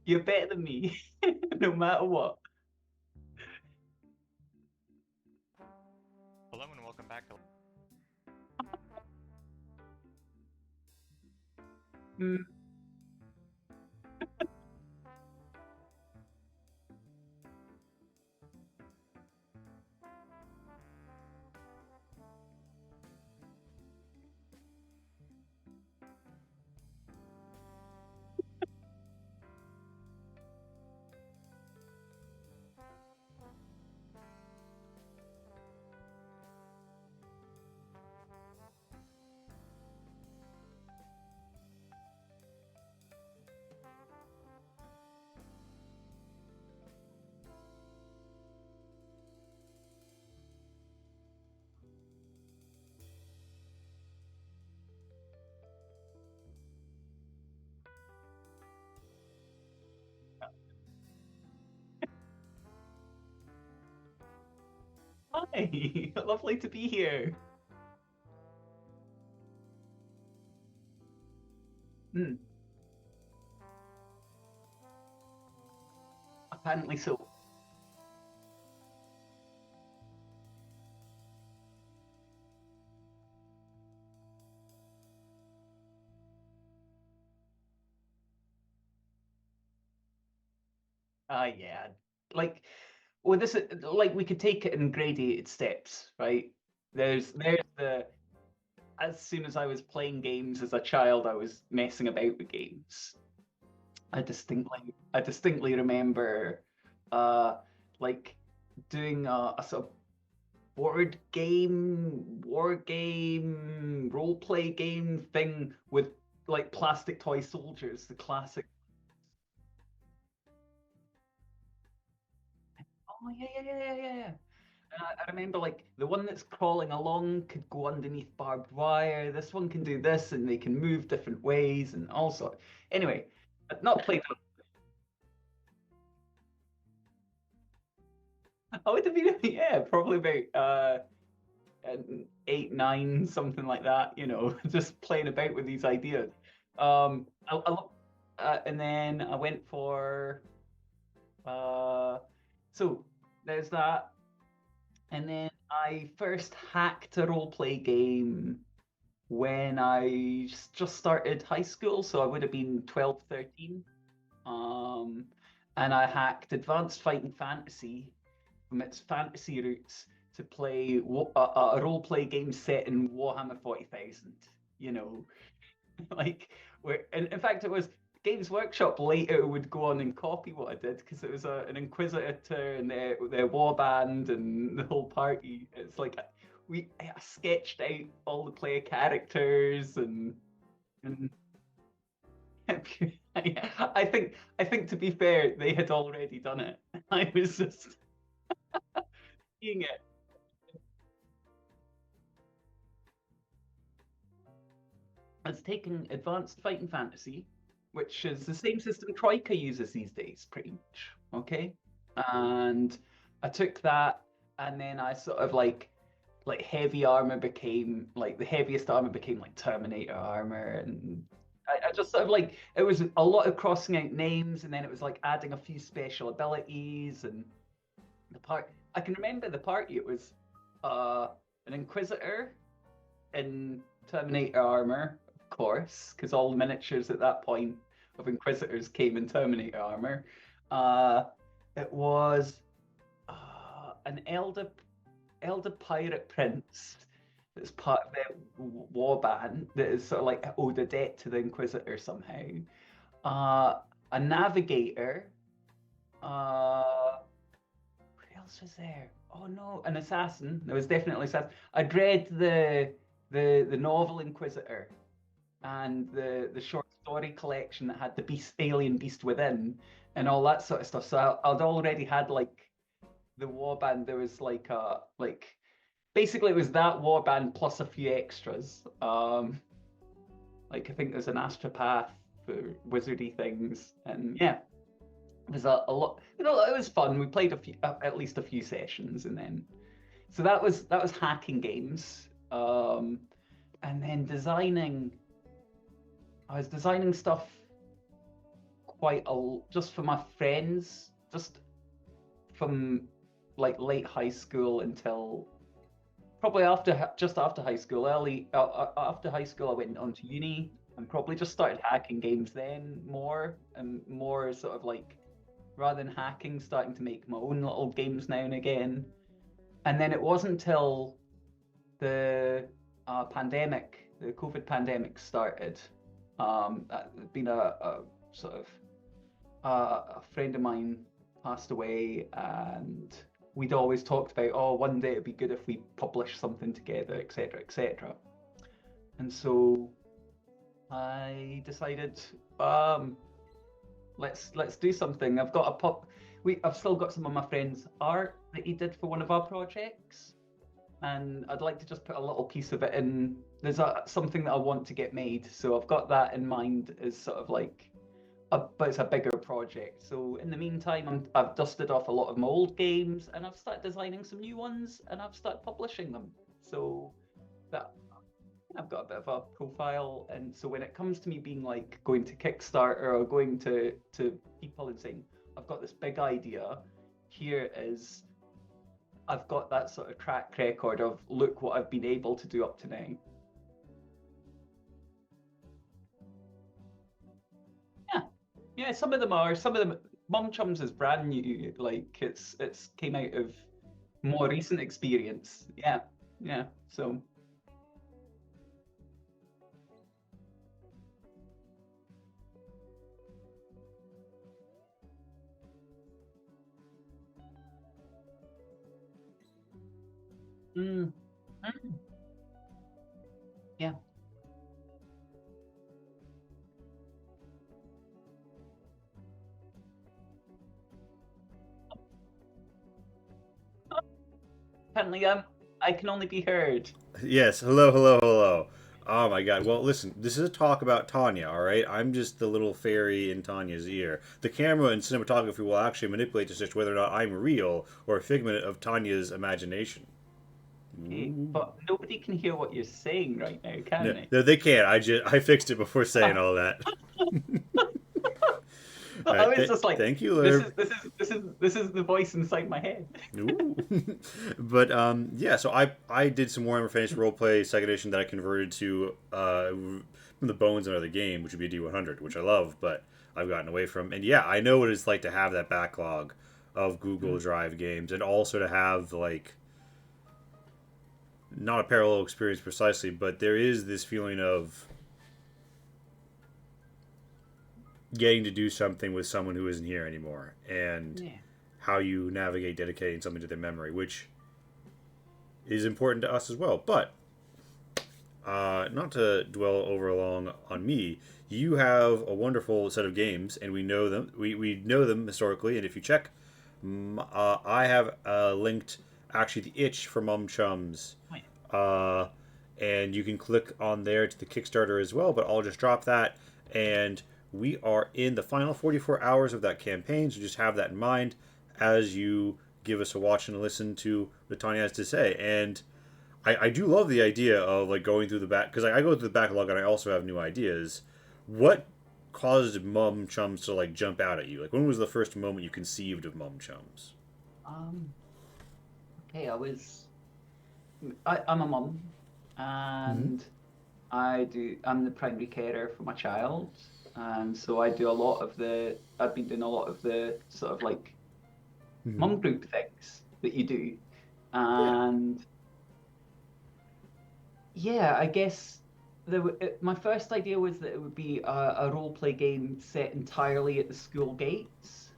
You're better than me, no matter what. Hello and welcome back to. Mm. Hi, lovely to be here. Hmm, apparently so. Yeah. Like, well, this is like we could take it in gradated steps, right? There's the as soon as I was playing games as a child, I was messing about with games. I distinctly remember uh like doing a sort of board game, war game, role play game thing with like plastic toy soldiers, the classic. Oh yeah, yeah, yeah, yeah, yeah, yeah. And I remember like the one that's crawling along could go underneath barbed wire. This one can do this, and they can move different ways and all sorts. Anyway, I've not played. I would have been, yeah, probably about eight, nine, something like that. Just playing about with these ideas. And then I went for uh, so there's that. And then I first hacked a role play game when I just started high school, so I would have been 12, 13. Um, and I hacked Advanced Fighting Fantasy from its fantasy roots to play a role play game set in Warhammer 40,000. You know, like where, and in fact, it was Games Workshop later would go on and copy what I did because it was an Inquisitor and their warband and the whole party. It's like I sketched out all the player characters and I think to be fair, they had already done it. I was just seeing it. I was taking Advanced Fighting Fantasy, which is the same system Troika uses these days, pretty much. Okay. And I took that, and then I sort of like heavy armor became like the heaviest armor became like Terminator armor, and I just sort of like it was a lot of crossing out names, and then it was like adding a few special abilities and the part. I can remember the party. It was an Inquisitor in Terminator armor, of course, because all the miniatures at that point of Inquisitors came in Terminator armor. Uh, it was an elder pirate prince that's part of the war band that is sort of like owed a debt to the Inquisitor somehow. A navigator. What else was there? Oh no, an assassin. There was definitely assassin. I dread the novel Inquisitor and the short story collection that had the beast alien beast within and all that sort of stuff. So I'd already had like the warband. There was like basically it was that warband plus a few extras. Like I think there's an astropath for wizardy things, and yeah, it was a lot. It was fun. We played at least a few sessions, and then so that was hacking games. And then designing. I was designing stuff just for my friends, just from like late high school until probably just after high school. After high school, I went on to uni and probably just started hacking games then more and more, sort of like rather than hacking, starting to make my own little games now and again. And then it wasn't until the pandemic, the COVID pandemic started. Been a sort of a friend of mine passed away, and we'd always talked about, oh, one day it'd be good if we publish something together, etc., etc. And so I decided, let's do something. I've still got some of my friend's art that he did for one of our projects, and I'd like to just put a little piece of it in. There's something that I want to get made, so I've got that in mind as sort of like, but it's a bigger project. So in the meantime, I've dusted off a lot of my old games, and I've started designing some new ones, and I've started publishing them. So that I've got a bit of a profile, and so when it comes to me being like going to Kickstarter or going to people and saying, I've got this big idea, here is, I've got that sort of track record of look what I've been able to do up to now. Yeah, yeah. Some of them. Mum Chums is brand new. Like it's came out of more recent experience. Yeah, yeah. So. Mm, mm, yeah. Apparently, I can only be heard. Yes, hello, hello, hello. Oh my god. Well, listen, this is a talk about Tanya, all right? I'm just the little fairy in Tanya's ear. The camera and cinematography will actually manipulate to such whether or not I'm real or a figment of Tanya's imagination. Okay, Ooh. but nobody can hear what you're saying right now, can No, they? no, they can't. I fixed it before saying all that. All I right, was just like, thank you, this Lerv. is this is this is this is the voice inside my head. Ooh. But yeah, so I did some Warhammer Fantasy Roleplay second edition that I converted to from the bones of another game, which would be D100, which I love, but I've gotten away from. And yeah, I know what it's like to have that backlog of Google Mm, Drive games, and also to have like not a parallel experience precisely, but there is this feeling of getting to do something with someone who isn't here anymore, and yeah. how you navigate dedicating something to their memory, which is important to us as well. But not to dwell over long on me, you have a wonderful set of games, and we know them. We know them historically, and if you check, I have linked actually the itch for Mum Chums, Right. uh, and you can click on there to the Kickstarter as well. But I'll just drop that, and we are in the final 44 hours of that campaign, so just have that in mind as you give us a watch and a listen to what Tanya has to say. And I do love the idea of like going through the back because I go through the backlog and I also have new ideas. What caused Mum Chums to like jump out at you? Like when was the first moment you conceived of Mum Chums? Um. Okay. I'm a mum, Mm-hmm. and I'm the primary carer for my child, and so I've been doing a lot of the sort of like Mm-hmm. mum group things that you do, Yeah. and yeah, I guess my first idea was that it would be a role play game set entirely at the school gates.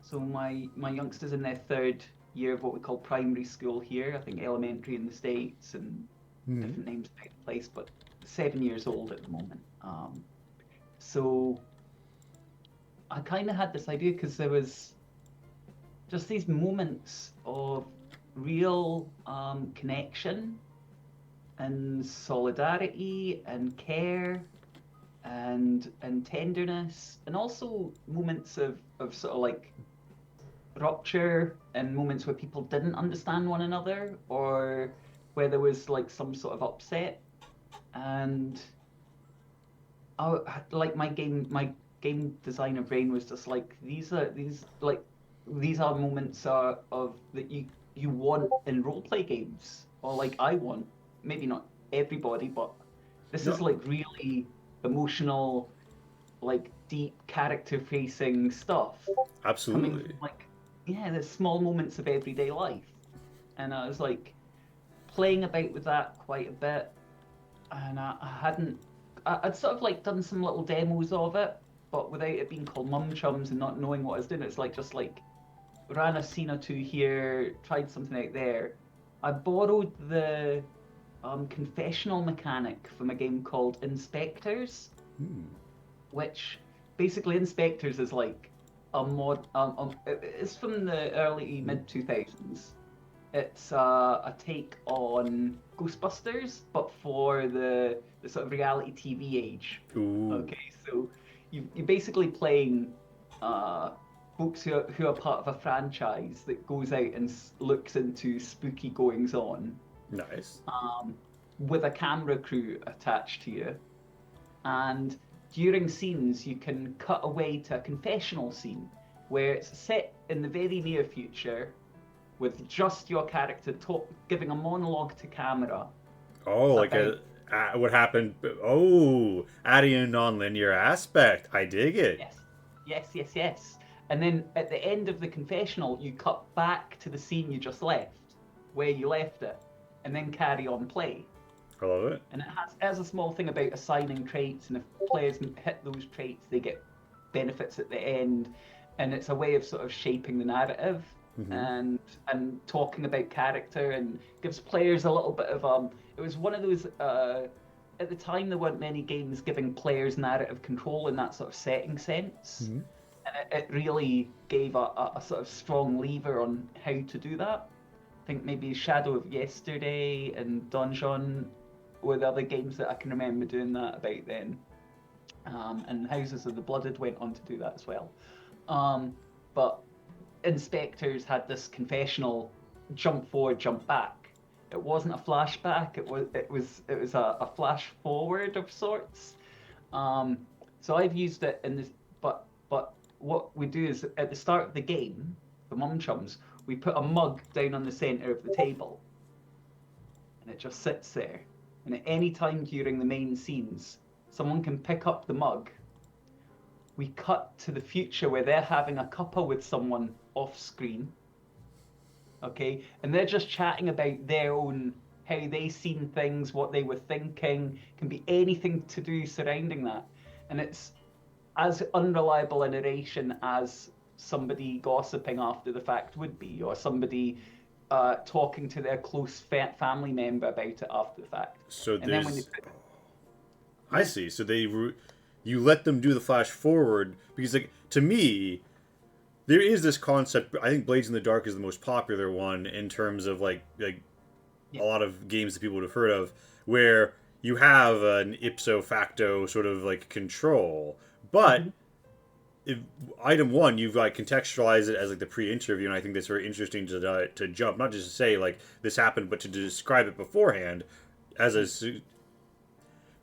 So my youngsters in their third year of what we call primary school here. I think elementary in the States and Mm-hmm. different names about the place, but 7 years old at the moment. So I kind of had this idea because there was just these moments of real connection and solidarity and care and tenderness, and also moments of sort of like rupture and moments where people didn't understand one another or where there was like some sort of upset. And like my game, game designer brain was just like, these are moments of that you want in role play games, or like I want, maybe not everybody, but this is No, like really emotional, like deep character facing stuff coming absolutely. from like, yeah, the small moments of everyday life. And I was like playing about with that quite a bit, and I'd sort of like done some little demos of it, but without it being called Mum Chums and not knowing what I was doing. It's like just like ran a scene or two here, tried something out there. I borrowed the confessional mechanic from a game called Inspectors, Hmm. which basically Inspectors is like a mod. It's from the early mid 2000s. It's a take on Ghostbusters, but for the sort of reality TV age. Ooh. Okay, so you're basically playing uh, folks who are part of a franchise that goes out and looks into spooky goings on, Nice. um, with a camera crew attached to you. And during scenes, you can cut away to a confessional scene where it's set in the very near future with just your character giving a monologue to camera Oh, like about, what happened? Oh, adding a non-linear aspect. I dig it. yes, yes, yes, yes. And then at the end of the confessional, you cut back to the scene you just left, where you left it, and then carry on play. I love it. And it has a small thing about assigning traits, and if players hit those traits, they get benefits at the end. And it's a way of sort of shaping the narrative Hmm. and talking about character, and gives players a little bit of It was one of those. At the time, there weren't many games giving players narrative control in that sort of setting sense, Hmm. and it really gave a sort of strong lever on how to do that. I think maybe Shadow of Yesterday and Donjon were the other games that I can remember doing that about then. And Houses of the Blooded went on to do that as well. But Inspectors had this confessional jump forward, jump back. It wasn't a flashback. It was a flash forward of sorts. Um, so I've used it in this, but what we do is at the start of the game, the Mum Chums, we put a mug down on the center of the table, and it just sits there. And at any time during the main scenes, someone can pick up the mug. We cut to the future where they're having a cuppa with someone off screen, okay? And they're just chatting about their own, how they seen things, what they were thinking, can be anything to do surrounding that. And it's as unreliable a narration as somebody gossiping after the fact would be, or somebody talking to their close family member about it after the fact. So And then when they there's. put, I yeah, see. So you let them do the flash forward because, like, to me, there is this concept. I think Blades in the Dark is the most popular one in terms of like yeah, a lot of games that people would have heard of, where you have an ipso facto sort of like control, but mm-hmm, if, item one, you've like contextualized it as like the pre-interview, and I think that's very interesting to jump, not just to say like this happened, but to describe it beforehand as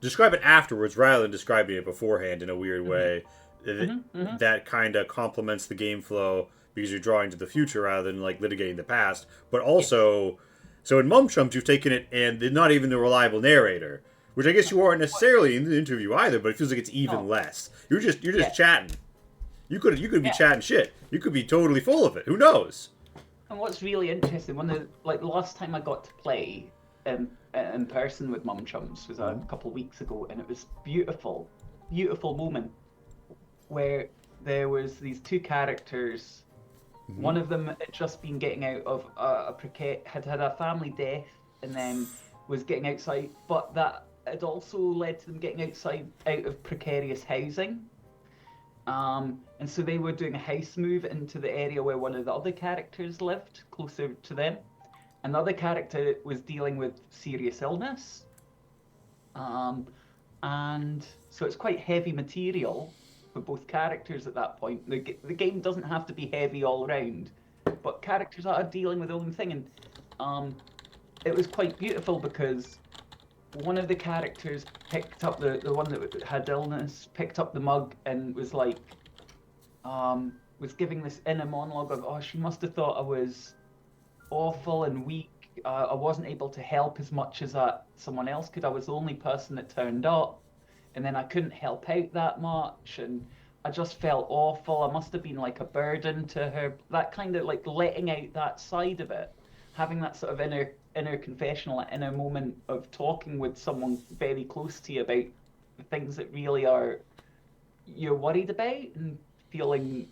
describe it afterwards rather than describing it beforehand in a weird mm-hmm, way. mm-hmm, mm-hmm. That kind of complements the game flow because you're drawing to the future rather than like litigating the past. But Yes. also, so in Mum Chumps, you've taken it and they're not even the reliable narrator, which I guess No. you aren't necessarily in the interview either. But it feels like it's even No. less. You're just Yeah. chatting. You could be Yeah. chatting shit. You could be totally full of it. Who knows? And what's really interesting, one of like the last time I got to play in person with Mum Chums was a Mm-hmm. couple of weeks ago, and it was beautiful, beautiful moment where there was these two characters. Mm-hmm. One of them had just been getting out of had a family death, and then was getting outside, but that had also led to them getting out of precarious housing. And so they were doing a house move into the area where one of the other characters lived, closer to them. Another character was dealing with serious illness. Um, and so it's quite heavy material for both characters at that point. The game doesn't have to be heavy all around, but characters are dealing with their own thing. And um, it was quite beautiful because one of the characters picked up the one that had illness, picked up the mug and was like, was giving this inner monologue of, oh, she must have thought I was awful and weak. I wasn't able to help as much as someone else could. I was the only person that turned up, and then I couldn't help out that much, and I just felt awful. I must have been like a burden to her. That kind of like letting out that side of it, having that sort of inner confessional, inner moment of talking with someone very close to you about the things that really are you're worried about and feeling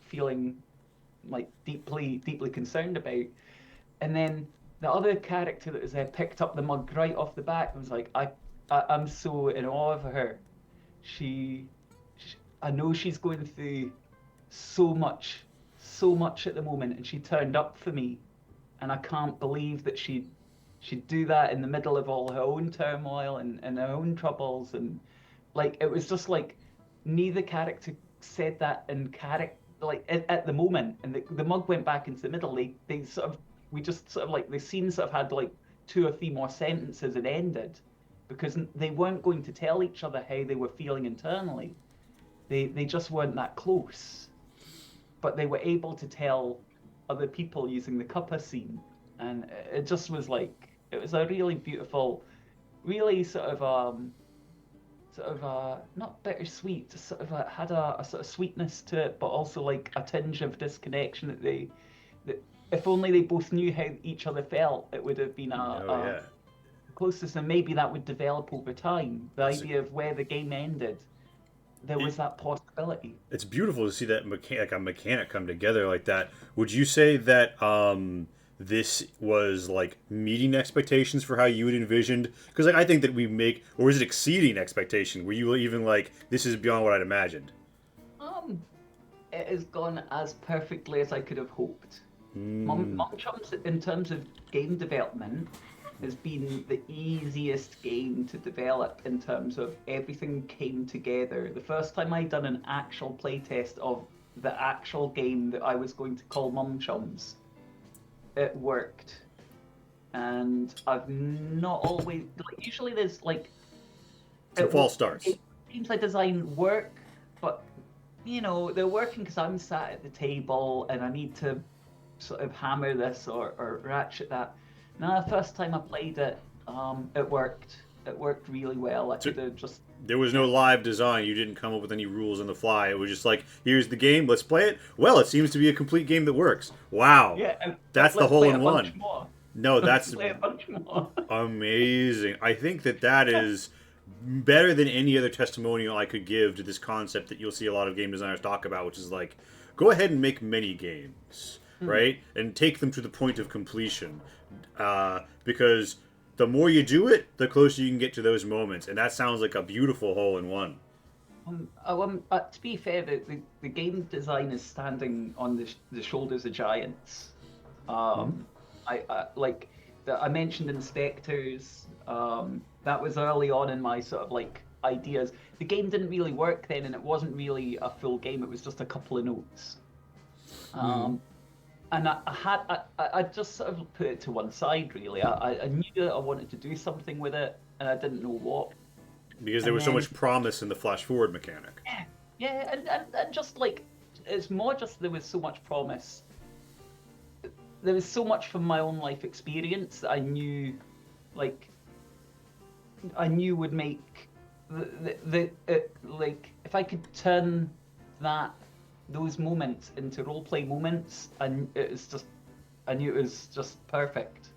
like deeply concerned about. And then the other character that was there picked up the mug right off the bat and was like, I'm so in awe of her. She I know she's going through so much at the moment, and she turned up for me, and I can't believe that she'd do that in the middle of all her own turmoil and her own troubles. And like it was just like neither character said that in character like at the moment, and the mug went back into the middle. They sort of we just sort of like the scenes sort of had like two or three more sentences and ended because they weren't going to tell each other how they were feeling internally. They just weren't that close, but they were able to tell other people using the cuppa scene, and it just was like it was a really beautiful, really not bittersweet, just sort of had a sort of sweetness to it, but also like a tinge of disconnection that if only they both knew how each other felt, it would have been Yeah. closest, and maybe that would develop over time. The It's, idea of where the game ended, there it, was that possibility. it's beautiful to see that like a mechanic come together like that. Would you say that this was like meeting expectations for how you had envisioned? Because like I think that we make, or is it exceeding expectation? Were you even like this is beyond what I'd imagined? Um, it has gone as perfectly as I could have hoped. Mm. Chums, in terms of game development, has been the easiest game to develop in terms of everything came together. The first time I done an actual playtest of the actual game that I was going to call Chums, it worked. And I've not always like usually there's like Some false starts. games I design work, but they're working because I'm sat at the table and I need to sort of hammer this or ratchet that. Now, the first time I played it, it worked. It worked really well. I So could have just there was no yeah, live design. You didn't come up with any rules on the fly. It was just like, here's the game. Let's play it. Well, it seems to be a complete game that works. Wow, yeah. that's the Let's hole play it in a bunch one. more. No, Let's that's play a bunch more. amazing. I think that that is better than any other testimonial I could give to this concept that you'll see a lot of game designers talk about, which is like, go ahead and make many games, Hmm. right? And take them to the point of completion. Because the more you do it, the closer you can get to those moments. And that sounds like a beautiful hole in one. To be fair, the game design is standing on the shoulders of giants. Hmm? I like that I mentioned inspectors. That was early on in my sort of like ideas. The game didn't really work then, and it wasn't really a full game. It was just a couple of notes. Hmm. Um, and I just sort of put it to one side really. I knew that I wanted to do something with it, and I didn't know what. Because there And was so then much promise in the flash forward mechanic. yeah, yeah, and just like it's more just there was so much promise. There was so much from my own life experience that like I knew would make like if I could turn that those moments into role play moments, and it was just I knew it was just perfect.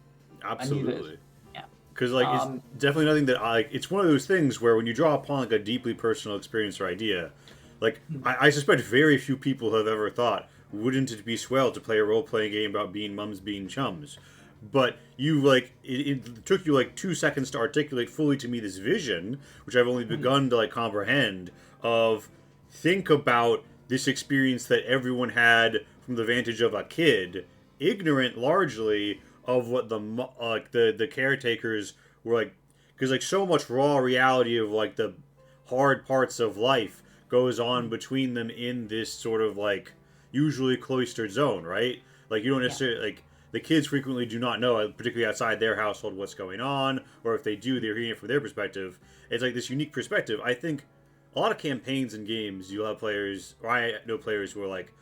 I knew that. Absolutely. Yeah. Because like it's Um. definitely nothing that I. It's one of those things where when you draw upon like a deeply personal experience or idea, like I suspect very few people have ever thought, wouldn't it be swell to play a role playing game about being mums being chums? But you like it took you like 2 seconds to articulate fully to me this vision, which I've only begun to like comprehend. Of think about this experience that everyone had from the vantage of a kid, ignorant largely of what like the caretakers were like, because like so much raw reality of like the hard parts of life goes on between them in this sort of like usually cloistered zone, right? Like you don't Yeah. necessarily like the kids frequently do not know, particularly outside their household, what's going on, or if they do, they're hearing it from their perspective. It's like this unique perspective. I think a lot of campaigns and games, you'll have players, or I know players who are like,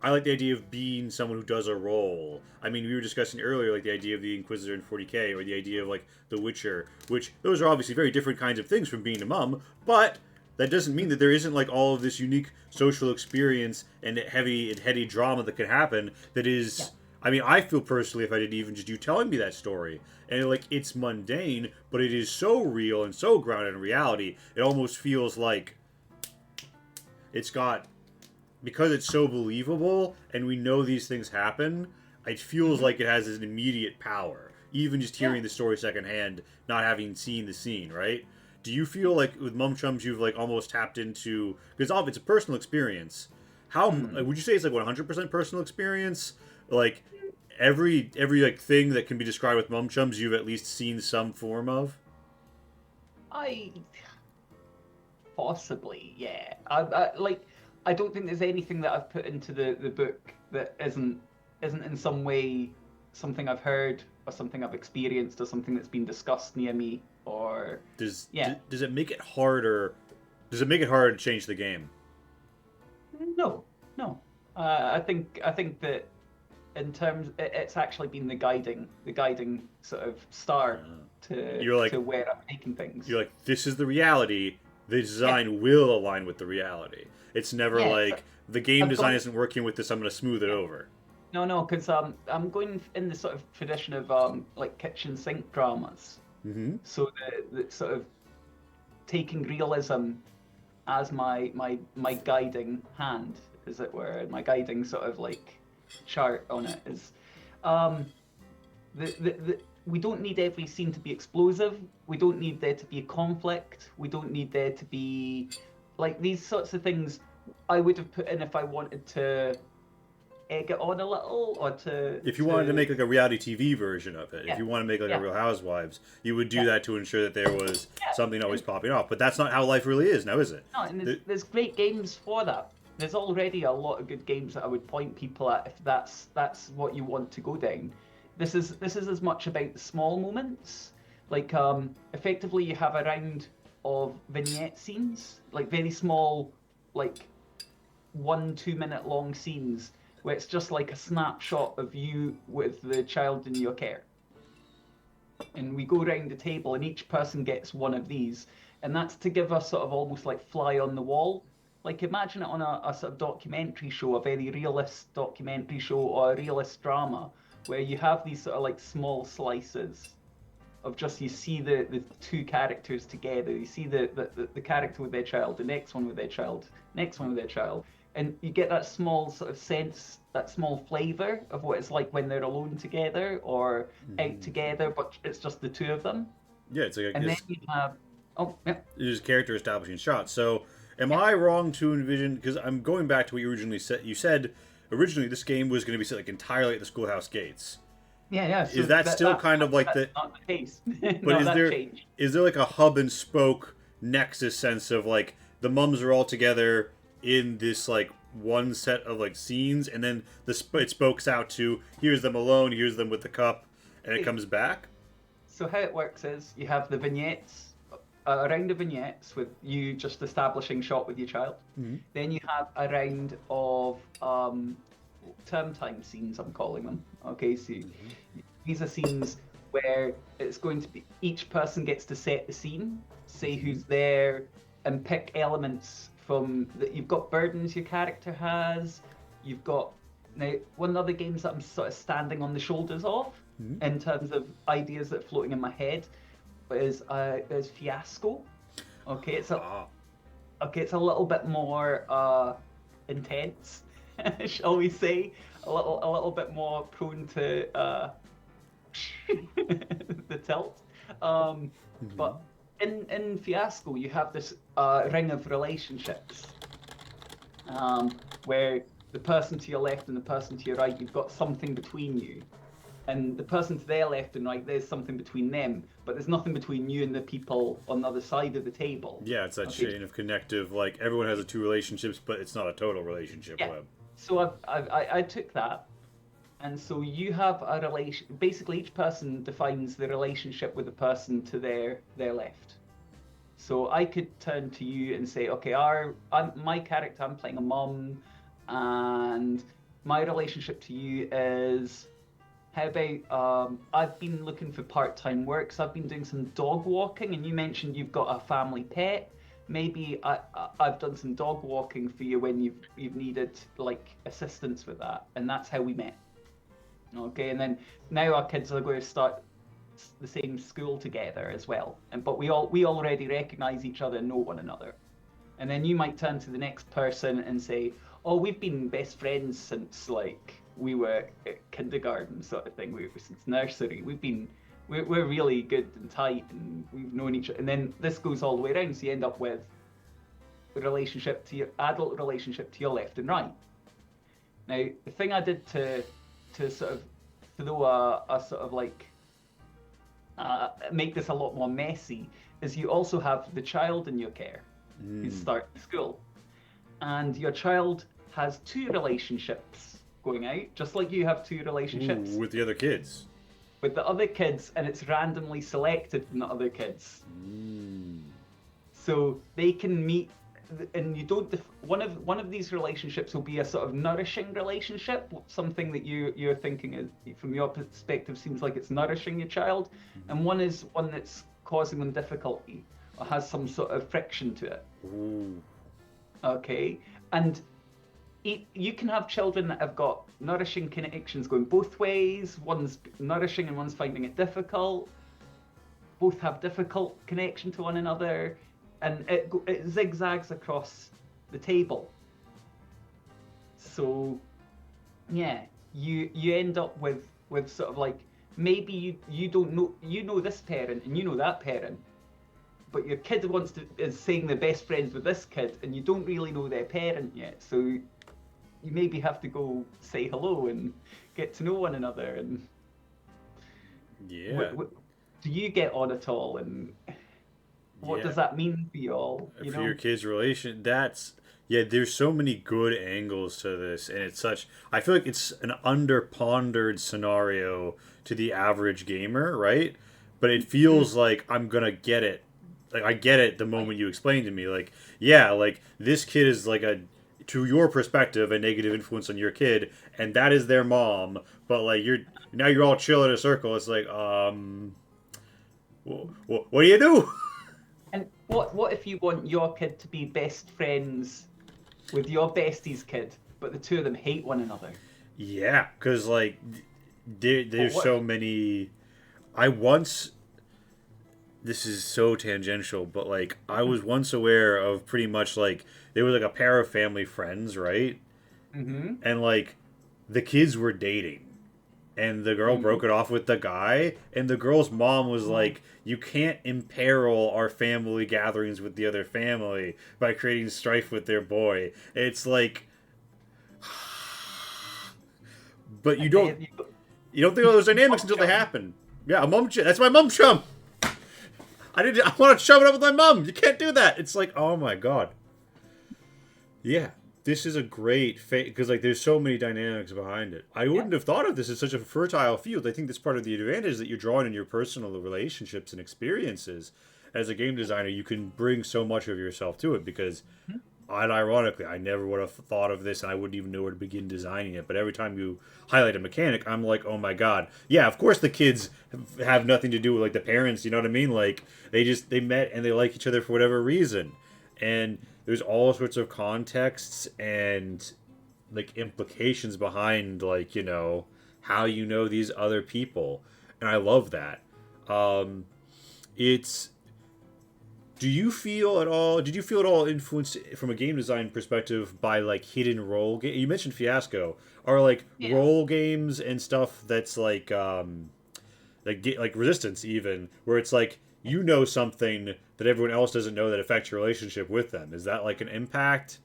I like the idea of being someone who does a role. I mean, we were discussing earlier, like the idea of the Inquisitor in 40k, or the idea of like the Witcher, which those are obviously very different kinds of things from being a mum, but that doesn't mean that there isn't like all of this unique social experience and heady drama that could happen. That is, yeah. I mean, I feel personally, if I didn't even just you telling me that story, and like it's mundane, but it is so real and so grounded in reality, it almost feels like it's got. Because it's so believable and we know these things happen, it feels like it has an immediate power. Even just hearing the story secondhand, not having seen the scene, right? Do you feel like with Mum Chums you've like almost tapped into, because it's a personal experience. How would you say it's like 100% personal experience? Like every like thing that can be described with Mum Chums you've at least seen some form of? Possibly, yeah. I don't think there's anything that I've put into the book that isn't in some way something I've heard or something I've experienced or something that's been discussed near me. Or does it make it harder? Does it make it harder to change the game? No. I think that in terms, it's actually been the guiding sort of star to where I'm taking things. You're like, this is the reality. The design will align with the reality. It's never like the game design isn't working with this. I'm going to smooth it over. No, because I'm going in the sort of tradition of like kitchen sink dramas. Mm-hmm. So the sort of taking realism as my guiding hand, as it were, my guiding sort of like chart on it is we don't need every scene to be explosive. We don't need there to be a conflict. We don't need there to be like these sorts of things I would have put in if I wanted to egg it on a little, or if you wanted to make like a reality TV version of it. If you want to make like a Real Housewives, you would do that to ensure that there was something always popping off. But that's not how life really is now, is it? No, and there's great games for that. There's already a lot of good games that I would point people at if that's what you want to go down. This is as much about the small moments. Like effectively you have a round of vignette scenes, like very small, like 1-2 minute long scenes where it's just like a snapshot of you with the child in your care. And we go around the table and each person gets one of these. And that's to give us sort of almost like fly on the wall. Like imagine it on a sort of documentary show, a very realist documentary show or a realist drama, where you have these sort of like small slices of just, you see the two characters together. You see the character with their child, the next one with their child, next one with their child. And you get that small sort of sense, that small flavour of what it's like when they're alone together or out together, but it's just the two of them. Yeah, it's like and then you have there's character establishing shots. So am I wrong to envision, because I'm going back to what you originally said, you said originally this game was going to be set like entirely at the schoolhouse gates. Yeah. So is that still kind of like the not the case? But no, is there like a hub and spoke nexus sense of like the mums are all together in this like one set of like scenes, and then it spokes out to here's them alone, here's them with the cup, and it comes back? So how it works is you have the vignettes, a round of vignettes with you just establishing shot with your child. Mm-hmm. Then you have a round of term time scenes, I'm calling them. Okay, so these are scenes where it's going to be each person gets to set the scene, say who's there, and pick elements from that. You've got burdens your character has. You've got now one of the other games that I'm sort of standing on the shoulders of in terms of ideas that are floating in my head is Fiasco. Okay, it's a little bit more intense, shall we say? A little bit more prone to the tilt. But in Fiasco, you have this ring of relationships where the person to your left and the person to your right, you've got something between you. And the person to their left and right, there's something between them, but there's nothing between you and the people on the other side of the table. Yeah, it's that chain of connective, like everyone has two relationships, but it's not a total relationship web. So I took that, And so you have a relation. Basically, each person defines the relationship with the person to their left. So I could turn to you and say, okay, my character, I'm playing a mom, and my relationship to you is, how about I've been looking for part-time work, so I've been doing some dog walking, and you mentioned you've got a family pet. Maybe I've done some dog walking for you when you've needed like assistance with that, and that's how we met. Okay, and then now our kids are going to start the same school together as well, but we already recognize each other and know one another. And then you might turn to the next person and say, "Oh, we've been best friends since like we were at kindergarten, sort of thing. Since nursery. We're really good and tight, and we've known each other." And then this goes all the way around, so you end up with the relationship to your adult relationship to your left and right. Now, the thing I did to sort of throw a sort of like make this a lot more messy is you also have the child in your care who's starting school, and your child has two relationships going out, just like you have two relationships with the other kids. With the other kids, and it's randomly selected from the other kids. So they can meet, and you don't. One of these relationships will be a sort of nourishing relationship, something that you're thinking is, from your perspective, seems like it's nourishing your child, and one is one that's causing them difficulty or has some sort of friction to it. Okay, and you can have children that have got nourishing connections going both ways. One's nourishing and one's finding it difficult. Both have difficult connection to one another, and it zigzags across the table. So, yeah, you end up with sort of like, maybe you don't know, you know this parent and you know that parent, but your kid is saying they're best friends with this kid, and you don't really know their parent yet. So you maybe have to go say hello and get to know one another. And yeah, do you get on at all? And what does that mean for you all? For your kids' relation, there's so many good angles to this, and I feel like it's an under-pondered scenario to the average gamer, right? But it feels like I'm gonna get it. Like, I get it the moment you explain to me, like, yeah, like, this kid is like to your perspective, a negative influence on your kid, and that is their mom, but like, you're all chill in a circle. It's like, what do you do? And what if you want your kid to be best friends with your bestie's kid, but the two of them hate one another? Yeah, because like there's so many. This is so tangential, but like, I was once aware of pretty much like, there was like a pair of family friends, right? Mm-hmm. And like, the kids were dating, and the girl broke it off with the guy, and the girl's mom was like, "You can't imperil our family gatherings with the other family by creating strife with their boy." It's like, but you don't think of those dynamics until they happen. Yeah, a mom. That's my mom chum. I want to shove it up with my mom. You can't do that. It's like, oh my god. Yeah, this is a great because like, there's so many dynamics behind it. I wouldn't have thought of this as such a fertile field. I think that's part of the advantage, that you're drawing in your personal relationships and experiences. As a game designer, you can bring so much of yourself to it, because, ironically, I never would have thought of this, and I wouldn't even know where to begin designing it. But every time you highlight a mechanic, I'm like, oh my god. Yeah, of course the kids have nothing to do with like the parents, you know what I mean? Like, they met and they like each other for whatever reason. And there's all sorts of contexts and like implications behind, like, how these other people. And I love that. Did you feel at all influenced from a game design perspective by like hidden role game? You mentioned Fiasco. Are like role games and stuff that's like Resistance, even, where it's like, something that everyone else doesn't know that affects your relationship with them. Is that like an impact?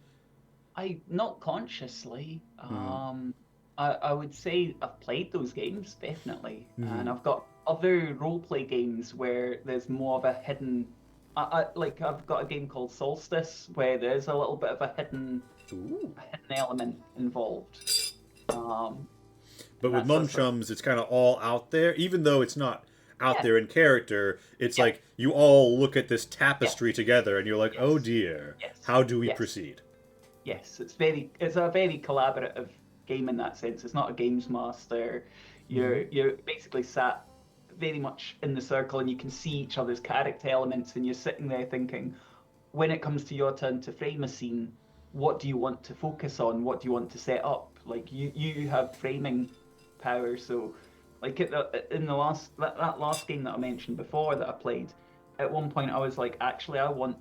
Not consciously. I would say I've played those games, definitely. And I've got other roleplay games where there's more of a hidden. I've got a game called Solstice where there's a little bit of a hidden element involved. But with That's sort of, Chums, it's kind of all out there, even though it's not out yeah, there in character. It's yeah, like you all look at this yeah, tapestry together, and you're like, "Oh yes, dear, yes, how do we yes, proceed?" yes. It's a very collaborative game in that sense. It's not a games master. Hmm. You're basically sat very much in the circle, and you can see each other's character elements, and you're sitting there thinking, when it comes to your turn to frame a scene, what do you want to focus on? What do you want to set up? Like you have framing power, so like in the that last game that I mentioned before that I played, at one point I was like, actually, I want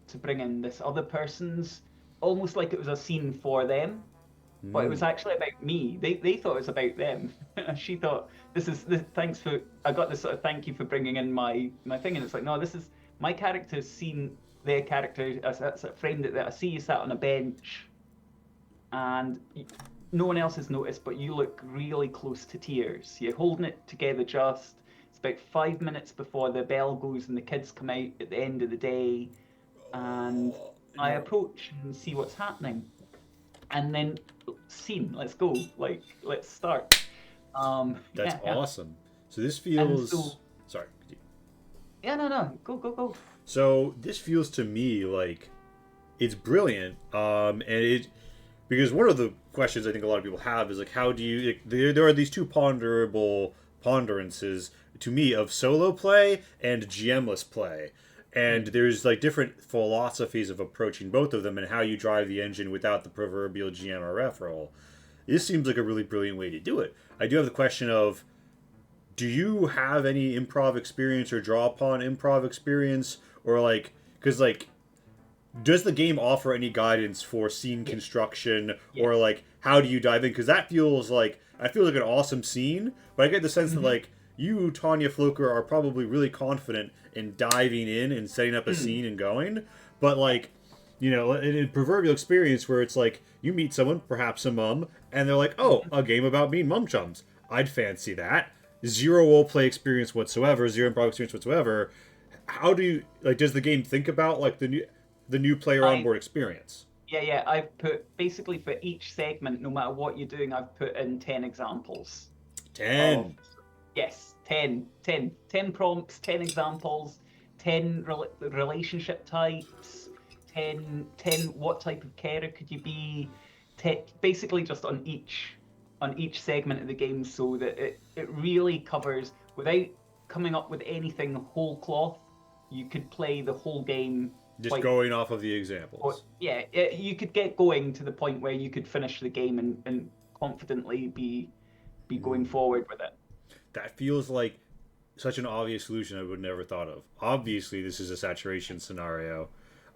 to bring in this other person's, almost like it was a scene for them, but it was Mm. actually about me. They thought it was about them. She thought this. Thanks for I got this sort of thank you for bringing in my thing, and it's like, no, this is my character's seen their character as a framed it that I see you sat on a bench, and no one else has noticed, but you look really close to tears. You're holding it together just. It's about 5 minutes before the bell goes and the kids come out at the end of the day, and I No, approach and see what's happening, and then scene. Let's go. Like let's start. that's Yeah, yeah. awesome. So this And feels. so Sorry. yeah, no, go, go, go. So this feels to me like it's brilliant. And it because one of the questions I think a lot of people have is like, how do you? Like, there are these two ponderances to me of solo play and GMless play, and Mm. there's like different philosophies of approaching both of them and how you drive the engine without the proverbial GM or ref role. This seems like a really brilliant way to do it. I do have the question of, do you have any improv experience or draw upon improv experience, or like, because like, does the game offer any guidance for scene Yeah, construction, or yes. like how do you dive in? Because that feels like an awesome scene, but I get the sense that Mm-hmm. like you, Tanya Floaker, are probably really confident in diving in and setting up a Mm. scene and going. But Yeah. like, in proverbial experience where it's like you meet someone, perhaps a mum, and they're like, "Oh, Mm-hmm. a game about mean mum chums. I'd fancy that." Zero role play experience whatsoever, zero improv experience whatsoever. How do you like? Does the game think about like the new player I onboard experience? Yeah, yeah. I've put basically for each segment, no matter what you're doing, I've put in 10 examples of 10. yes, 10 prompts, 10 examples, 10 relationship types, 10 what type of carer could you be, 10, basically just on each segment of the game, so that it really covers without coming up with anything whole cloth. You could play the whole game Just quite going off of the examples. yeah, you could get going to the point where you could finish the game and confidently be going forward with it. That feels like such an obvious solution I would never thought of. Obviously, this is a saturation scenario.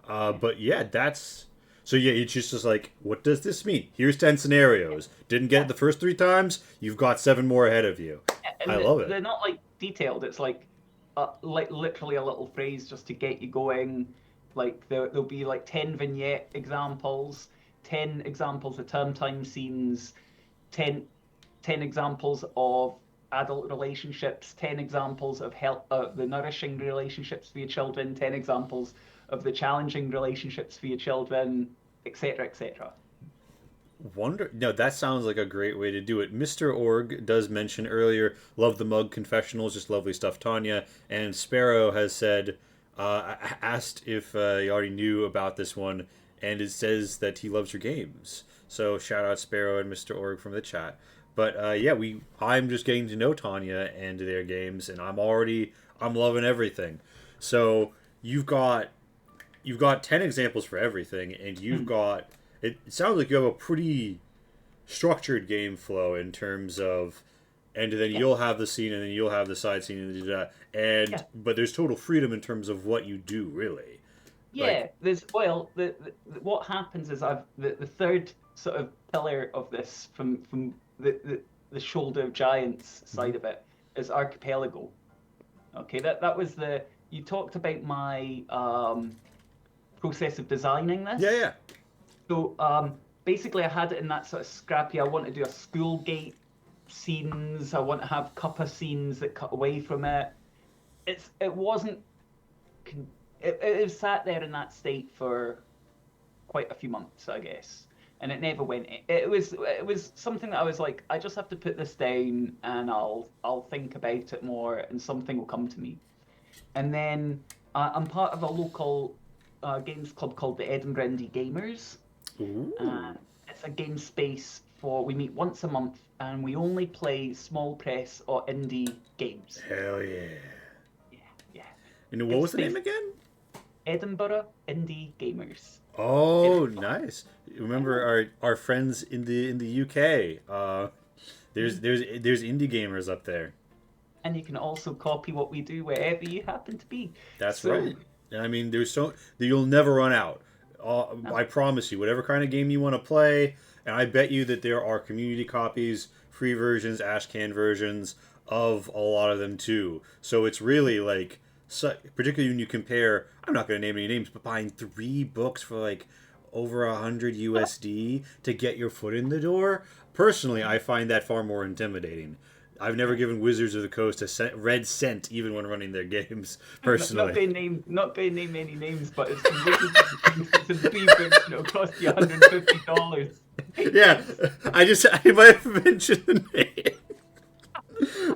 Yeah, But yeah, that's. So yeah, it's just like, what does this mean? Here's 10 scenarios. Didn't get yeah. it the first three times? You've got seven more ahead of you. I And love it. they're not like detailed. It's like literally a little phrase just to get you going. Like there'll be like 10 vignette examples, 10 examples of term time scenes, 10 10 examples of adult relationships, 10 examples of help, the nourishing relationships for your children, 10 examples of the challenging relationships for your children, etc., etc. Wonder no, that sounds like a great way to do it. Mr. Org does mention earlier, love the mug confessionals, just lovely stuff, Tanya. And Sparrow has said, asked if he already knew about this one, and it says that he loves your games. So shout out Sparrow and Mr. Org from the chat. But yeah, I'm just getting to know Tanya and their games, and I'm loving everything. So you've got you've got 10 examples for everything, and you've Hmm. got it sounds like you have a pretty structured game flow in terms of, and then Yeah, you'll have the scene and then you'll have the side scene and yeah, but there's total freedom in terms of what you do, really. Like, yeah. There's well, what happens is the third sort of pillar of this from the shoulder of giants mhm. side of it is archipelago. Okay, that was the you talked about my process of designing Yeah, this. yeah. So basically, I had it in that sort of scrappy. I want to do a school gate scenes. I want to have cuppa scenes that cut away from it. It wasn't. It sat there in that state for quite a few months, I guess. and it never went. It was something that I was like, I just have to put this down, and I'll think about it more, and something will come to me. And then I'm part of a local games club called the Edinburgh Indie Gamers. Ooh, It's a game space for we meet once a month, and we only play small press or indie games. hell yeah! Yeah, yeah. And what It's was the name based again? Edinburgh Indie Gamers. Oh, Edinburgh. nice. Yeah. Remember our friends in the UK. Mhm. There's indie gamers up there. And you can also copy what we do wherever you happen to be. That's So, right. I mean, there's so you'll never run out. no, I promise you, whatever kind of game you want to play, and I bet you that there are community copies, free versions, ashcan versions of a lot of them too. So it's really like, particularly when you compare, I'm not going to name any names, but buying 3 books for like over 100 USD to get your foot in the door. Personally, I find that far more intimidating. I've never yeah. given Wizards of the Coast a red cent, even when running their games. Not Personally, going to name, not going to name any names, but it's some Wizards of the Coast. It's in 3 books, and it'll cost you $150. yeah, I might have mentioned the name.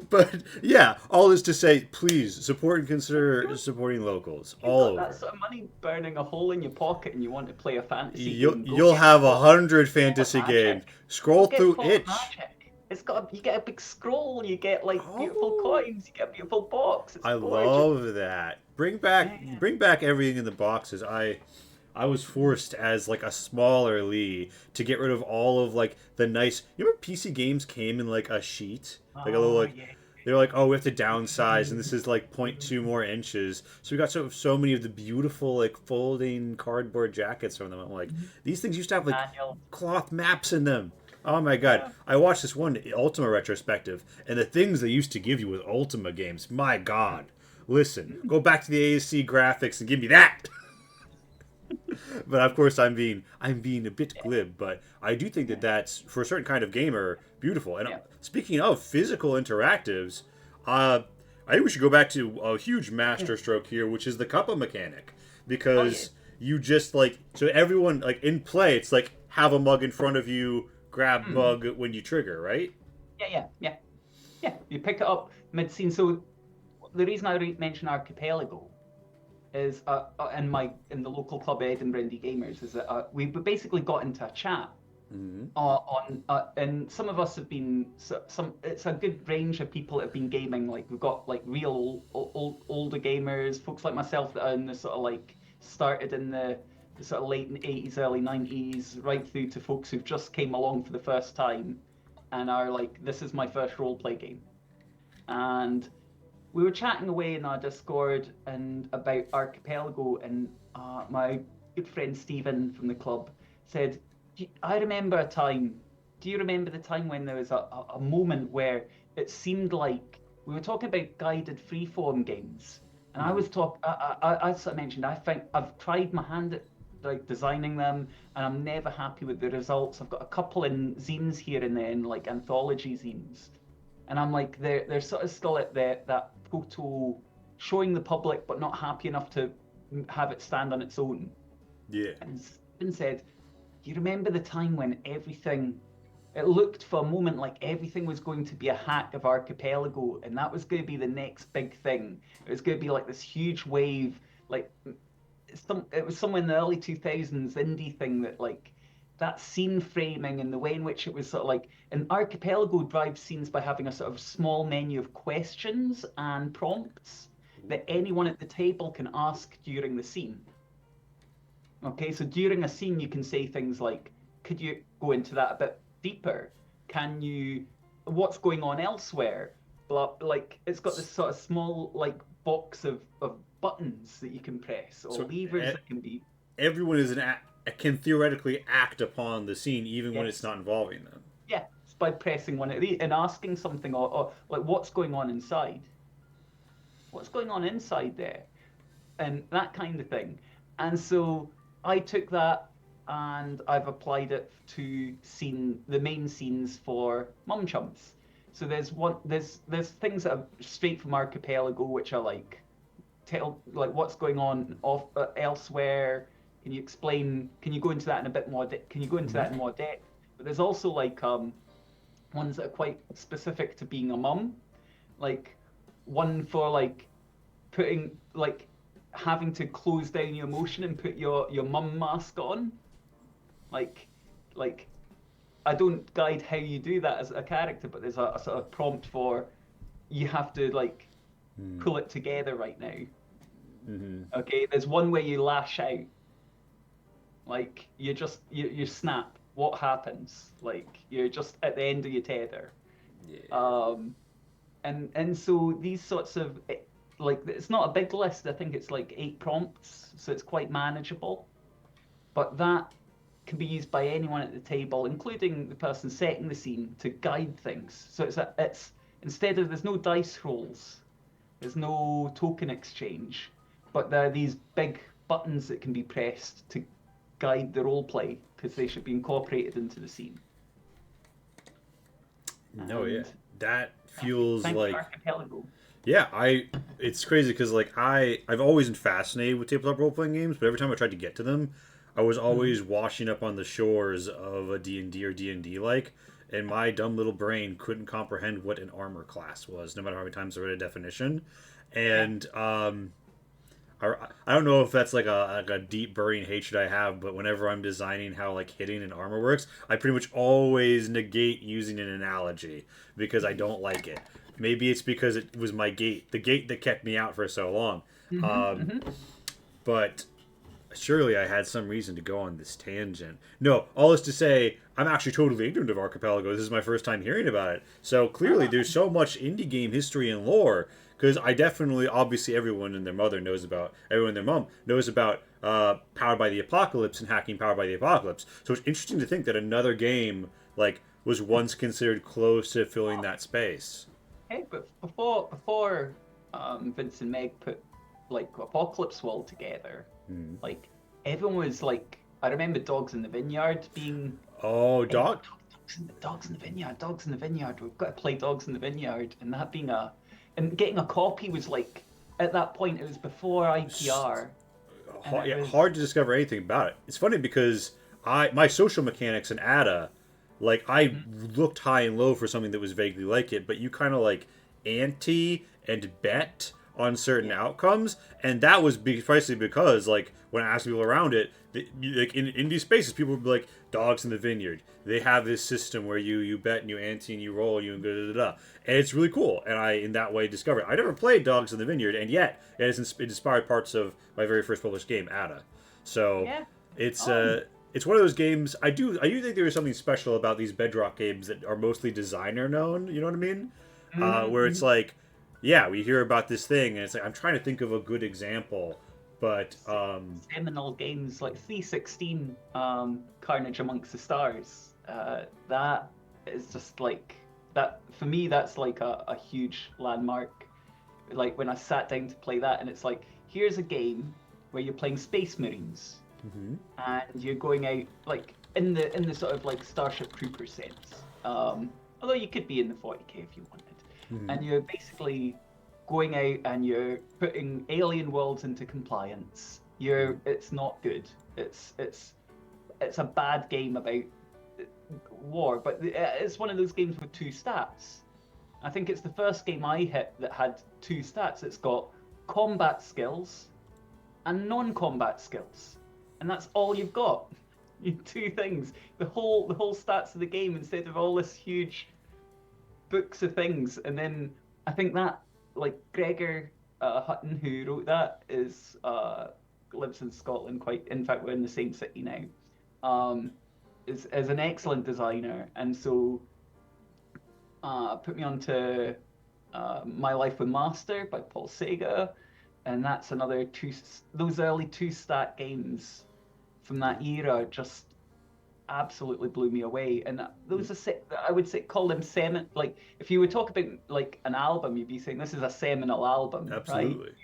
But yeah, all is to say, please support and consider supporting locals You've all got that over. sort of money burning a hole in your pocket, and you want to play a fantasy You'll game, go you'll get have a Fall hundred Fallen fantasy games. Magic. Go Scroll get through Fallen itch. Magic. You get a big scroll, you get like beautiful Oh, coins, you get a beautiful box. It's I gorgeous. love that. Yeah, yeah. Bring back everything in the boxes. I was forced as like a smaller Lee to get rid of all of like the nice. You remember PC games came in like a sheet, like a little Oh like yeah. they're like, oh, we have to downsize, and this is like point 0.2 more inches. So we got so many of the beautiful like folding cardboard jackets from them. I'm like, these things used to have like Manual. cloth maps in them. Oh my god! Yeah. I watched this one Ultima retrospective, and the things they used to give you with Ultima games. My god! Listen, go back to the ASC graphics and give me that. But of course, I'm being a bit Yeah. glib. But I do think that Yeah. that's for a certain kind of gamer beautiful. And Yeah. speaking of physical interactives, I think we should go back to a huge Yeah. masterstroke here, which is the Cuppa mechanic, Oh yeah. because you just like so everyone like in play, it's like have a mug in front of you, grab Hmm. mug when you trigger, right? Yeah, yeah, yeah, yeah. You pick it up mid scene. So the reason I mention Archipelago is in the local club Edinburgh Indie Gamers is that we basically got into a chat Mm-hmm. on and some of us have been some it's a good range of people that have been gaming. Like we've got like real older gamers, folks like myself that are in the sort of like started in the sort of late 80s, early 90s, right through to folks who've just came along for the first time and are like, this is my first role play game. And we were chatting away in our Discord and about Archipelago, and my good friend Stephen from the club said, "I remember a time. Do you remember the time when there was a moment where it seemed like we were talking about guided freeform games, and I Mm-hmm. was talk. I sort of mentioned I think I've tried my hand at like designing them, and I'm never happy with the results. I've got a couple in zines here and then, like anthology zines, and I'm like they're sort of still at that proto showing the public, but not happy enough to have it stand on its own." Yeah. And Stephen said, "You remember the time when everything? It looked for a moment like everything was going to be a hack of Archipelago, and that was going to be the next big thing. It was going to be like this huge wave, like it was somewhere in the early 2000s indie thing that like that scene framing and the way in which it was sort of like an Archipelago drives scenes by having a sort of small menu of questions and prompts that anyone at the table can ask during the scene. Okay, so during a scene you can say things like, could you go into that a bit deeper? Can you, what's going on elsewhere? Blah, like it's got this sort of small like box of buttons that you can press or So levers that can be. everyone is can theoretically act upon the scene even when it's Yes. not involving them. Yeah, it's by pressing one of these and asking something or like what's going on inside? What's going on inside there? And that kind of thing. And so I took that and I've applied it to the main scenes for Mum Chums. So there's things that are straight from Archipelago, which are like tell like what's going on off elsewhere. Can you explain? Can you go into that in a bit more? Can you go into that in more depth? But there's also like ones that are quite specific to being a mum, like one for like putting like having to close down your emotion and put your mum mask on, like like I don't guide how you do that as a character, but there's a sort of prompt for you have to like pull it together right now. Okay, there's one where you lash out, like you snap. What happens? Like you're just at the end of your tether. Yeah. Um, and so these sorts of like it's not a big list. I think it's like 8 prompts, so it's quite manageable. But that can be used by anyone at the table, including the person setting the scene, to guide things. So it's instead of there's no dice rolls, there's no token exchange, but there are these big buttons that can be pressed to guide the role play because they should be incorporated into the scene. No, yeah, And that feels thank you, like Archipelago. yeah. It's crazy because like I've always been fascinated with tabletop role playing games, but every time I tried to get to them, I was always washing up on the shores of a D&D or D&D like, and my dumb little brain couldn't comprehend what an armor class was, no matter how many times I read a definition, Yeah. and I don't know if that's like a deep burning hatred I have, but whenever I'm designing how like hitting and armor works, I pretty much always negate using an analogy because I don't like it. Maybe it's because it was my gate, the gate that kept me out for so long. Um, Hmm. but surely I had some reason to go on this tangent. No, all this to say, I'm actually totally ignorant of Archipelago. This is my first time hearing about it. So clearly, Ah, there's so much indie game history and lore. Because I definitely, obviously, everyone and their mother knows about, everyone and their mom knows about Powered by the Apocalypse and hacking Powered by the Apocalypse. So it's interesting to think that another game like was once considered close to filling that space. hey, but before Vince and Meg put like Apocalypse World together, Hmm. like everyone was like, I remember Dogs in the Vineyard being Oh, Doc. Dogs in the Vineyard, Dogs in the Vineyard. We've got to play Dogs in the Vineyard, and that being a and getting a copy was like at that point it was before IPR, and it Yeah, was hard to discover anything about it. It's funny because my social mechanics in Ada, like I Mhm. looked high and low for something that was vaguely like it, but you kind of like ante and bet on certain Yeah. outcomes, and that was precisely because like when I asked people around it, like in these spaces, people would be like dogs in the vineyard. They have this system where you bet and you ante and you roll and you da da da, and it's really cool. And I in that way discovered. I never played Dogs in the Vineyard, and yet it has inspired parts of my very first published game, Ada. So Yeah. it's Oh. uh it's one of those games. I do think there is something special about these Bedrock games that are mostly designer known. You know what I mean? Where it's Mm-hmm. like, yeah, we hear about this thing, and it's like I'm trying to think of a good example, but Seminal games like 316, Carnage Amongst the Stars. That is just like that for me. That's like a huge landmark. Like when I sat down to play that, and it's like here's a game where you're playing Space Marines mhm. and you're going out like in the sort of like Starship Trooper sense. Although you could be in the 40k if you wanted, Mhm. and you're basically going out and you're putting alien worlds into compliance. Mhm. It's not good. It's a bad game about war, but it's one of those games with 2 stats. I think it's the first game I hit that had 2 stats. It's got combat skills and non-combat skills, and that's all you've got. You 2 things. The whole stats of the game instead of all this huge books of things. And then I think that like Gregor Hutton, who wrote that, is lives in Scotland. Quite, in fact, we're in the same city now. Um, is an excellent designer, and so put me onto My Life with Master by Paul Sega, and that's another two. Those early 2 stat games from that era just absolutely blew me away. And those are I would say call them seminal. Like if you were talking about like an album, you'd be saying this is a seminal album, right? Absolutely.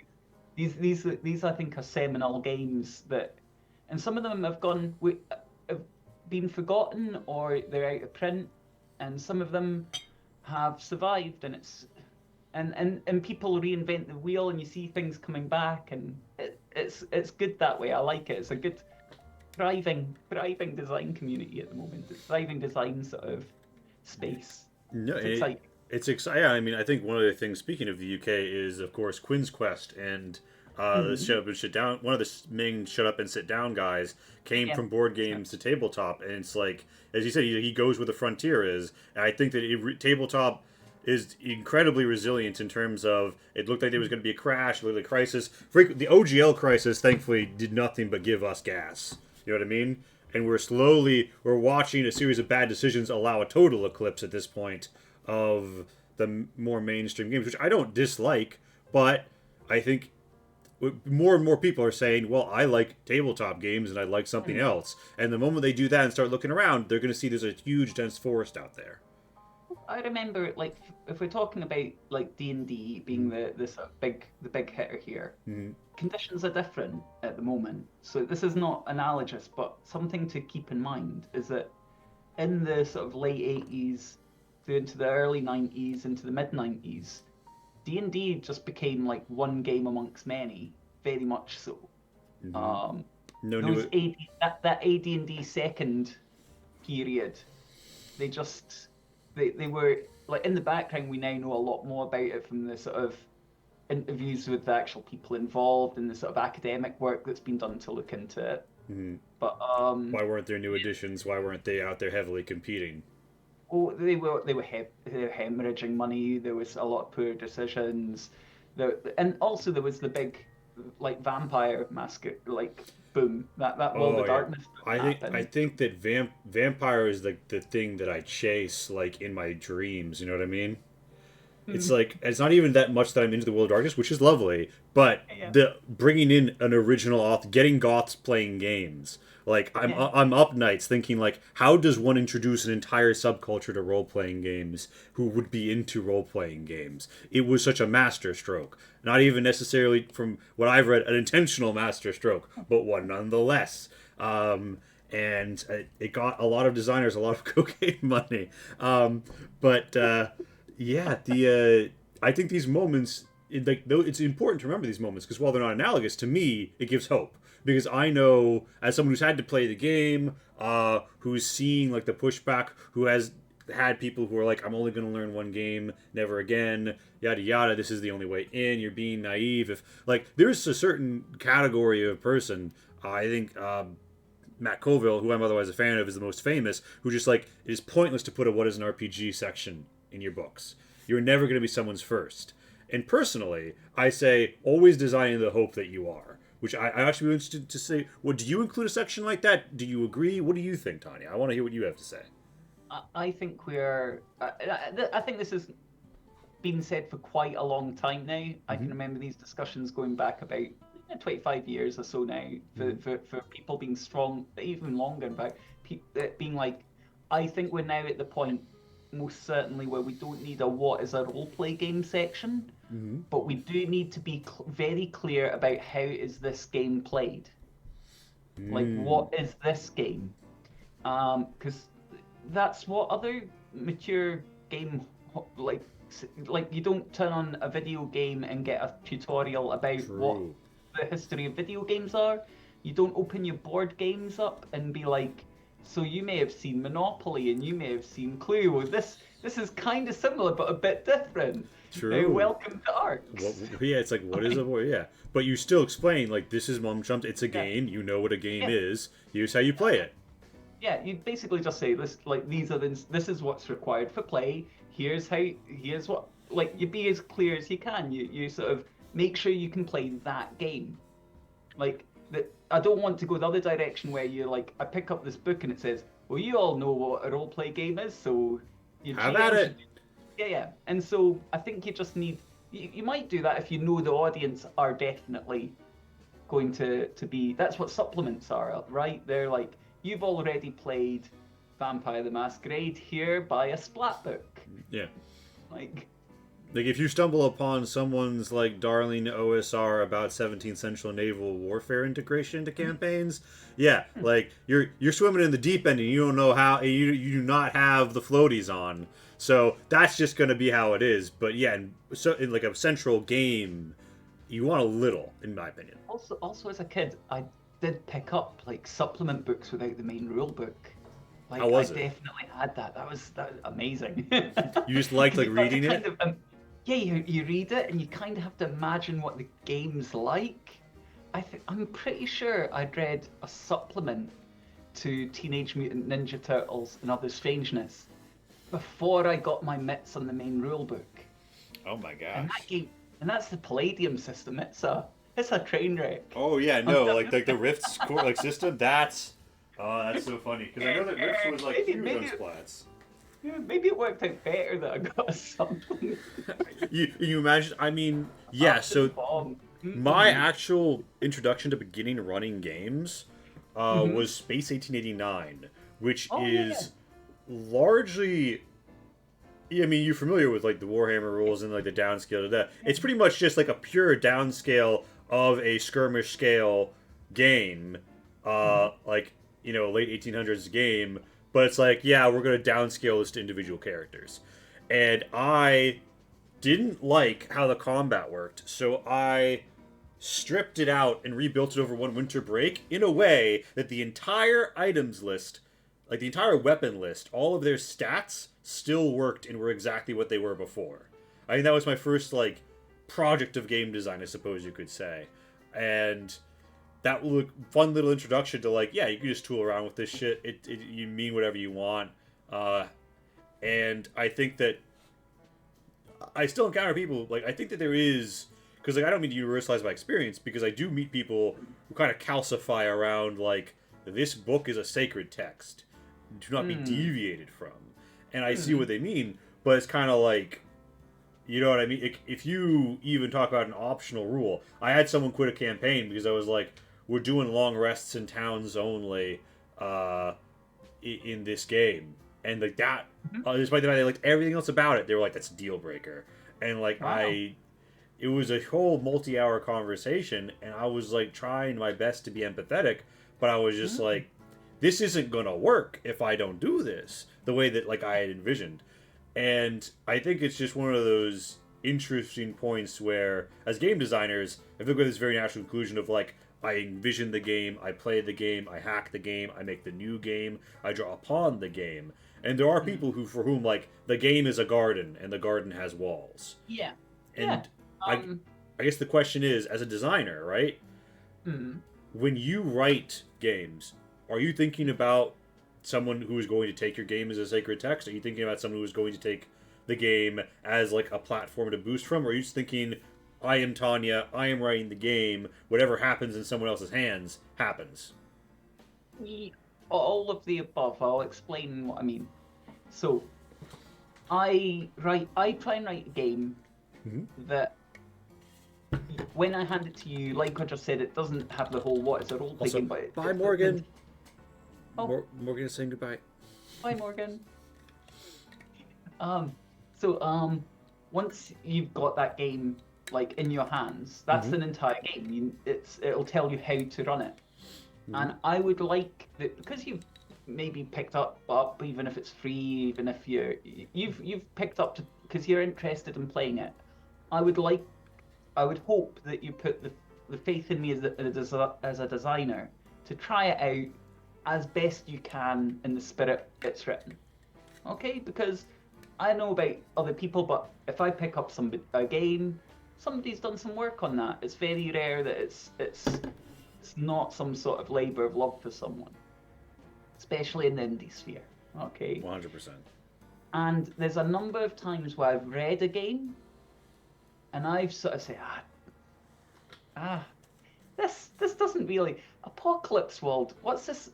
These I think are seminal games that, and some of them have been forgotten or they're out of print, and some of them have survived, and and people reinvent the wheel, and you see things coming back, and it's good that way. I like it. It's a good thriving design community at the moment. It's thriving design sort of space. No, It's exciting. it's exciting. Yeah, I mean, I think one of the things, speaking of the UK, is of course Quinn's Quest, and the Hmm. shut up and sit down. One of the main shut up and sit down guys came Yeah. from board games to tabletop, and it's like, as you said, he goes where the frontier is, and I think that tabletop is incredibly resilient in terms of it looked like there was going to be a crash, it looked like a crisis. The OGL crisis, thankfully, did nothing but give us gas. You know what I mean? And we're watching a series of bad decisions allow a total eclipse at this point of the more mainstream games, which I don't dislike, but I think more and more people are saying, well, I like tabletop games and I like something Mhm. else. And the moment they do that and start looking around, they're going to see there's a huge dense forest out there. I remember, like, if we're talking about like D&D being the sort of big hitter here, Mm-hmm. conditions are different at the moment. So this is not analogous, but something to keep in mind is that in the sort of late 80s through into the early 90s into the mid 90s, D&D just became like one game amongst many, very much so. Mm-hmm. Um, No those new. that AD&D second period, they just they were like in the background. We now know a lot more about it from the sort of interviews with the actual people involved and the sort of academic work that's been done to look into it. Mm-hmm. But Why weren't there new editions? Why weren't they out there heavily competing? oh, they were hemorrhaging money. There was a lot of poor decisions. And also there was the big like vampire masquerade like boom that World Oh of yeah, Darkness boom I happened. think that vampire is the thing that I chase like in my dreams. You know what I mean? It's Hmm. like it's not even that much that I'm into the World of Darkness, which is lovely, but Yeah, the bringing in an original author, getting goths playing games. Like yeah, I'm up nights thinking like, how does one introduce an entire subculture to role playing games who would be into role playing games? It was such a master stroke. Not even necessarily from what I've read an intentional master stroke, but one nonetheless. And it got a lot of designers a lot of cocaine money. But yeah, the I think these moments, it's important to remember these moments because while they're not analogous to me, it gives hope because I know as someone who's had to play the game, who's seeing like the pushback, who has had people who are like, I'm only going to learn one game, never again, yada yada. This is the only way in. You're being naive. If like there's a certain category of person, I think Matt Colville, who I'm otherwise a fan of, is the most famous, who just like it is pointless to put a what is an RPG section in your books. You're never going to be someone's first. And personally, I say always design in the hope that you are. Which I actually be interested to say. Well, do you include a section like that? Do you agree? What do you think, Tanya? I want to hear what you have to say. I think we're. I think this has been said for quite a long time now. I Mm-hmm. can remember these discussions going back about 25 years or so now Mm-hmm. for people being strong, even longer, in fact, being like, I think we're now at the point, most certainly, where we don't need a what is a role play game section, Mm-hmm. but we do need to be very clear about how is this game played. Like, Mm. what is this game? Because that's what other mature game like like you don't turn on a video game and get a tutorial about what True. the history of video games are. You don't open your board games up and be like, so you may have seen Monopoly and you may have seen Clue. Well, this is kind of similar but a bit different. Now, True. welcome to What, Arcs. yeah, it's like what is a Like, board? Yeah, but you still explain like this is Mum Chumps. It's a yeah, game. You know what a game yeah. is. Here's how you play it. Yeah, you basically just say this like this is what's required for play. Here's what like you be as clear as you can. You sort of make sure you can play that game. Like that I don't want to go the other direction where you like I pick up this book and it says, well you all know what a role play game is, so your Have at GM it. should yeah. And so I think you just need you might do that if you know the audience are definitely going to be that's what supplements are, right? They're like you've already played Vampire the Masquerade, here buy a splat book. Yeah. Like Like if you stumble upon someone's like darling OSR about 17th century naval warfare integration into campaigns, yeah, like you're swimming in the deep end and you don't know how you do not have the floaties on. So that's just going to be how it is. But yeah, so in like a central game, you want a little, in my opinion. also as a kid, I did pick up like supplement books without the main rule book. How Like I was it? definitely had that. That was amazing. You just liked Because like you've got to reading kind it? of yeah, you read it and you kind of have to imagine what the game's like. I'm pretty sure I'd read a supplement to Teenage Mutant Ninja Turtles and Other Strangeness before I got my mitts on the main rule book. Oh my And that gosh. game, and that's the Palladium system. It's a train wreck. Oh yeah, I'm no, telling like the Rift's core like system. That's oh, that's so funny because I know that Rift was like maybe huge on maybe splats. yeah, maybe it worked out better that I got a supplement You imagine? I mean, yeah. after the So bomb. my Mm-mm. actual introduction to beginning running games Mm-hmm. was Space 1889, which Oh yeah. is largely. I mean, you're familiar with like the Warhammer rules and like the downscale to that. It's pretty much just like a pure downscale of a skirmish scale game, Mm-hmm. like late 1800s game. But it's like, yeah, we're gonna downscale this to individual characters, and I didn't like how the combat worked, so I stripped it out and rebuilt it over one winter break in a way that the entire items list, like the entire weapon list, all of their stats still worked and were exactly what they were before. I think that was my first like project of game design, I suppose you could say. And that was a fun little introduction to like, yeah, you can just tool around with this shit. You mean whatever you want. Uh, and I think that I still encounter people like I think that there is because like I don't mean to universalize my experience because I do meet people who kind of calcify around like this book is a sacred text, do not be Mm. deviated from, and I see Mm. what they mean, but it's kind of like you know what I mean. If you even talk about an optional rule, I had someone quit a campaign because I was like, we're doing long rests in towns only, uh, in this game, and like that, Mhm. despite the fact they liked everything else about it, they were like, that's a deal breaker, and like Wow. it was a whole multi-hour conversation, and I was like trying my best to be empathetic, but I was just Mm. like, this isn't gonna work if I don't do this the way that like I had envisioned, and I think it's just one of those interesting points where, as game designers, I think with this very natural conclusion of like, I envision the game, I play the game, I hack the game, I make the new game, I draw upon the game. And there are Mm. people who, for whom, like, the game is a garden and the garden has walls. Yeah. Yeah. And I, Um. I guess the question is, as a designer, right? Mm. When you write games, are you thinking about someone who is going to take your game as a sacred text? Are you thinking about someone who is going to take the game as like a platform to boost from? Or are you just thinking, I am Tanya, I am writing the game, whatever happens in someone else's hands happens? All of the above. I'll explain what I mean. So I try and write a game Mm-hmm. that when I hand it to you, like I just said, it doesn't have the whole what is a role play Also, game, but bye Morgan. oh, Morgan is saying goodbye. bye Morgan. Um, so once you've got that game like in your hands, that's Mm-hmm. an entire game. It'll tell you how to run it. Mm-hmm. And I would like that because you've maybe picked up, even if it's free, even if you've picked up to because you're interested in playing it. I would like, I would hope that you put the faith in me as a designer to try it out as best you can in the spirit it's written. Okay, because I know about other people, but if I pick up a game, somebody's done some work on that. It's very rare that it's not some sort of labor of love for someone, especially in the indie sphere. Okay. 100%. And there's a number of times where I've read a game and I've sort of said, ah, this doesn't really Apocalypse World. What's this?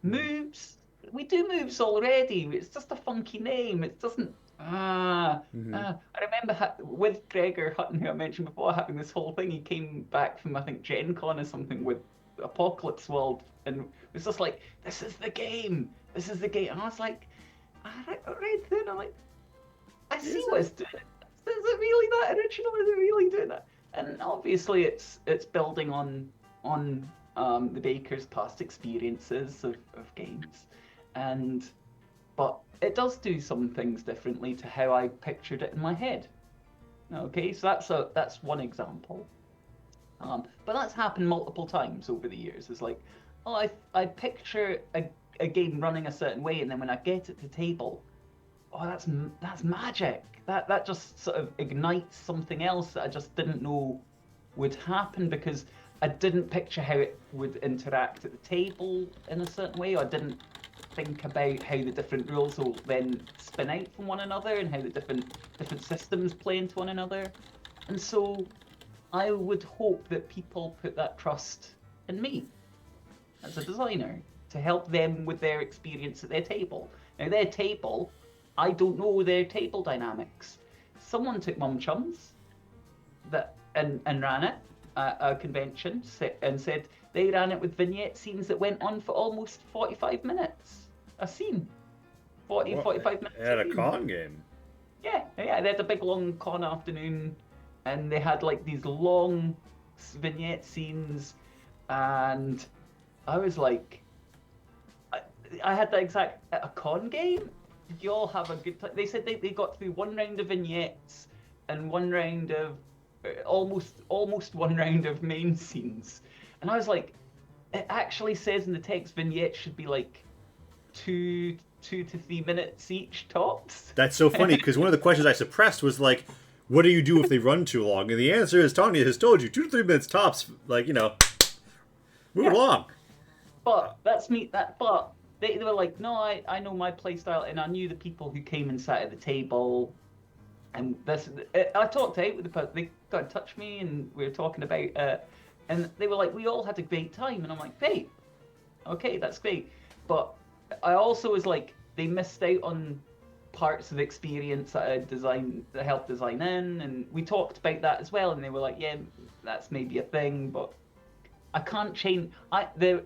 Mm-hmm. Moves. We do moves already. It's just a funky name. It doesn't. Mm-hmm. I remember with Gregor Hutton, who I mentioned before, having this whole thing. He came back from I think Gen Con or something with Apocalypse World, and it was just like, "This is the game. This is the game." And I was like, I read through, and I'm like, I see Is what it? it's doing. Is it really that original? Is it really doing that? And obviously, it's building on the Baker's past experiences of games, and but it does do some things differently to how I pictured it in my head. Okay, so that's one example. But that's happened multiple times over the years. It's like, oh, I picture a game running a certain way, and then when I get it to table, oh, that's magic. That just sort of ignites something else that I just didn't know would happen because I didn't picture how it would interact at the table in a certain way. Or I didn't think about how the different rules will then spin out from one another and how the different systems play into one another. And so I would hope that people put that trust in me as a designer to help them with their experience at their table. Now, their table, I don't know their table dynamics. Someone took Chums and ran it at a convention and said they ran it with vignette scenes that went on for almost 45 minutes. A scene. 45 minutes. They had a con game. Yeah, they had a big long con afternoon and they had like these long vignette scenes and I was like, I had the exact, a con game? Did you all have a good time? They said they got through one round of vignettes and one round of, almost one round of main scenes. And I was like, it actually says in the text vignettes should be like 2 to 3 minutes each tops. That's so funny because one of the questions I suppressed was like, what do you do if they run too long? And the answer is Tanya has told you 2 to 3 minutes tops. Like, move along. But that's me. But they were like, no, I know my play style, and I knew the people who came and sat at the table. And I talked out with the person. They got in touch with me, and we were talking about. And they were like, we all had a great time, and I'm like, great, okay, that's great. But I also was like, they missed out on parts of the experience that I helped design in, and we talked about that as well. And they were like, yeah, that's maybe a thing, but I can't change. There's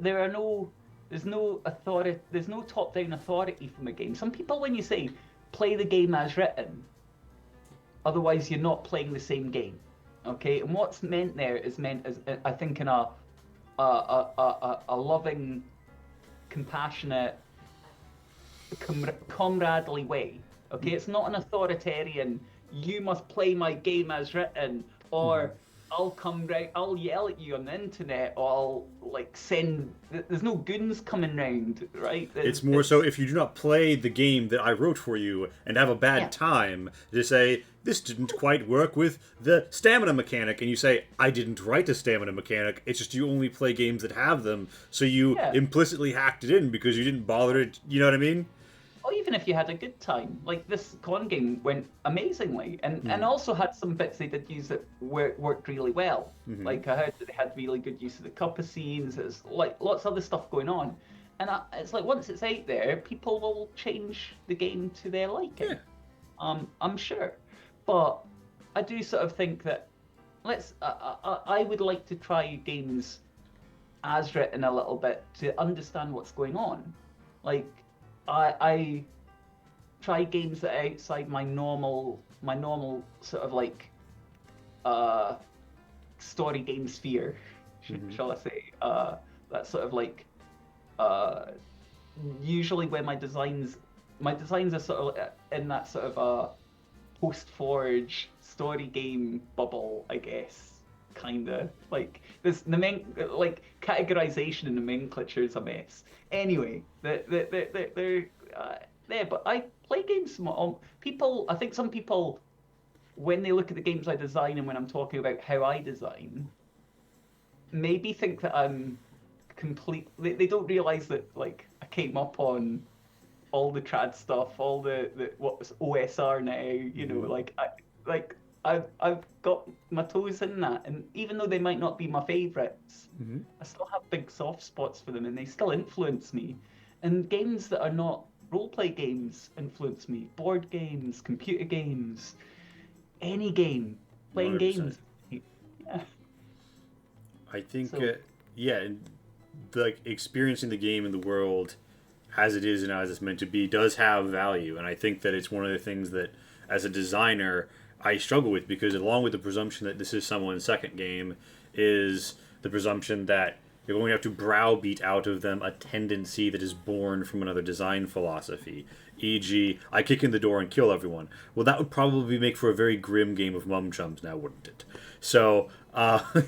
no authority. There's no top-down authority from a game. Some people, when you say play the game as written, otherwise you're not playing the same game. Okay, and what's meant there is meant as, I think, in a loving, compassionate, comradely way. Okay, it's not an authoritarian. You must play my game as written, or I'll come round, I'll yell at you on the internet, or I'll like send. There's no goons coming round, right? It's more so if you do not play the game that I wrote for you and have a bad time, to say this didn't quite work with the stamina mechanic, and you say I didn't write the stamina mechanic. It's just you only play games that have them, so you implicitly hacked it in because you didn't bother to. You know what I mean? Or even if you had a good time, like this con game went amazingly, and also had some bits they did use that worked really well. Like I heard that they had really good use of the cuppa scenes. There's like lots of other stuff going on, and it's like once it's out there, people will change the game to their liking. I'm sure, but I do sort of think that I would like to try games as written a little bit to understand what's going on, like. I try games that are outside my normal sort of like story game sphere, shall I say? That's sort of like usually where my designs are sort of in that sort of post-Forge story game bubble, I guess. Kinda like this like categorization and nomenclature is a mess. Anyway, they're there, but I play games. People, I think some people, when they look at the games I design and when I'm talking about how I design, maybe think that I'm they don't realize that like I came up on all the trad stuff, all the what's OSR now, I've got my toes in that, and even though they might not be my favourites, I still have big soft spots for them, and they still influence me. And games that are not roleplay games influence me. Board games, computer games, any game, playing 100%. Games. Yeah. I think, like experiencing the game in the world as it is and as it's meant to be does have value, and I think that it's one of the things that, as a designer, I struggle with, because along with the presumption that this is someone's second game is the presumption that You're going to have to browbeat out of them a tendency that is born from another design philosophy. E.g., I kick in the door and kill everyone. Well, that would probably make for a very grim game of Chums now, wouldn't it? So,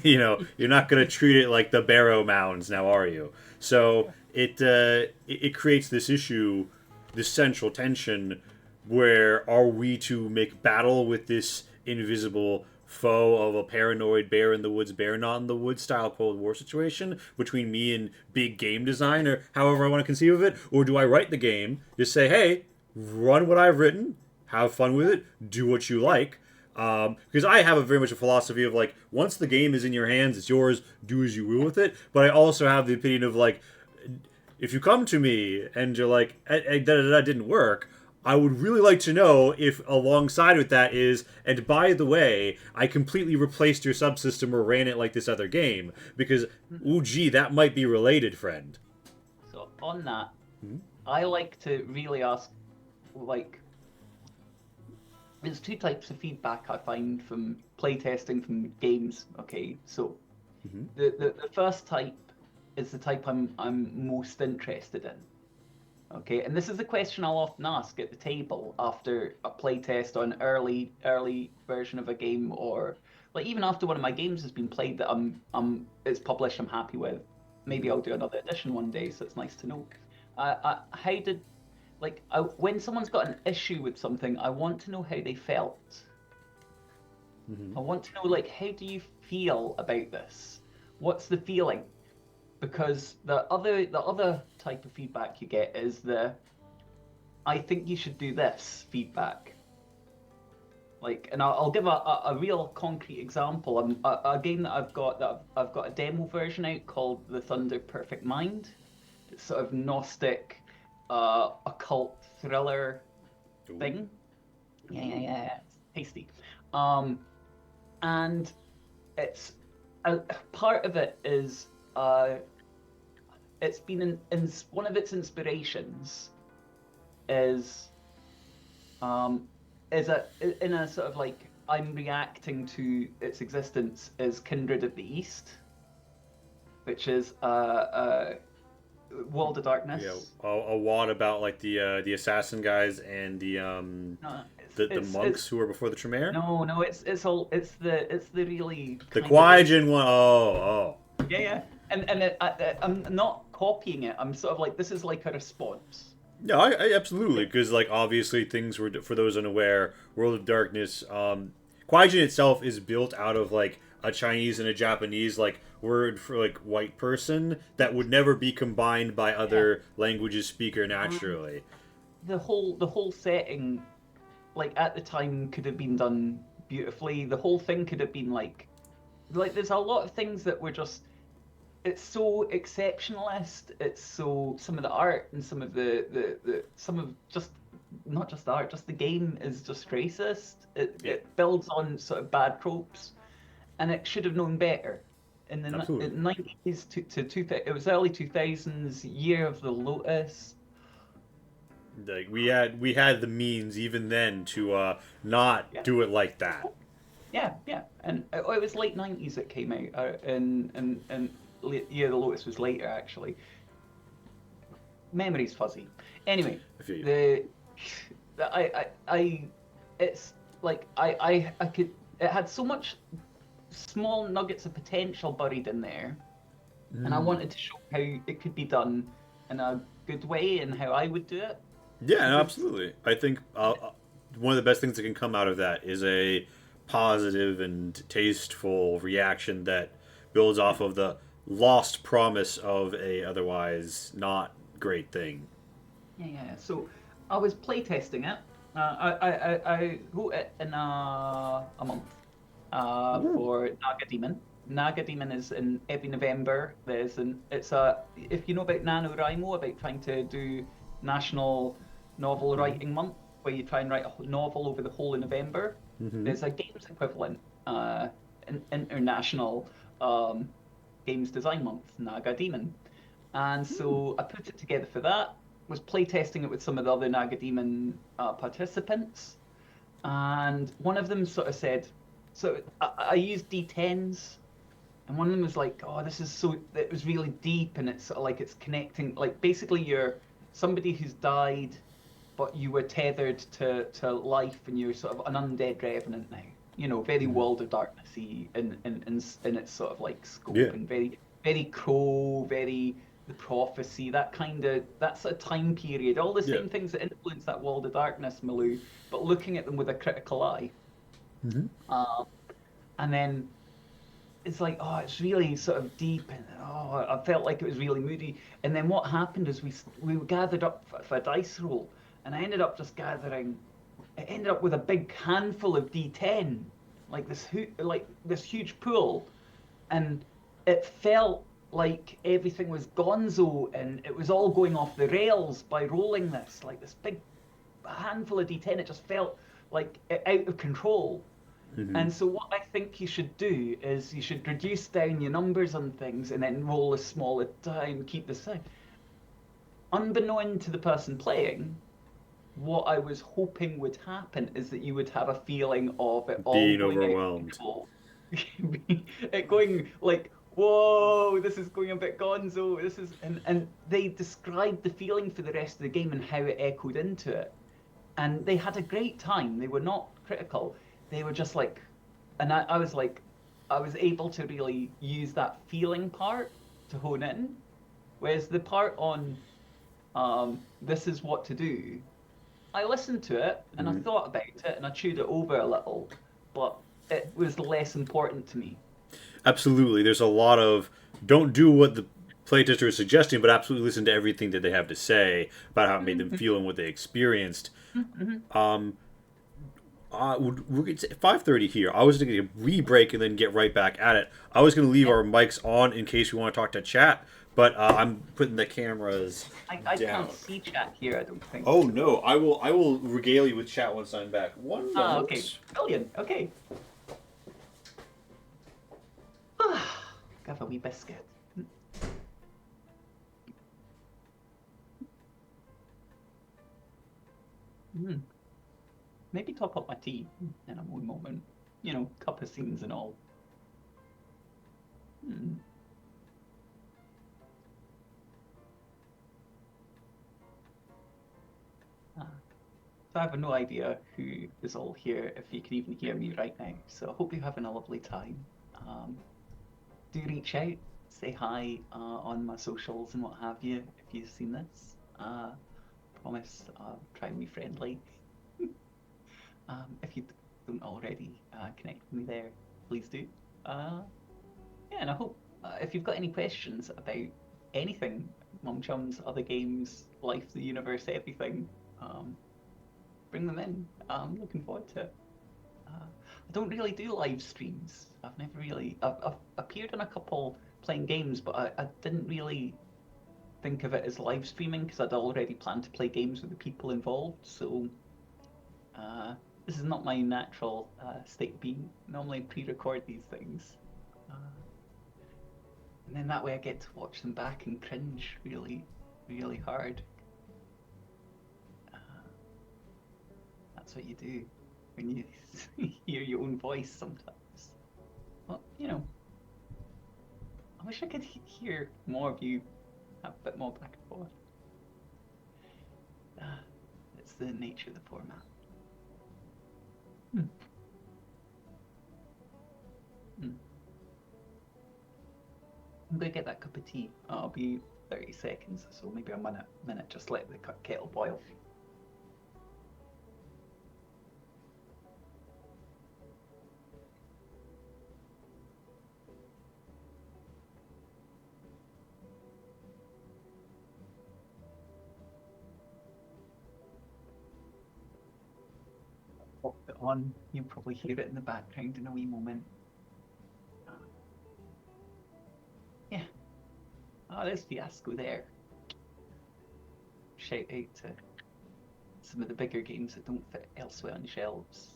you're not going to treat it like the Barrow Mounds now, are you? So it creates this issue, this central tension, where are we to make battle with this invisible foe of a paranoid bear in the woods, bear not in the woods style Cold War situation between me and big game design, or however I want to conceive of it? Or do I write the game, just say, hey, run what I've written, have fun with it, do what you like? Because I have a very much a philosophy of like, once the game is in your hands, it's yours, do as you will with it. But I also have the opinion of like, if you come to me and you're like, that didn't work, I would really like to know if alongside with that is, and by the way, I completely replaced your subsystem or ran it like this other game, because, ooh gee, that might be related, friend. So on that, I like to really ask, like, there's two types of feedback I find from playtesting from games. Okay, so the first type is the type I'm most interested in. Okay, and this is the question I'll often ask at the table after a playtest on early version of a game, or like even after one of my games has been played that it's published, I'm happy with. Maybe I'll do another edition one day, so it's nice to know. How did when someone's got an issue with something, I want to know how they felt. I want to know, like, how do you feel about this? What's the feeling? Because the other type of feedback you get is I think you should do this feedback. Like, and I'll give a real concrete example. A game that I've got a demo version out called The Thunder Perfect Mind. It's sort of Gnostic, occult thriller thing. Yeah. It's tasty. And it's part of it is it's been in one of its inspirations is in a sort of like I'm reacting to its existence is Kindred of the East, which is World of Darkness. Yeah, a lot about like the assassin guys and the monks who were before the Tremere. No, it's the really the Qui-Gon one. Oh. Yeah, and I'm not copying it. I'm sort of like, this is like a response. No, I absolutely, because like obviously things were, for those unaware, World of Darkness. Qui-Gon itself is built out of like a Chinese and a Japanese like word for like white person that would never be combined by other languages speaker naturally. The whole setting, like at the time, could have been done beautifully. The whole thing could have been like there's a lot of things that were just, it's so exceptionalist. It's so, some of the art and some of some of just, not just the art, just the game is just racist. It builds on sort of bad tropes, and it should have known better. In the 90s it was early 2000s, year of the Lotus. Like we had the means even then to not do it like that. Yeah, and it was late 90s it came out, and Year of the Lotus was later actually. Memory's fuzzy. Anyway, it's like I could. It had so much small nuggets of potential buried in there, and I wanted to show how it could be done in a good way and how I would do it. Yeah, no, absolutely. I think one of the best things that can come out of that is a positive and tasteful reaction that builds off of the lost promise of a otherwise not great thing. Yeah. So I was playtesting it. I wrote it in a month for Naga Demon. Naga Demon is in every November. It's if you know about NaNoWriMo, about trying to do National Novel Writing Month, where you try and write a novel over the whole of November. There's a games equivalent, international games design month, Naga Demon, and so I put it together for that. Was playtesting it with some of the other Naga Demon participants, and one of them sort of said, so I used D10s And one of them was like, "Oh, this is so." It was really deep, and it's sort of like it's connecting. Like basically, you're somebody who's died, but you were tethered to life, and you're sort of an undead revenant now. You know, very Hmm. World of Darknessy in its sort of like Yeah. scope, and very Crow, very the prophecy, that kind of that's a time period. All the Yeah. same things that influence that World of Darkness, Malou, but looking at them with a critical eye. Hmm. Uh, and then it's like, oh, it's really sort of deep, and oh, I felt like it was really moody. And then what happened is we gathered up for a dice roll, and I ended up just gathering. It ended up with a big handful of D10, like this huge pool, and it felt like everything was gonzo, and it was all going off the rails by rolling this, like this big handful of D10. It just felt like out of control. Hmm. And so what I think you should do is you should reduce down your numbers on things and then roll as small a down, keep the same. Unbeknown to the person playing, what I was hoping would happen is that you would have a feeling of it all Being going out of overwhelmed. control. It going like, whoa, this is going a bit gonzo. This is and they described the feeling for the rest of the game and how it echoed into it. And they had a great time. They were not critical. They were just like, and I was like, I was able to really use that feeling part to hone in. Whereas the part on this is what to do, I listened to it and I Hmm. thought about it and I chewed it over a little, but it was less important to me. Absolutely. There's a lot of don't do what the playtester is suggesting, but absolutely listen to everything that they have to say about how it made them Mhm, feel and what they experienced. mhm, mhm. It's 5:30 here. I was going to re-break and then get right back at it. I was going to leave Yeah, our mics on in case we want to talk to chat, but I'm putting the cameras I down. can't see chat here, I don't think Oh so. no, I will regale you with chat once I'm back. One Ah, okay. moment. Brilliant. Okay. Have a wee biscuit. Mm. Maybe top up my tea in a one moment. You know, cup of scenes and all. Mm. Ah. So I have no idea who is all here, if you can even hear me right now. So I hope you're having a lovely time. Um, do reach out, say hi on my socials and what have you if you've seen this. Promise try and be friendly. If you don't already connect with me there, please do. Uh, yeah, and I hope if you've got any questions about anything, Mum Chums, other games, life, the universe, everything, um, bring them in. I'm looking forward to it. I don't really do live streams. I've never really. I've appeared on a couple playing games, but I didn't really think of it as live streaming because I'd already planned to play games with the people involved. So uh, this is not my natural state of being. Normally, pre-record these things, uh, and then that way I get to watch them back and cringe really, really hard. Uh, that's what you do when you hear your own voice sometimes. Well, you know, I wish I could hear more of you have a bit more back and forth. Uh, it's the nature of the format. Hmm. Hmm. I'm gonna get that cup of tea. I'll be 30 seconds, so maybe a minute. Just let the kettle boil. Pop it on. You'll probably hear it in the background in a wee moment. Uh, yeah. Oh, there's Fiasco there. Shout out to some of the bigger games that don't fit elsewhere on shelves.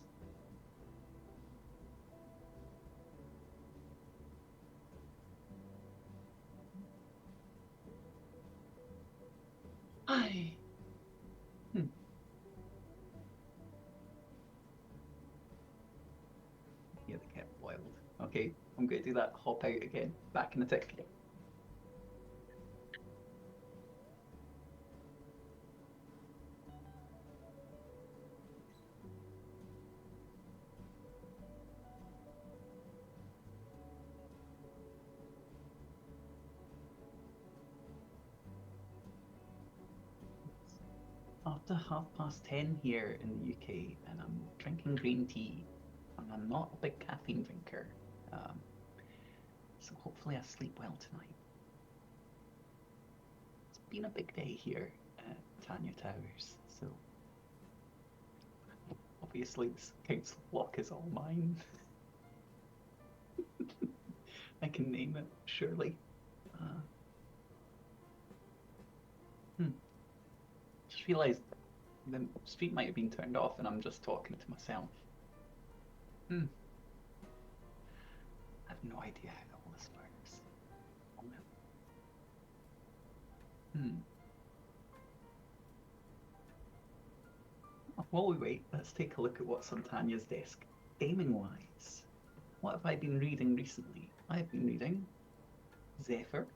Hi. Hmm. Hear the kettle boiled. Okay, I'm going to do that. Hop out again. Back in the tick. After 10:30 here in the UK, and I'm drinking green tea, and I'm not a big caffeine drinker. So hopefully I sleep well tonight. It's been a big day here at Tanya Towers, so obviously this council block is all mine. I can name it, surely. Just realised the street might have been turned off and I'm just talking to myself. I have no idea how all this works. Oh no. While we wait, let's take a look at what's on Tanya's desk. Gaming-wise, what have I been reading recently? I've been reading Zephyr,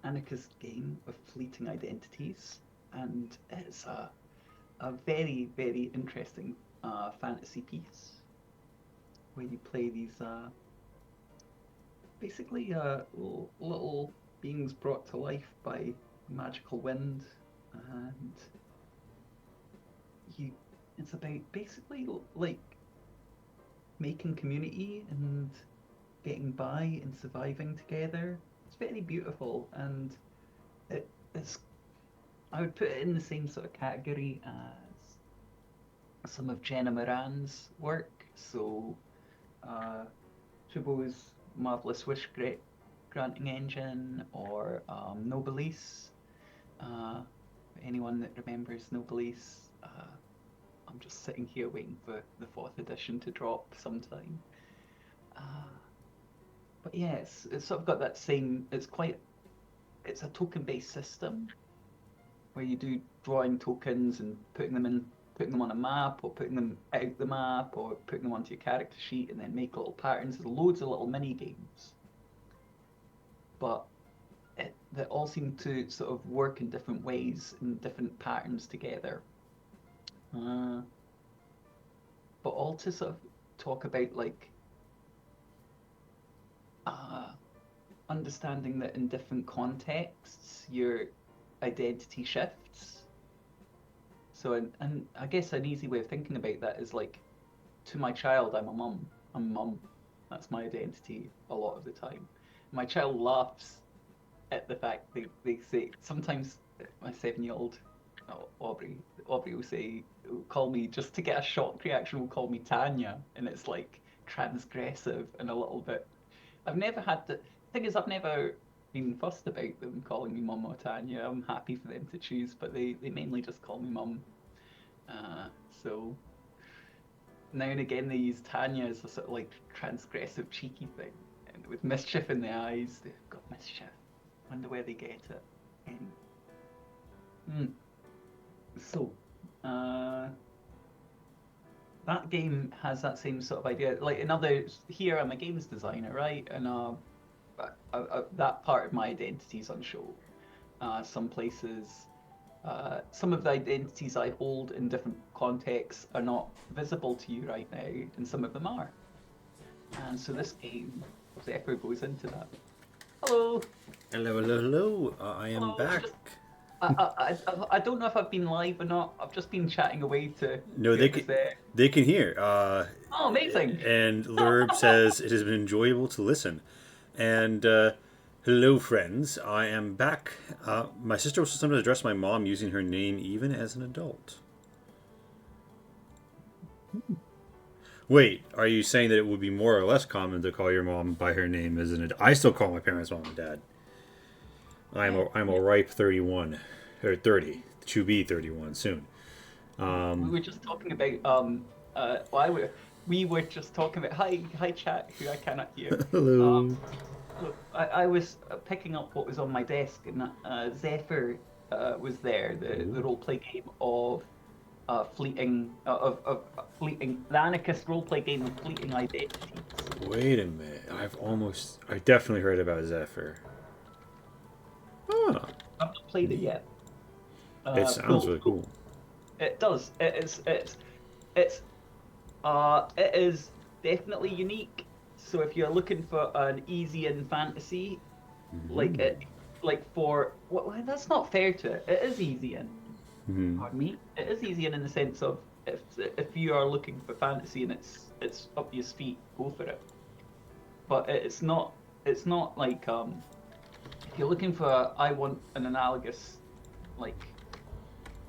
Annika's Game of Fleeting Identities, and it's a very, very interesting fantasy piece where you play these basically little beings brought to life by magical wind, and it's about basically like making community and getting by and surviving together. It's very beautiful, and it's I would put it in the same sort of category as some of Jenna Moran's work. So Tribo's Marvelous Wish Granting Engine, or Nobilis. Anyone that remembers Nobilis, I'm just sitting here waiting for the 4th edition to drop sometime. But yeah, it's sort of got that same. It's a token-based system where you do drawing tokens and putting them on a map, or putting them out the map, or putting them onto your character sheet, and then make little patterns. There's loads of little mini games, but they all seem to sort of work in different ways and different patterns together. But all to sort of talk about like understanding that in different contexts your identity shifts. So and I guess an easy way of thinking about that is like, to my child, I'm a mum. I'm a mum. That's my identity a lot of the time. My child laughs at the fact they say sometimes. My 7-year-old Aubrey will call me, just to get a shock reaction, will call me Tanya, and it's like transgressive and a little bit. I've never had the thing is I've never been fussed about them calling me mum or Tanya. I'm happy for them to choose, but they mainly just call me mum. So now and again they use Tanya as a sort of like transgressive, cheeky thing, and with mischief in the eyes. They've got mischief. Wonder where they get it. Anyway. So, that game has that same sort of idea. Like in others, here I'm a games designer, right? And that part of my identity is on show. Some places, some of the identities I hold in different contexts are not visible to you right now, and some of them are. And so this game, Zephyr, goes into that. Hello. Hello, hello, hello. I am back. I don't know if I've been live or not. I've just been chatting away to. No, they can hear. Oh, amazing! And Lurb says it has been enjoyable to listen. And hello, friends. I am back. My sister was sometimes address my mom using her name even as an adult. Wait, are you saying that it would be more or less common to call your mom by her name as an adult? I still call my parents mom and dad. I'm a ripe 31 or 30 to be 31 soon. We were just talking about we were just talking about hi chat, who I cannot hear. Hello. Look, I was picking up what was on my desk, and Zephyr was there, the role play game of fleeting the anarchist roleplay game with fleeting identities. Wait a minute. I definitely heard about Zephyr. Huh. I've not played it Neat. yet. It sounds really cool. It does. It's it is definitely unique. So if you're looking for an easy in fantasy, like it, like for well, that's not fair to it. It is easy in. Pardon me. It is easy in the sense of if you are looking for fantasy and it's up your feet, go for it. But it's not like if you're looking for I want an analogous like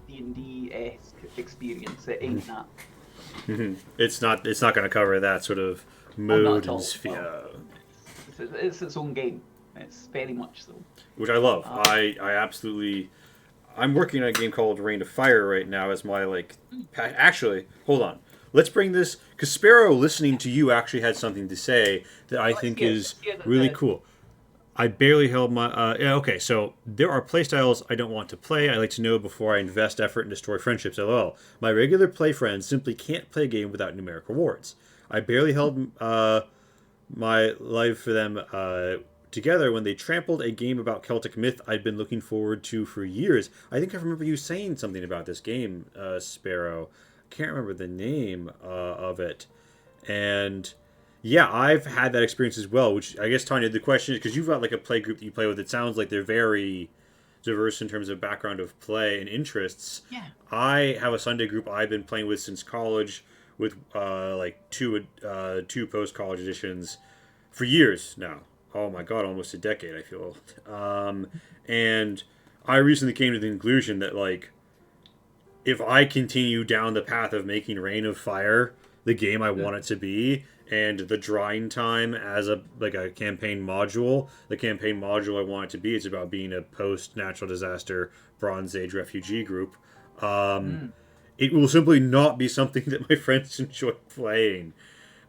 D&D-esque experience, it ain't that. It's not going to cover that sort of mood and sphere. It's its own game. It's very much so. Which I love. I absolutely. I'm working on a game called Rain of Fire right now as my Actually, hold on. Let's bring this because Sparrow, listening to you, actually had something to say that I think is really cool. I barely held my. Okay, so there are playstyles I don't want to play. I like to know before I invest effort and destroy friendships. LOL. My regular play friends simply can't play a game without numeric rewards. I barely held my life for them together when they trampled a game about Celtic myth I'd been looking forward to for years. I think I remember you saying something about this game, Sparrow. Can't remember the name of it. And yeah, I've had that experience as well, which I guess, Tanya, the question is, because you've got like a play group that you play with, it sounds like they're very diverse in terms of background of play and interests. Yeah. I have a Sunday group I've been playing with since college with like two post-college editions for years now. Oh my god, almost a decade, I feel. And I recently came to the conclusion that, like, if I continue down the path of making Rain of Fire the game I want it to be, and the drawing time as a campaign module, the campaign module I want it to be, it's about being a post-natural disaster Bronze Age refugee group. It will simply not be something that my friends enjoy playing.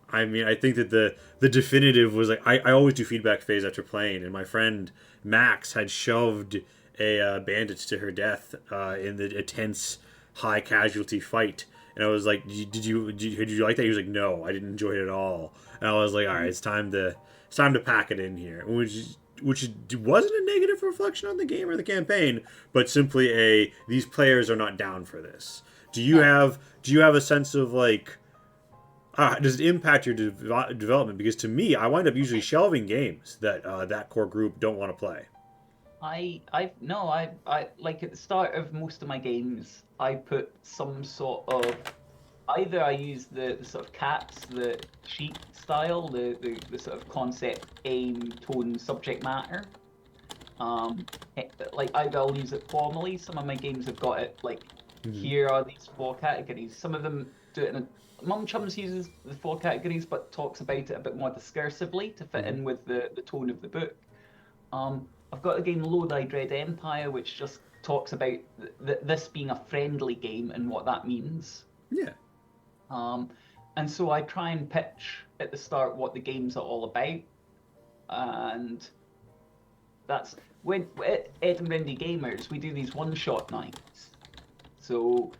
I mean, I think that the definitive was like I always do feedback phase after playing, and my friend Max had shoved a bandit to her death in a tense high casualty fight, and I was like, did you like that? He was like, no, I didn't enjoy it at all. And I was like, all right, it's time to pack it in here, which wasn't a negative reflection on the game or the campaign, but simply these players are not down for this. Do you have a sense of like? Does it impact your development? Because to me, I wind up usually shelving games that that core group don't want to play. I like at the start of most of my games, I put some sort of either I use the sort of CATS, the sheet style, the sort of concept, aim, tone, subject matter. Like either I'll use it formally. Some of my games have got it like here are these 4 categories. Some of them do it in a Chums uses the 4 categories, but talks about it a bit more discursively to fit in with the tone of the book. I've got a game, Load I Dread Empire, which just talks about this being a friendly game and what that means. Yeah. And so I try and pitch at the start what the games are all about, and that's when at Edinburgh Indie Gamers we do these one-shot nights. So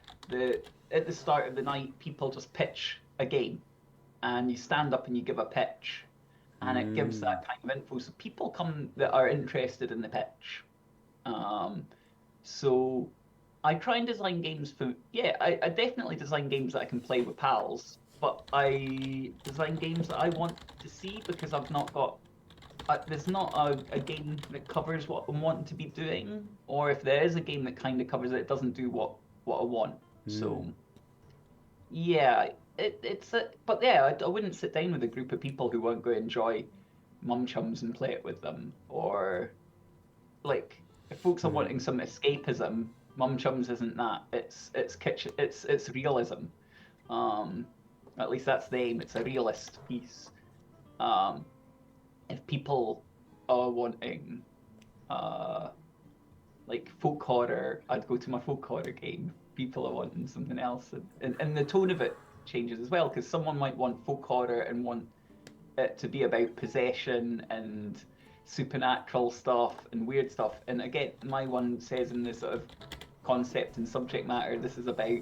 at the start of the night, people just pitch a game, and you stand up and you give a pitch, and it gives that kind of info. So people come that are interested in the pitch. So I try and design games for I definitely design games that I can play with pals, but I design games that I want to see because I've not got. There's not a game that covers what I'm wanting to be doing, or if there is a game that kind of covers it, it doesn't do what I want. So, yeah, but yeah, I wouldn't sit down with a group of people who weren't going to enjoy Chums and play it with them, or like if folks are wanting some escapism, Chums isn't that. It's kitchen. It's realism. At least that's the aim. It's a realist piece. If people are wanting like folk horror, I'd go to my folk horror game. People are wanting something else, and the tone of it changes as well, because someone might want folk horror and want it to be about possession and supernatural stuff and weird stuff. And again, my one says in the sort of concept and subject matter, this is about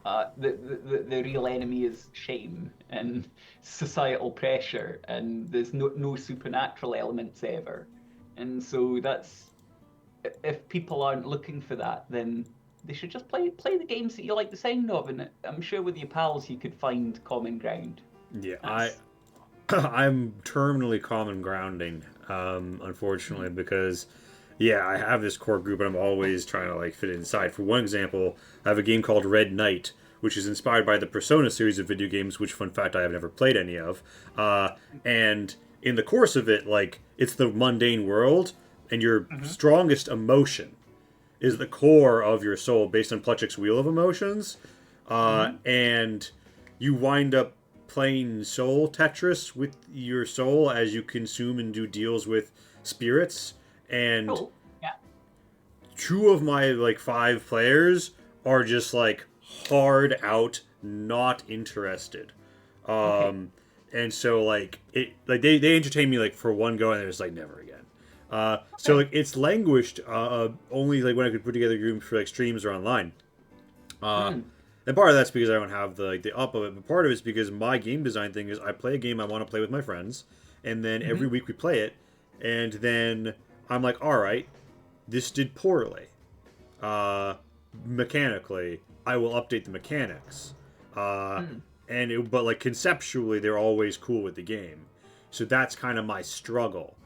the real enemy is shame and societal pressure, and there's no supernatural elements ever. And so that's, if people aren't looking for that, then they should just play the games that you like the sound of, and I'm sure with your pals you could find common ground. Yeah, That's I'm terminally common grounding, unfortunately, because yeah, I have this core group and I'm always trying to like fit it inside. For one example, I have a game called Red Knight, which is inspired by the Persona series of video games, which, fun fact, I have never played any of. And in the course of it, like, it's the mundane world, and your Mhm. strongest emotion is the core of your soul based on Plutchik's Wheel of Emotions. Mhm. And you wind up playing soul Tetris with your soul as you consume and do deals with spirits. And Cool. Yeah. two of my like five players are just like hard out, not interested. Okay. Um, and so like they entertain me like for one go and they're just like never again. So Okay. like it's languished only like when I could put together groups for like streams or online. Uh, Mm. and part of that's because I don't have the like the up of it, but part of it's because my game design thing is I play a game I want to play with my friends, and then every Mhm. week we play it, and then I'm like, all right, this did poorly. Uh, Mechanically, I will update the mechanics. Uh, Mm. but like conceptually, they're always cool with the game. So that's kind of my struggle.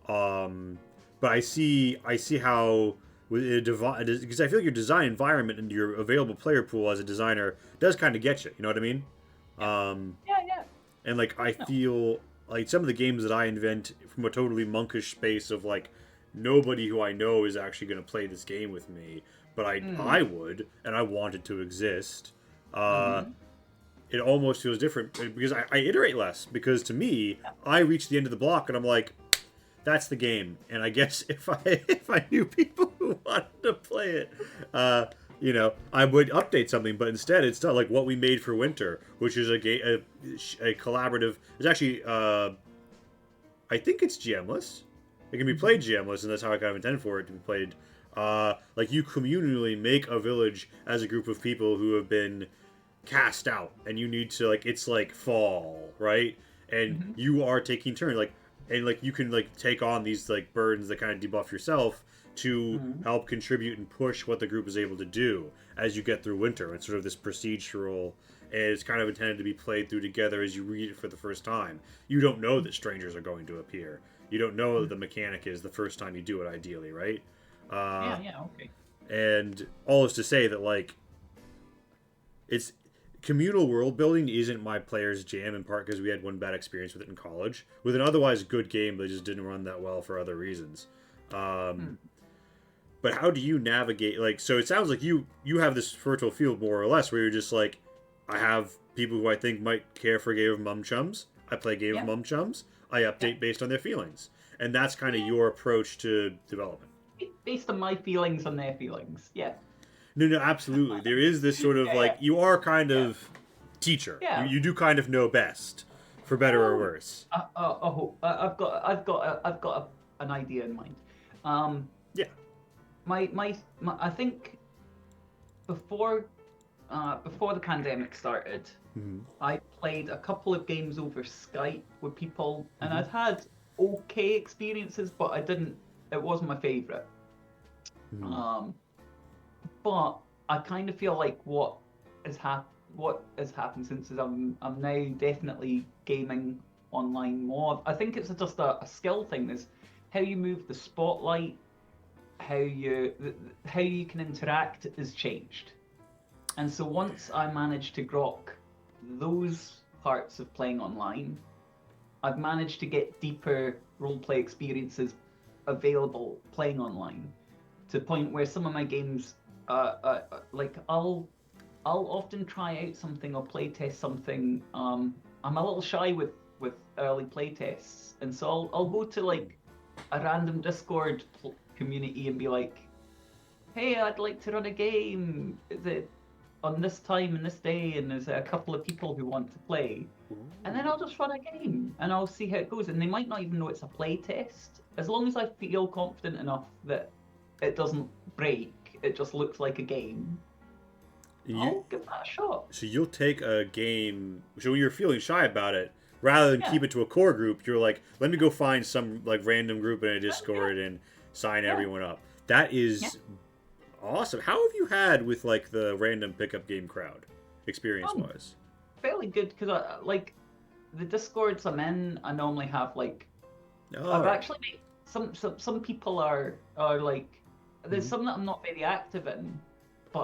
Um, but I see how with a because I feel like your design environment and your available player pool as a designer does kind of get you. You know what I mean? Yeah. Um, Yeah. Yeah. and like I No. feel like some of the games that I invent from a totally monkish space of like nobody who I know is actually going to play this game with me, but Mm. I would and I want it to exist. Uh, Mhm. it almost feels different because I iterate less because to me I reach the end of the block and I'm like that's the game. And I guess if I if I knew people who wanted to play it, uh, I would update something. But instead, it's not like what we made for winter, which is a collaborative. It's actually I think it's GMless. It can be played Mhm. GMless, and that's how I kind of intend for it to be played. Like you communally make a village as a group of people who have been cast out, and you need to like it's like fall, right? And Mhm. you are taking turns, like and like you can like take on these like burdens that kind of debuff yourself to Mhm. help contribute and push what the group is able to do as you get through winter. It's sort of this procedural and it's kind of intended to be played through together as you read it for the first time. You don't know that strangers are going to appear. You don't know that Mhm. the mechanic is the first time you do it, ideally, right? Uh, Yeah. Yeah. Okay. and all is to say that like it's communal world building isn't my player's jam in part because we had one bad experience with it in college with an otherwise good game that just didn't run that well for other reasons. Um, Mm. but how do you navigate like so it sounds like you have this fertile field more or less where you're just like I have people who I think might care for a game of Mum Chums. I play a game of Yeah. Mum Chums. I Yeah. update based on their feelings. And that's kind of Yeah. your approach to development. Based on my feelings on their feelings. Yeah. No, no, absolutely. There is this sort of Yeah. like you are kind Yeah. of teacher. You Yeah. you do kind of know best, for better or Well, worse. I've got an idea in mind. Um, Yeah. my I think before before the pandemic started, Mm-hmm. I played a couple of games over Skype with people, and Mm-hmm. I'd had okay experiences, but I didn't. It wasn't my favorite. Mm-hmm. Um, but I kind of feel like what has happened since is I'm now definitely gaming online more. I think it's just a skill thing. Is how you move the spotlight, how you can interact is changed. And so once I managed to grok those parts of playing online, I've managed to get deeper roleplay experiences available playing online to the point where some of my games, like I'll often try out something or play test something. I'm a little shy with early play tests, and so I'll go to like a random Discord community and be like, "Hey, I'd like to run a game. Is it on this time and this day? And there's a couple of people who want to play." And then I'll just run a game and I'll see how it goes. And they might not even know it's a play test. As long as I feel confident enough that it doesn't break, it just looks like a game. You I'll give that a shot. so you'll take a game. So when you're feeling shy about it, rather than Yeah, keep it to a core group, you're like, let me go find some like random group in a yeah, Discord and sign yeah, everyone up. That yeah. is awesome. How have you had with like the random pickup game crowd, experience Um, wise? Fairly good because I like the discords I'm in. I normally have like All I've right. actually made some people are like there's Mm-hmm. some that I'm not very active in, but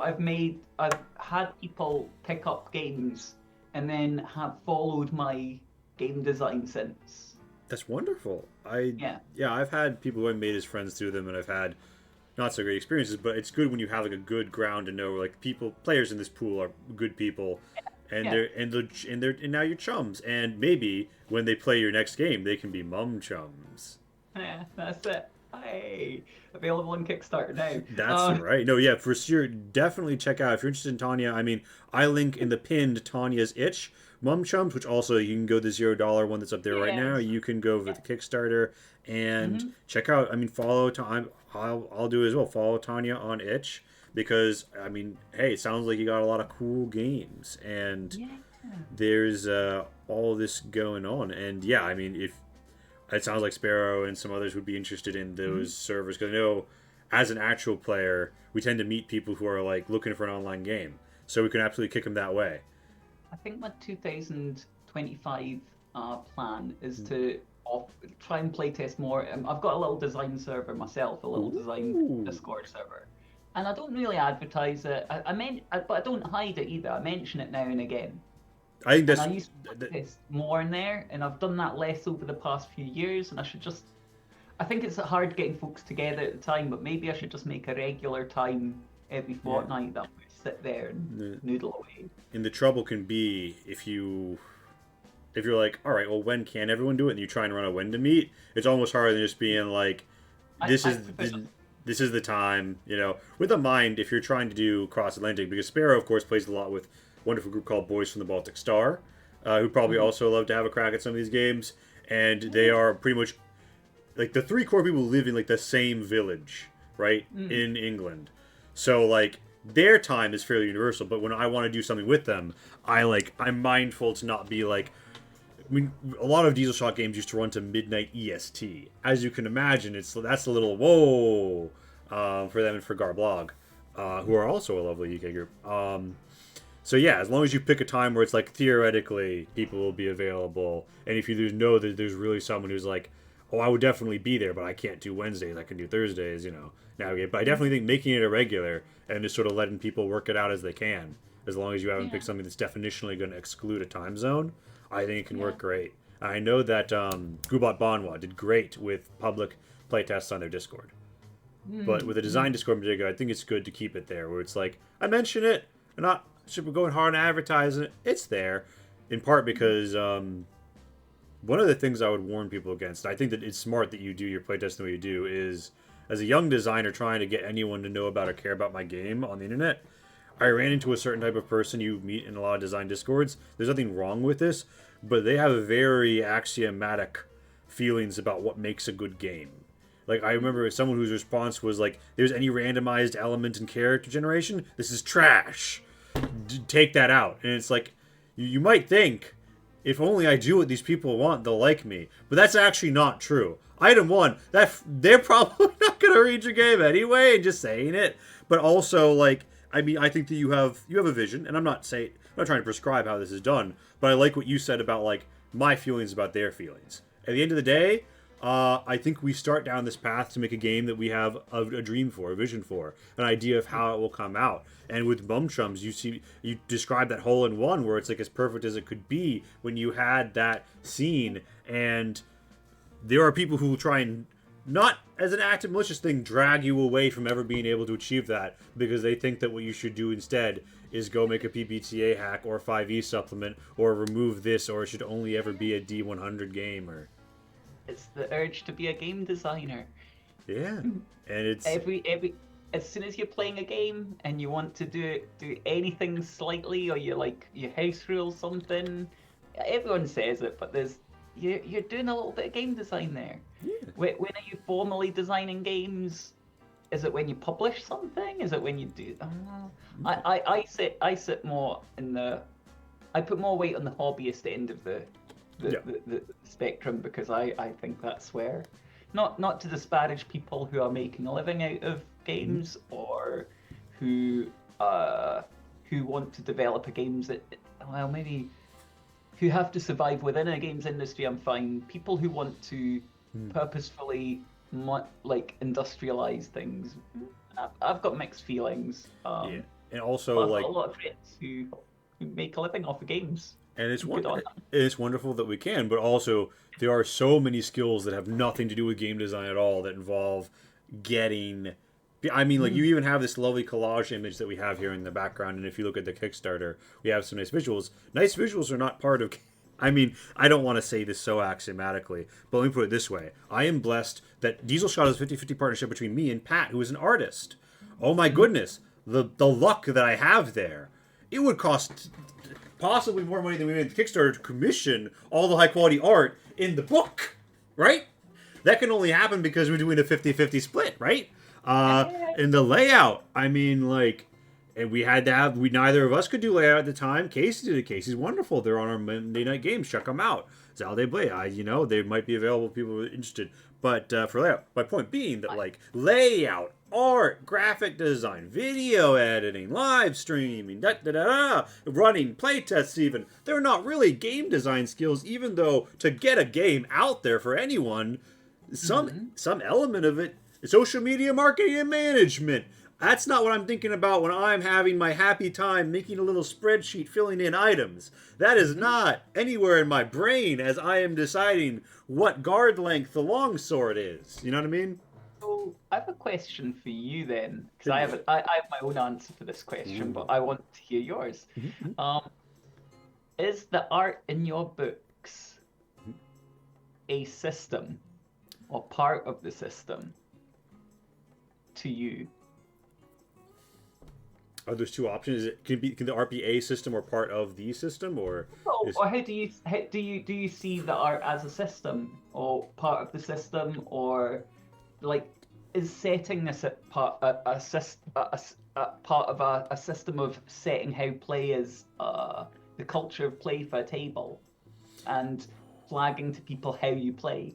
I've had people pick up games and then have followed my game design since. That's wonderful. I Yeah, Yeah, I've had people who I made as friends through them, and I've had not so great experiences. But it's good when you have like a good ground to know like people, players in this pool are good people, and yeah, they're now you're chums. And maybe when they play your next game, they can be mum chums. yeah. That's it. Hey, available on Kickstarter now. That's right. No, yeah, for sure. Definitely check out if you're interested in Tanya. I mean, I link in the pinned Tanya's itch. Mum Chums, which also you can go the $0 one that's up there right now. Yes. You can go for Yeah. the Kickstarter and Mm-hmm. check out. I mean, follow. I'll do it as well. Follow Tanya on itch because I mean, hey, it sounds like you got a lot of cool games and Yeah. there's all this going on. And yeah, I mean, if it sounds like Sparrow and some others would be interested in Mm-hmm. those servers because I know as an actual player, we tend to meet people who are like looking for an online game, so we can absolutely kick them that way. I think my 2025 plan is to try and play test more. I've got a little design server myself, a little design Ooh, Discord server, and I don't really advertise it. But I don't hide it either. I mention it now and again, I think and I that's used that, to test more in there, and I've done that less over the past few years, and I should just. I think it's hard getting folks together at the time, but maybe I should just make a regular time every yeah. fortnight that I'm going to sit there and noodle away. And the trouble can be if you're like, all right, well, when can everyone do it? And you try and run a when to meet, it's almost harder than just being like, this I is prefer this, just this is the time, with a mind if you're trying to do cross Atlantic because Sparrow, of course, plays a lot with a wonderful group called Boys from the Baltic Star, who probably Mhm. also love to have a crack at some of these games, and they Yeah. are pretty much like the three core people live in like the same village, right, Mm. in England. So like their time is fairly universal, but when I want to do something with them, I'm mindful to not be like I mean, a lot of Diesel Shot games used to run to midnight EST. As you can imagine, that's a little whoa for them and for Garblog, who are also a lovely UK group. So yeah, as long as you pick a time where it's like theoretically people will be available, and if you know that there's really someone who's like, oh, I would definitely be there, but I can't do Wednesdays, I can do Thursdays, navigate. But I Mhm. definitely think making it a regular and just sort of letting people work it out as they can, as long as you haven't Yeah. picked something that's definitionally going to exclude a time zone, I think it can Yeah. work great. I know that Gubot Banwa did great with public playtests on their Discord. But with a Mm. design Discord in particular, I think it's good to keep it there, where it's like I mention it, and not should be going hard on advertising it. It's there, in part Mm. because one of the things I would warn people against, I think that it's smart that you do your playtest the way you do, is as a young designer trying to get anyone to know about or care about my game on the internet, I ran into a certain type of person you meet in a lot of design discords. There's nothing wrong with this, but they have very axiomatic feelings about what makes a good game. Like I remember someone whose response was like, "There's any randomized element in character generation? This is trash. Take that out." And it's like, you might think, if only I do what these people want, they'll like me. But that's actually not true. Item one, that they're probably not gonna read your game anyway, and just saying it. But also, like, I mean, I think that you have a vision, and I'm not trying to prescribe how this is done, but I like what you said about like my feelings about their feelings. At the end of the day, I think we start down this path to make a game that we have a dream for, a vision for, an idea of how it will come out. And with Bum Chums, you describe that hole in one where it's like as perfect as it could be when you had that scene. And there are people who will try and not as an active malicious thing drag you away from ever being able to achieve that because they think that what you should do instead is go make a PBTA hack or a 5e supplement or remove this or it should only ever be a D100 game or It's the urge to be a game designer. yeah. And it's Every as soon as you're playing a game and you want to do anything slightly or you house rule something, everyone says it, but you're doing a little bit of game design there. yeah. When are you formally designing games? is it when you publish something? Is it when you do? I sit more in the. I put more weight on the hobbyist end of Yeah. the spectrum because I think that's where, not to disparage people who are making a living out of games or who want to develop a games that, well, maybe who have to survive within a games industry. I'm fine. People who want to purposefully industrialize things, I've got mixed feelings. Yeah. And also, But I've like, got a lot of friends who make a living off of games. and Good on them. it's wonderful that we can, but also there are so many skills that have nothing to do with game design at all that involve getting. I mean, like, you even have this lovely collage image that we have here in the background, and if you look at the Kickstarter, we have some nice visuals. Nice visuals are not part of. I mean, I don't want to say this so axiomatically, but let me put it this way. I am blessed that Diesel Shot is a 50-50 partnership between me and Pat, who is an artist. Oh my goodness, the luck that I have there. It would cost possibly more money than we made the Kickstarter to commission all the high-quality art in the book, right? That can only happen because we're doing a 50-50 split, right? In the layout, I mean, like, and we had to have, neither of us could do layout at the time. Casey did it. Casey's wonderful. They're on our Monday night games. Check them out. Zalde Blay. They might be available. People who are interested. But for layout, my point being that, like, layout, art, graphic design, video editing, live streaming, running playtests even, they're not really game design skills, even though to get a game out there for anyone, some element of it, social media marketing and management. That's not what I'm thinking about when I'm having my happy time making a little spreadsheet filling in items. That is not anywhere in my brain as I am deciding what guard length the longsword is. You know what I mean? So I have a question for you then, because I have my own answer for this question, but I want to hear yours. Is the art in your books a system or part of the system to you? Are there two options? Can the art be a system or part of the system, or? Or how do you see the art as a system or part of the system, or like is setting this part of a system of setting how play is the culture of play for a table and flagging to people how you play?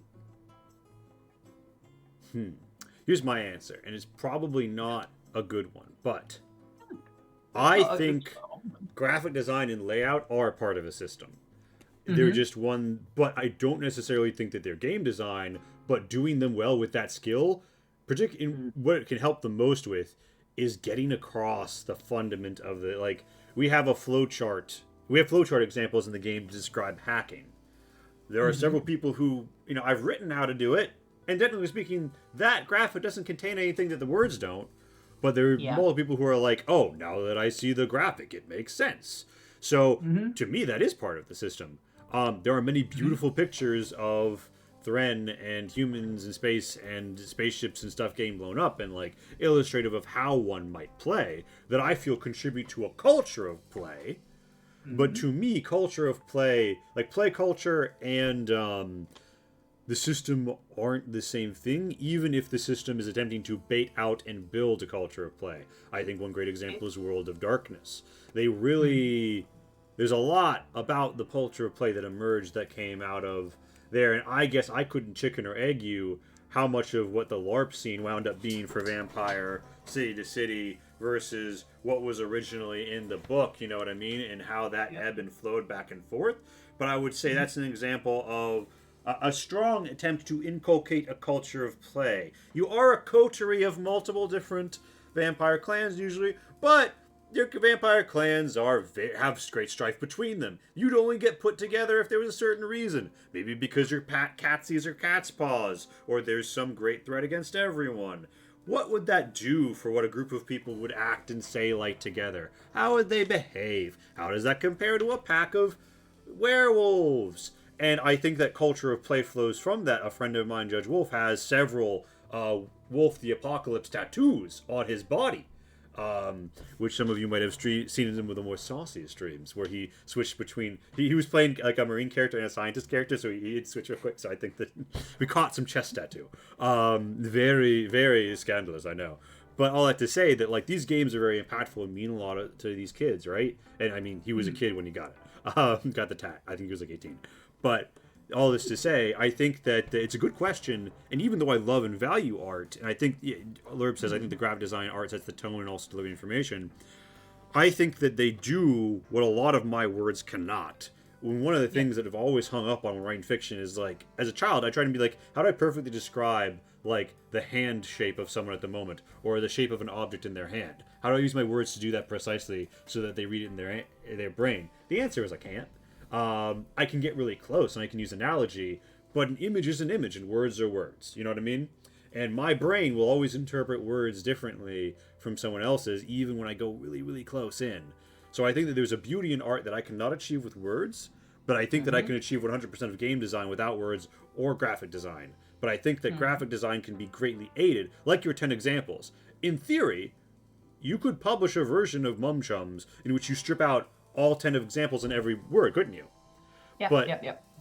Here's my answer, and it's probably not a good one, but I think graphic design and layout are part of a system. They're just one, but I don't necessarily think that they're game design, but doing them well with that skill, particularly what it can help the most with, is getting across the fundament of the, like, we have a flowchart. We have flowchart examples in the game to describe hacking. There are several people who, I've written how to do it, and technically speaking, that graphic doesn't contain anything that the words don't. But there are multiple people who are like, oh, now that I see the graphic, it makes sense. So, to me, that is part of the system. There are many beautiful pictures of Thren and humans in space and spaceships and stuff getting blown up and, like, illustrative of how one might play that I feel contribute to a culture of play. But to me, culture of play, like play culture and the system aren't the same thing, even if the system is attempting to bait out and build a culture of play. I think one great example is World of Darkness. They really... There's a lot about the culture of play that emerged that came out of there, and I guess I couldn't chicken or egg you how much of what the LARP scene wound up being for Vampire City to City versus what was originally in the book, you know what I mean, and how that ebbed and flowed back and forth. But I would say that's an example of a strong attempt to inculcate a culture of play. You are a coterie of multiple different vampire clans usually, but your vampire clans have great strife between them. You'd only get put together if there was a certain reason. Maybe because your catsies are cat's paws, or there's some great threat against everyone. What would that do for what a group of people would act and say like together? How would they behave? How does that compare to a pack of werewolves? And I think that culture of play flows from that. A friend of mine, Judge Wolf, has several Wolf the Apocalypse tattoos on his body. which some of you might have seen in some of the more saucy streams, where he switched between he was playing like a marine character and a scientist character, so he'd switch real quick. So I think that we caught some chest tattoo. Very very scandalous, I know. But all that to say that like these games are very impactful and mean a lot to these kids, right? And I mean, he was a kid when he got it, got the tat. I think he was like 18. But all this to say, I think that it's a good question. And even though I love and value art, and I think Lurb says I think the graphic design art sets the tone and also delivering information. I think that they do what a lot of my words cannot. One of the things that I've always hung up on when writing fiction is like, as a child, I tried to be like, how do I perfectly describe like the hand shape of someone at the moment, or the shape of an object in their hand? How do I use my words to do that precisely so that they read it in their brain? The answer is I can't. I can get really close and I can use analogy, but an image is an image and words are words. You know what I mean? And my brain will always interpret words differently from someone else's, even when I go really, really close in. So I think that there's a beauty in art that I cannot achieve with words, but I think that I can achieve 100% of game design without words or graphic design. But I think that graphic design can be greatly aided, like your 10 examples. In theory, you could publish a version of Chums in which you strip out all 10 examples in every word, couldn't you? Yeah, but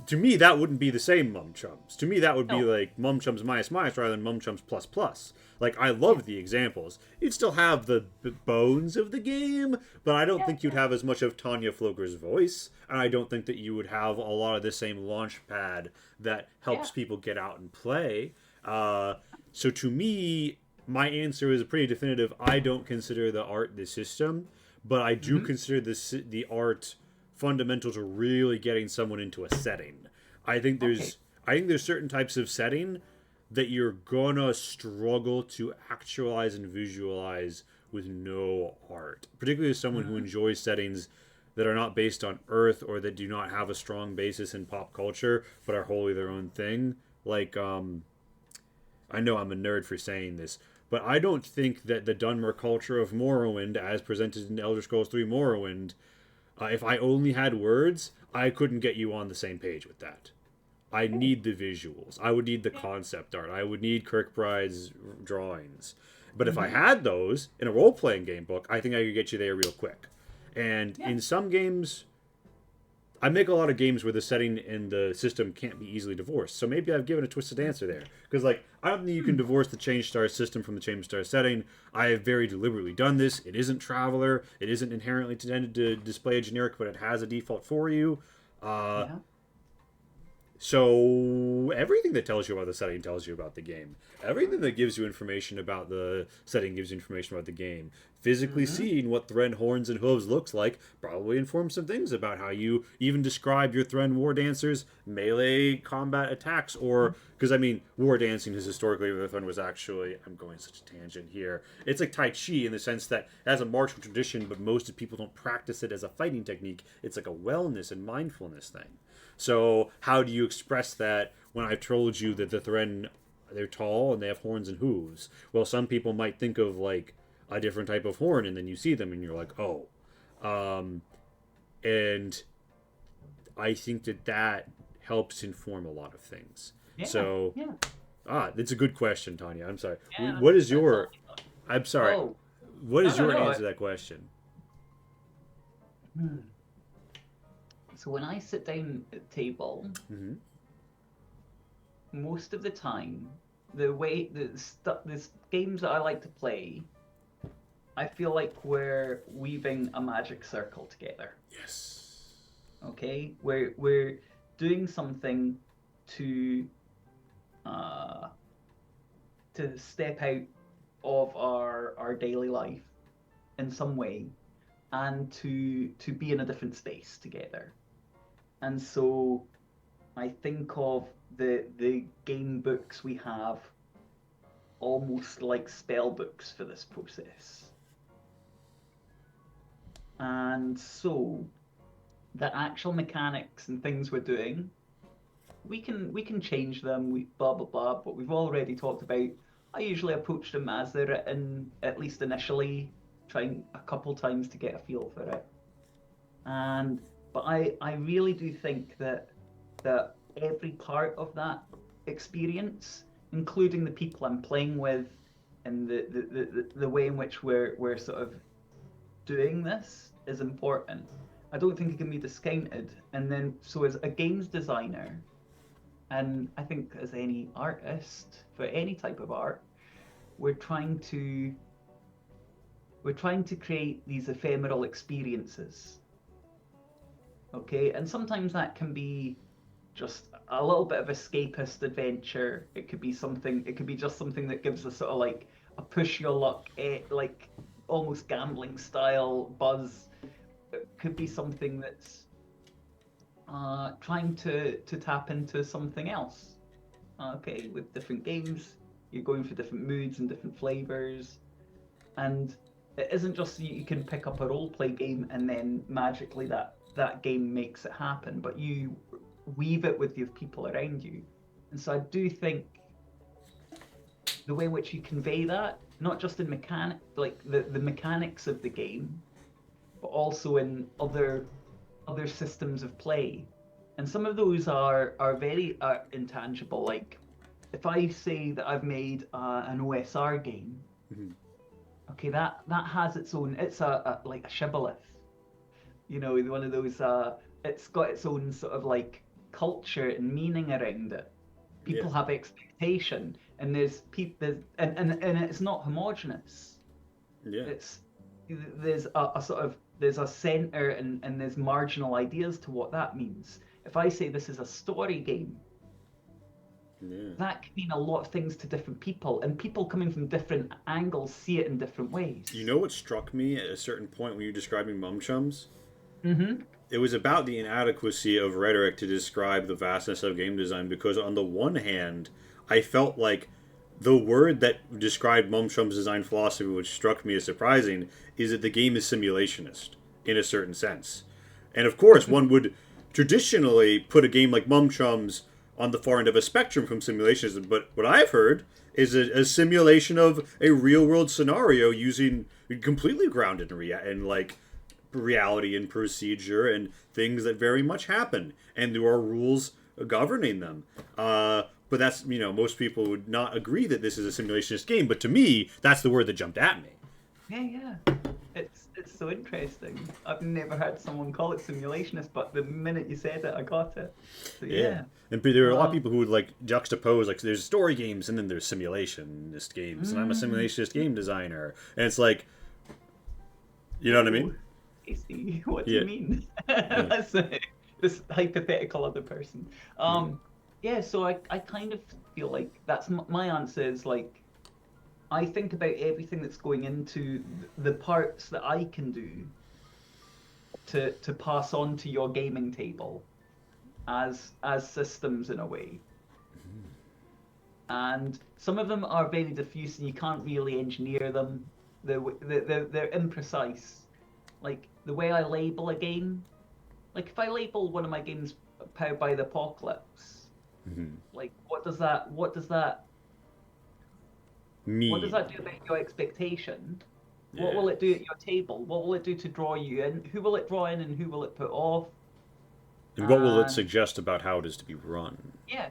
to me, that wouldn't be the same Chums. To me, that would be No. like Chums minus minus rather than Chums plus plus. Like, I love the examples. You'd still have the bones of the game, but I don't think you'd have as much of Tanya Floaker's voice, and I don't think that you would have a lot of the same launch pad that helps people get out and play. So to me, my answer is pretty definitive. I don't consider the art the system, but I do consider the art fundamental to really getting someone into a setting. I think there's certain types of setting that you're gonna struggle to actualize and visualize with no art, particularly as someone who enjoys settings that are not based on Earth or that do not have a strong basis in pop culture but are wholly their own thing. Like, I know I'm a nerd for saying this, but I don't think that the Dunmer culture of Morrowind, as presented in Elder Scrolls 3 Morrowind, if I only had words, I couldn't get you on the same page with that. I need the visuals. I would need the concept art. I would need Kirkbride's drawings. But if I had those in a role-playing game book, I think I could get you there real quick. And in some games, I make a lot of games where the setting and the system can't be easily divorced. So maybe I've given a twisted answer there. Because, like, I don't think you can divorce the Change Star system from the Change Star setting. I have very deliberately done this. It isn't Traveler. It isn't inherently intended to display a generic, but it has a default for you. So everything that tells you about the setting tells you about the game. Everything that gives you information about the setting gives you information about the game. Physically seeing what Thren horns and hooves looks like probably informs some things about how you even describe your Thren war dancers' melee combat attacks. Or, because I mean, war dancing is historically where Thren was actually, I'm going such a tangent here. It's like Tai Chi in the sense that it has a martial tradition, but most people don't practice it as a fighting technique. It's like a wellness and mindfulness thing. So how do you express that when I've told you that the Thren, they're tall and they have horns and hooves? Well, some people might think of like a different type of horn, and then you see them and you're like, oh. And I think that helps inform a lot of things. That's a good question, Tanya. I'm sorry. What is your... I'm sorry. What is your answer to that question? So when I sit down at the table, most of the time, the games that I like to play, I feel like we're weaving a magic circle together. Yes. Okay? We're doing something to step out of our daily life in some way and to be in a different space together. And so I think of the game books we have almost like spell books for this process. And so the actual mechanics and things we're doing, we can change them, we blah blah blah, but we've already talked about I usually approach them as they're written, at least initially, trying a couple times to get a feel for it. But I really do think that every part of that experience, including the people I'm playing with, and the way in which we're sort of doing this is important. I don't think it can be discounted. And then, so as a games designer, and I think as any artist for any type of art, we're trying to create these ephemeral experiences. Okay, and sometimes that can be just a little bit of escapist adventure. It could be something. It could be just something that gives us sort of like a push your luck, like almost gambling style buzz. It could be something that's trying to tap into something else. Okay, with different games, you're going for different moods and different flavors, and it isn't just you can pick up a role play game and then magically that game makes it happen, but you weave it with the people around you. And so I do think the way in which you convey that, not just in mechanic, like the mechanics of the game, but also in other systems of play. And some of those are very intangible. Like if I say that I've made an OSR game, Mhm. okay, that has its own. It's like a shibboleth, you know, one of those. It's got its own sort of like culture and meaning around it. Yeah. People have expectation, and there's people, and it's not homogenous. Yeah. It's there's a sort of there's a center and there's marginal ideas to what that means. If I say this is a story game, Yeah. that can mean a lot of things to different people, and people coming from different angles see it in different ways. You know what struck me at a certain point when you were describing Chums? Mm-hmm. It was about the inadequacy of rhetoric to describe the vastness of game design because, on the one hand, I felt like the word that described Chums' design philosophy, which struck me as surprising, is that the game is simulationist in a certain sense. And of course, one would traditionally put a game like Chums on the far end of a spectrum from simulationism, but what I've heard is a simulation of a real world scenario using completely grounded in like reality and procedure and things that very much happen, and there are rules governing them. But that's, most people would not agree that this is a simulationist game. But to me, that's the word that jumped at me. Yeah. It's so interesting. I've never heard someone call it simulationist, but the minute you said it, I got it. So yeah. And there are a lot of people who would like juxtapose, like there's story games and then there's simulationist games, and I'm a simulationist game designer, and it's like, you know what I mean? I see. What do you mean? That's this hypothetical other person. Yeah. So I kind of feel like that's my answer is like I think about everything that's going into the parts that I can do to pass on to your gaming table as systems in a way. And some of them are very diffuse and you can't really engineer them. They're imprecise. Like the way I label a game, like if I label one of my games Powered by the Apocalypse, like what does that mean? What does that do about your expectation? Yeah. What will it do at your table? What will it do to draw you in? Who will it draw in and who will it put off? And what will it suggest about how it is to be run? Yeah.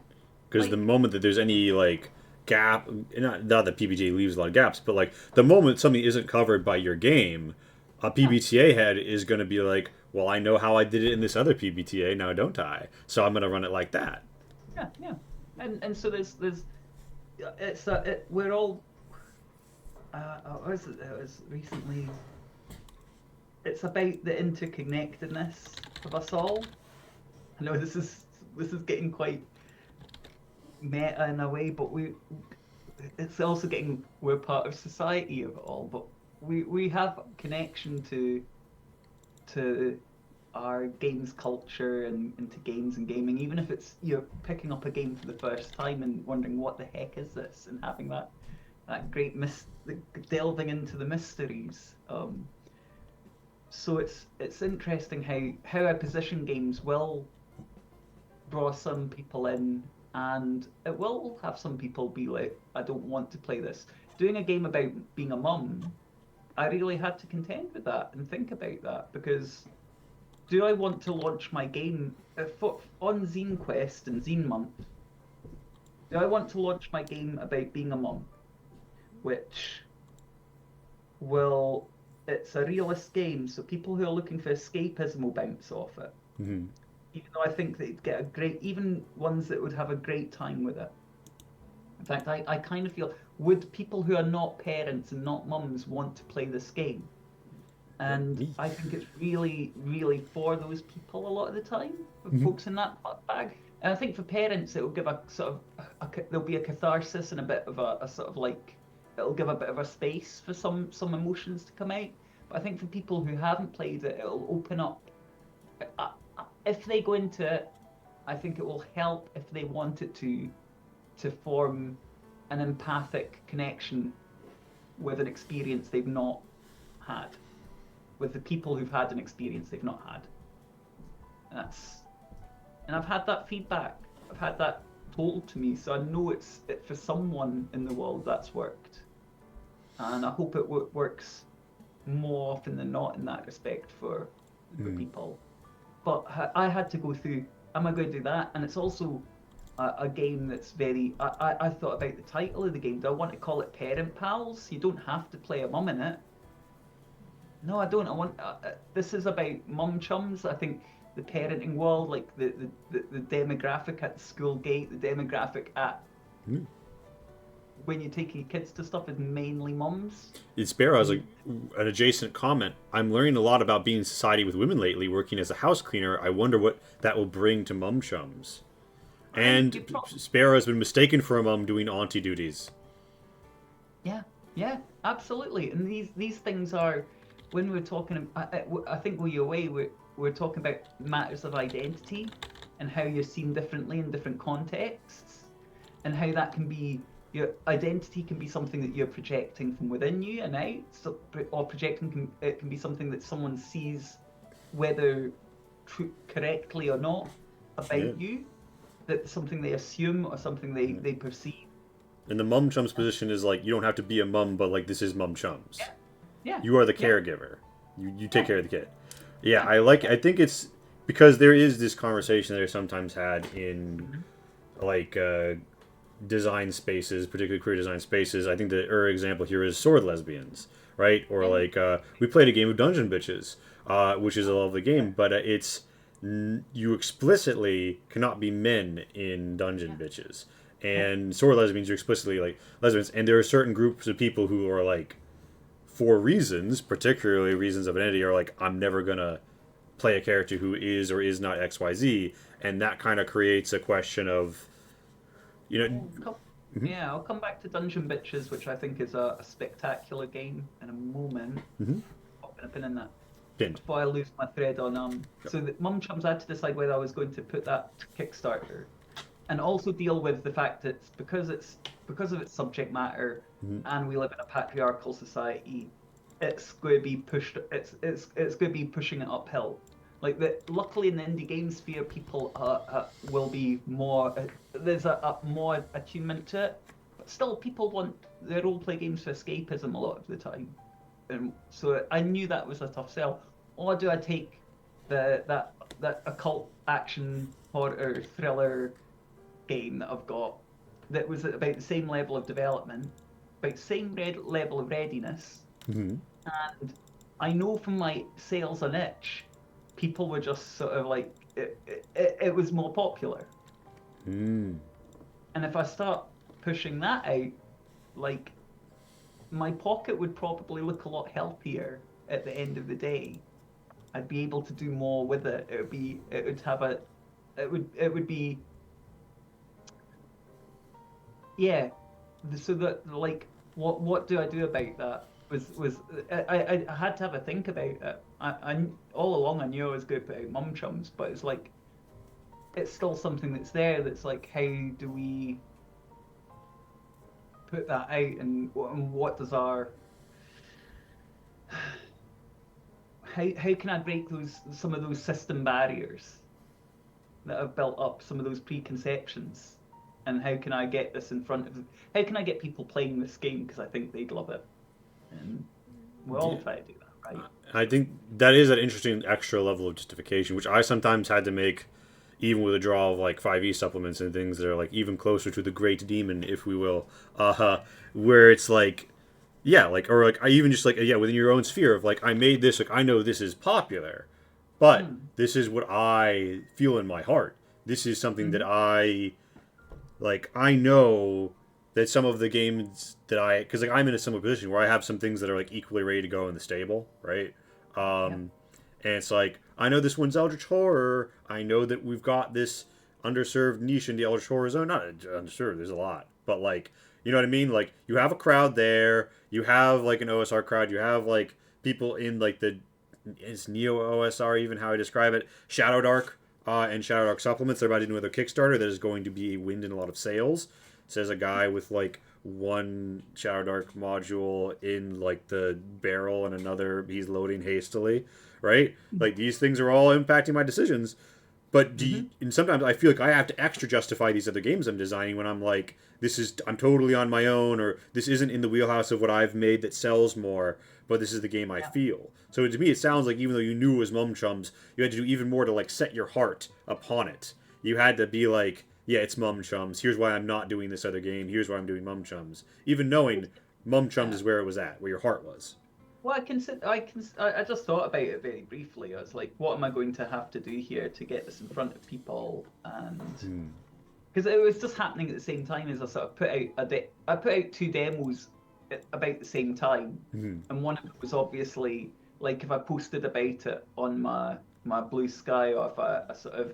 Because the moment that there's any like gap, not that PBTA leaves a lot of gaps, but like the moment something isn't covered by your game, a PBTA head is going to be like, well, I know how I did it in this other PBTA, now don't I? So I'm going to run it like that. Yeah. And so there's we're all it was recently, it's about the interconnectedness of us all. I know this is getting quite meta in a way, but it's also getting, we're part of society of it all, but we have connection to our games culture and into games and gaming, even if it's you're picking up a game for the first time and wondering what the heck is this, and having that great delving into the mysteries. So it's interesting how I position games will draw some people in, and it will have some people be like, I don't want to play this. Doing a game about being a mum, I really had to contend with that and think about that, because do I want to launch my game on Zine Quest and Zine Month? Do I want to launch my game about being a mum? which will it's a realist game, so people who are looking for escapism will bounce off it. Mm-hmm. Even though I think that you'd get a great, even ones that would have a great time with it. In fact, I kind of feel, would people who are not parents and not mums want to play this game? And I think it's really, really for those people a lot of the time, folks in that bag. And I think for parents, it will give a sort of, there'll be a catharsis and a bit of a sort of like, it'll give a bit of a space for some emotions to come out. But I think for people who haven't played it, it'll open up. If they go into it, I think it will help if they want it to form an empathic connection with an experience they've not had, with the people who've had an experience they've not had. And I've had that feedback. I've had that told to me, so I know it's for someone in the world that's worked, and I hope it works more often than not in that respect for people. But I had to go through, am I going to do that? And it's also a game that's very, I thought about the title of the game. Do I want to call it Parent Pals? You don't have to play a mum in it. No, I don't. I want, this is about mum chums. I think the parenting world, like the demographic at the school gate, the demographic at when you're taking your kids to stuff is mainly mums. Sparrow has an adjacent comment. I'm learning a lot about being in society with women lately, working as a house cleaner. I wonder what that will bring to mum chums. And Sparrow has been mistaken for a mum doing auntie duties. Yeah, absolutely. And these things are, when we're talking, I think when you're away, we're talking about matters of identity and how you're seen differently in different contexts, and how that can be, your identity can be something that you're projecting from within you and out, or projecting it can be something that someone sees, whether correctly or not, about you, that's something they assume or something they perceive. And the mum chums position is like, you don't have to be a mum, but like, this is mum chums. Yeah. You are the caregiver. You take care of the kid. Yeah, I think it's because there is this conversation that I sometimes had in like design spaces, particularly queer design spaces. I think the example here is sword lesbians, right? Or like we played a game of Dungeon Bitches, which is a lovely game, but it's you explicitly cannot be men in Dungeon Bitches. And sword lesbians are explicitly like lesbians, and there are certain groups of people who are like, for reasons, particularly reasons of identity, are like, I'm never gonna play a character who is or is not XYZ, and that kind of creates a question of, you know. Yeah, I'll come back to Dungeon Bitches, which I think is a spectacular game in a moment. Popping a pin in that. Pinned. Before I lose my thread on so the Mum Chums, I had to decide whether I was going to put that to Kickstarter, and also deal with the fact that because of its subject matter, and we live in a patriarchal society, it's going to be pushed. It's going to be pushing it uphill. Like that. Luckily, in the indie game sphere, people will be more. There's a more attunement to it, but still, people want their role-play games for escapism a lot of the time, and so I knew that was a tough sell. Or do I take that occult action horror thriller game that I've got that was at about the same level of development, about the same level of readiness, and I know from my sales on itch, people were just sort of like it was more popular. And if I start pushing that out, like my pocket would probably look a lot healthier at the end of the day. I'd be able to do more with it. It would be yeah. So that, like, what do I do about that? I had to have a think about it. I all along I knew I was going to put out Mum Chums, but it's like it's still something that's there. That's like, how do we put that out, and what does our how can I break some of those system barriers that have built up, some of those preconceptions, and how can I get this in front of? How can I get people playing this game, because I think they'd love it, and we're all trying to do that, right? I think that is an interesting extra level of justification, which I sometimes had to make, even with a draw of like 5e supplements and things that are like even closer to the great demon, if we will, where it's like, Yeah, like, or like I even just like, yeah, within your own sphere of like I made this, like I know this is popular, but Mm. this is what I feel in my heart. This is something that Hmm. I like. I know that some of the games that because like I'm in a similar position where I have some things that are like equally ready to go in the stable, right? Yeah. Um, and it's like I know this one's Eldritch Horror. I know that we've got this underserved niche in the Eldritch Horror zone. Not underserved. There's a lot, but like you know what I mean. Like you have a crowd there. You have like an OSR crowd. You have like people in like the is Neo OSR even how I describe it. Shadow Dark and Shadow Dark supplements. They're about to do another Kickstarter that is going to be a wind in a lot of sales. Says a guy with like one Shadow Dark module in like the barrel and another he's loading hastily, right? Like these things are all impacting my decisions. But Mm-hmm. and sometimes I feel like I have to extra justify these other games I'm designing when I'm like, I'm totally on my own, or this isn't in the wheelhouse of what I've made that sells more, but this is the game I Yeah. feel. So to me, it sounds like even though you knew it was Mum Chums, you had to do even more to like set your heart upon it. You had to be like, yeah, it's Mum Chums. Here's why I'm not doing this other game. Here's why I'm doing Mum Chums. Even knowing Mum Chums Yeah. is where it was at, where your heart was. Well, I just thought about it very briefly. I was like, what am I going to have to do here to get this in front of people? And Hmm. because it was just happening at the same time as I sort of I put out two demos at about the same time, Hmm. and one of it was obviously like if I posted about it on my Blue Sky, or if I sort of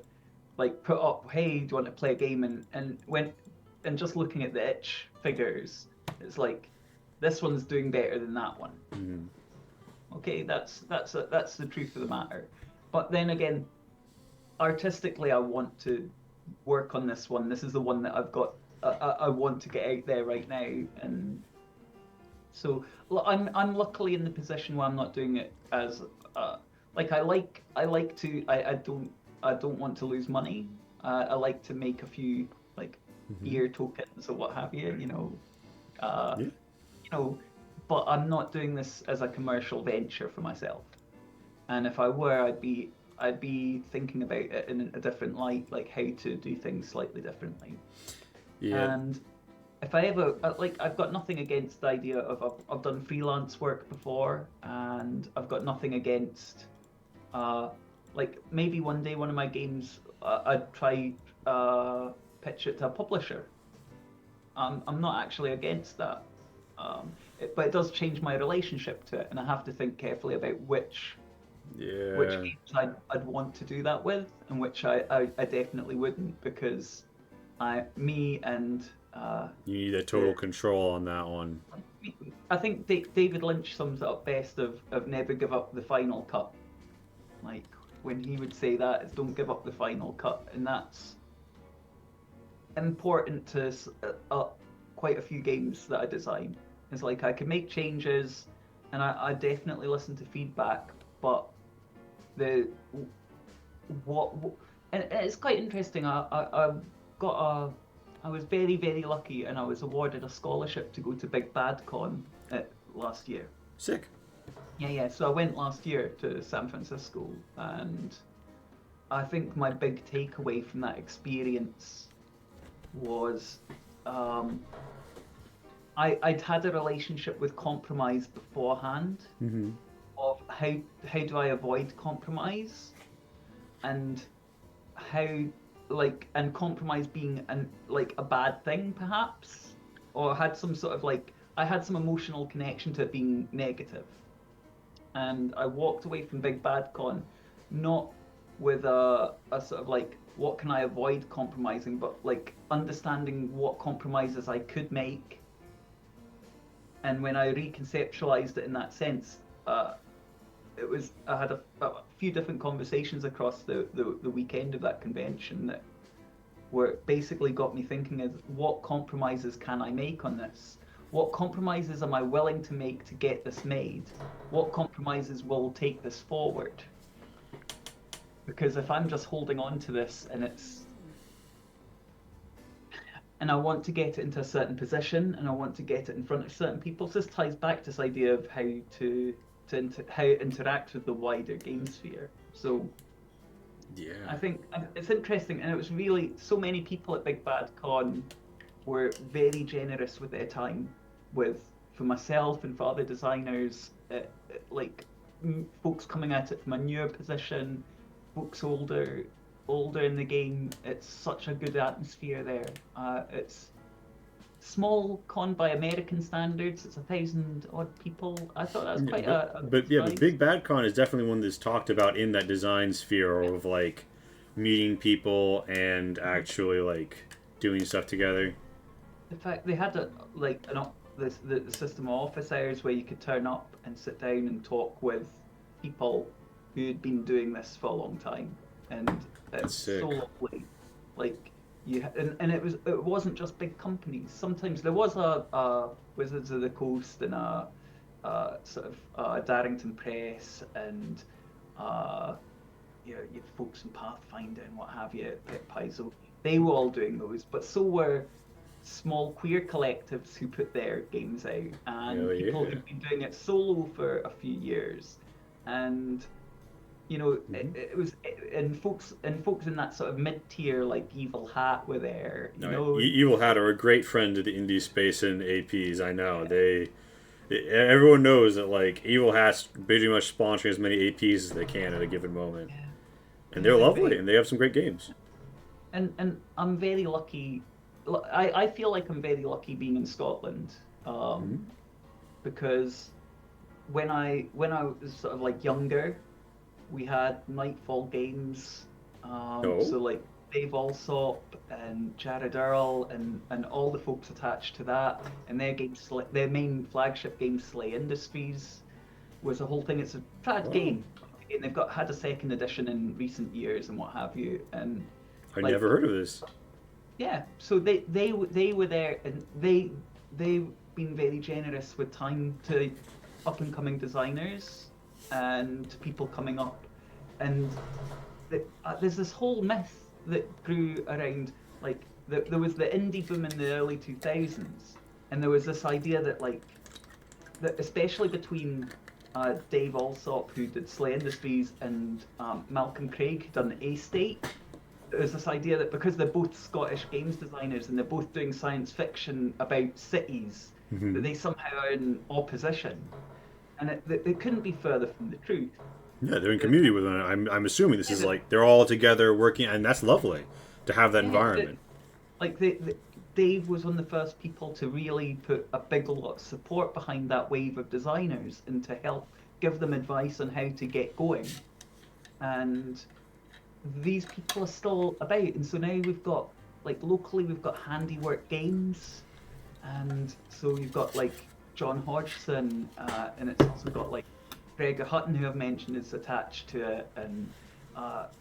like put up, hey, do you want to play a game? And went and just looking at the itch figures, it's like this one's doing better than that one. Hmm. Okay, that's the truth of the matter. But then again, artistically, I want to work on this one. This is the one that I've got. I want to get out there right now, and so I'm luckily in the position where I'm not doing it as like I like to I don't want to lose money. I like to make a few like Hmm. ear tokens or what have you. Uh, Yeah. you know, but I'm not doing this as a commercial venture for myself. And if I were, I'd be thinking about it in a different light, like how to do things slightly differently. Yeah. And if I ever like, I've got nothing against the idea of I've done freelance work before, and I've got nothing against uh like maybe one day one of my games I'd try pitch it to a publisher. I'm not actually against that. But it does change my relationship to it, and I have to think carefully about which Yeah. games I'd want to do that with, and which I definitely wouldn't, because me and You need a total the control on that one. I think David Lynch sums it up best of never give up the final cut. Like when he would say that, is don't give up the final cut, and that's important to quite a few games that I design. It's like I can make changes, and I definitely listen to feedback, but the what and it's quite interesting. I got a I was very lucky, and I was awarded a scholarship to go to Big Bad Con last year. Sick. Yeah. So I went last year to San Francisco, and I think my big takeaway from that experience was um, I'd had a relationship with compromise beforehand, Mm-hmm. of how do I avoid compromise, and how and compromise being like a bad thing perhaps, or had some sort of like I had some emotional connection to it being negative, and I walked away from Big Bad Con not with a sort of like what can I avoid compromising, but like understanding what compromises I could make. And when I reconceptualized it in that sense, it was I had a few different conversations across the weekend of that convention that were basically got me thinking is what compromises can I make on this? What compromises am I willing to make to get this made? What compromises will take this forward? Because if I'm just holding on to this and I want to get it into a certain position, and I want to get it in front of certain people, so this ties back to this idea of how interact with the wider game sphere. So Yeah. I think it's interesting, and it was really so many people at Big Bad Con were very generous with their time with for myself and for other designers, like folks coming at it from a newer position, folks older in the game. It's such a good atmosphere there. It's small con by American standards. It's 1,000 odd people. I thought that was quite a but yeah, but size. Big Bad Con is definitely one that's talked about in that design sphere of like meeting people and actually like doing stuff together. In fact, they had the system of office hours where you could turn up and sit down and talk with people who'd been doing this for a long time, and That's it's sick. so lovely. Like and it wasn't just big companies. Sometimes there was a Wizards of the Coast and a sort of Darrington Press and uh, you have folks in Pathfinder and what have you, Pit Paizo. They were all doing those, but so were small queer collectives who put their games out Hell and people yeah. who've been doing it solo for a few years. And Hmm. it was and folks in that sort of mid-tier like Evil Hat were there. No, Evil Hat are a great friend to the indie space and APs. I know Yeah, they. Everyone knows that like Evil Hat's pretty much sponsoring as many APs as they can at a given moment, yeah. and And they're they're lovely very and they have some great games. and I'm very lucky. I feel like I'm very lucky being in Scotland, Hmm. because when I was sort of like younger, we had Nightfall Games, Oh, so like Dave Alsop and Jared Earl and all the folks attached to that, and their main flagship game, Slay Industries, was a whole thing. It's a trad wow! game, and they've got had a second edition in recent years and what have you, and I never like heard of this. yeah, so they were there, and they've been very generous with time to up and coming designers and to people coming up, and there's this whole myth that grew around like there was the indie boom in the early 2000s, and there was this idea that that especially between Dave Alsop, who did Slay Industries, and Malcolm Craig, who done A State, there's this idea that because they're both Scottish games designers and they're both doing science fiction about cities, that Hmm. they somehow are in opposition. And it couldn't be further from the truth. Yeah, they're in The, community with them. I'm assuming this yeah, is like they're all together working, and that's lovely to have that yeah, environment. like Dave was one of the first people to really put a big lot of support behind that wave of designers and to help give them advice on how to get going. And these people are still about, and so now we've got like locally we've got Handiwork Games, and so you've got like John Hodgson, and it's also got like Gregor Hutton, who I've mentioned, is attached to it, and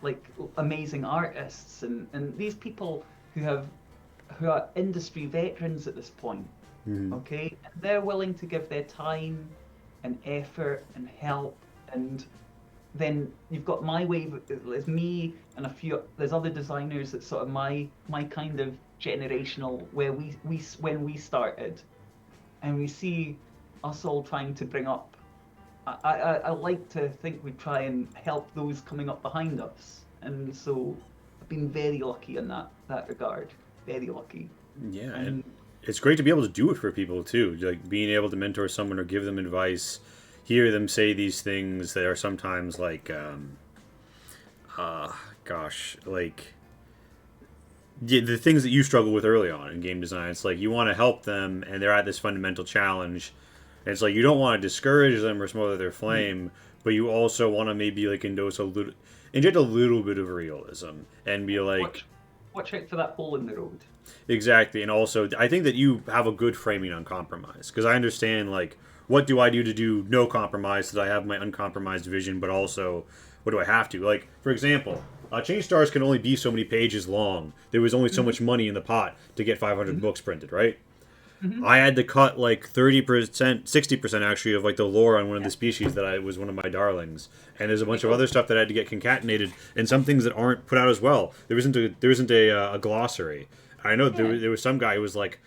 like amazing artists, and these people who are industry veterans at this point. Hmm. Okay, and they're willing to give their time and effort and help, and then you've got my wave. There's me and a few. There's other designers that's sort of my kind of generational where we when we started, and we see us all trying to bring up. I like to think we try and help those coming up behind us, and so I've been very lucky in that regard. Very lucky, Yeah, and and it's great to be able to do it for people too. Like being able to mentor someone or give them advice, hear them say these things that are sometimes like, uh, gosh, like yeah, the things that you struggle with early on in game design. It's like you want to help them, and they're at this fundamental challenge. And it's like you don't want to discourage them or smother their mm, flame, but you also want to maybe like inject a little bit of realism and be like, watch watch out for that hole in the road. exactly. And also, I think that you have a good framing on compromise because I understand like what do I do to do no compromise so that I have my uncompromised vision, but also what do I have to like? For example, Change Stars can only be so many pages long. There was only so Hmm. much money in the pot to get 500 Hmm. books printed, right? Hmm. I had to cut like 30%, 60% actually of like the lore on one of Yeah, the species that I was one of my darlings, and there's a there you bunch of other go. stuff that I had to get concatenated, and some things that aren't put out as well. There isn't a glossary. I know Yeah, there was some guy who was like,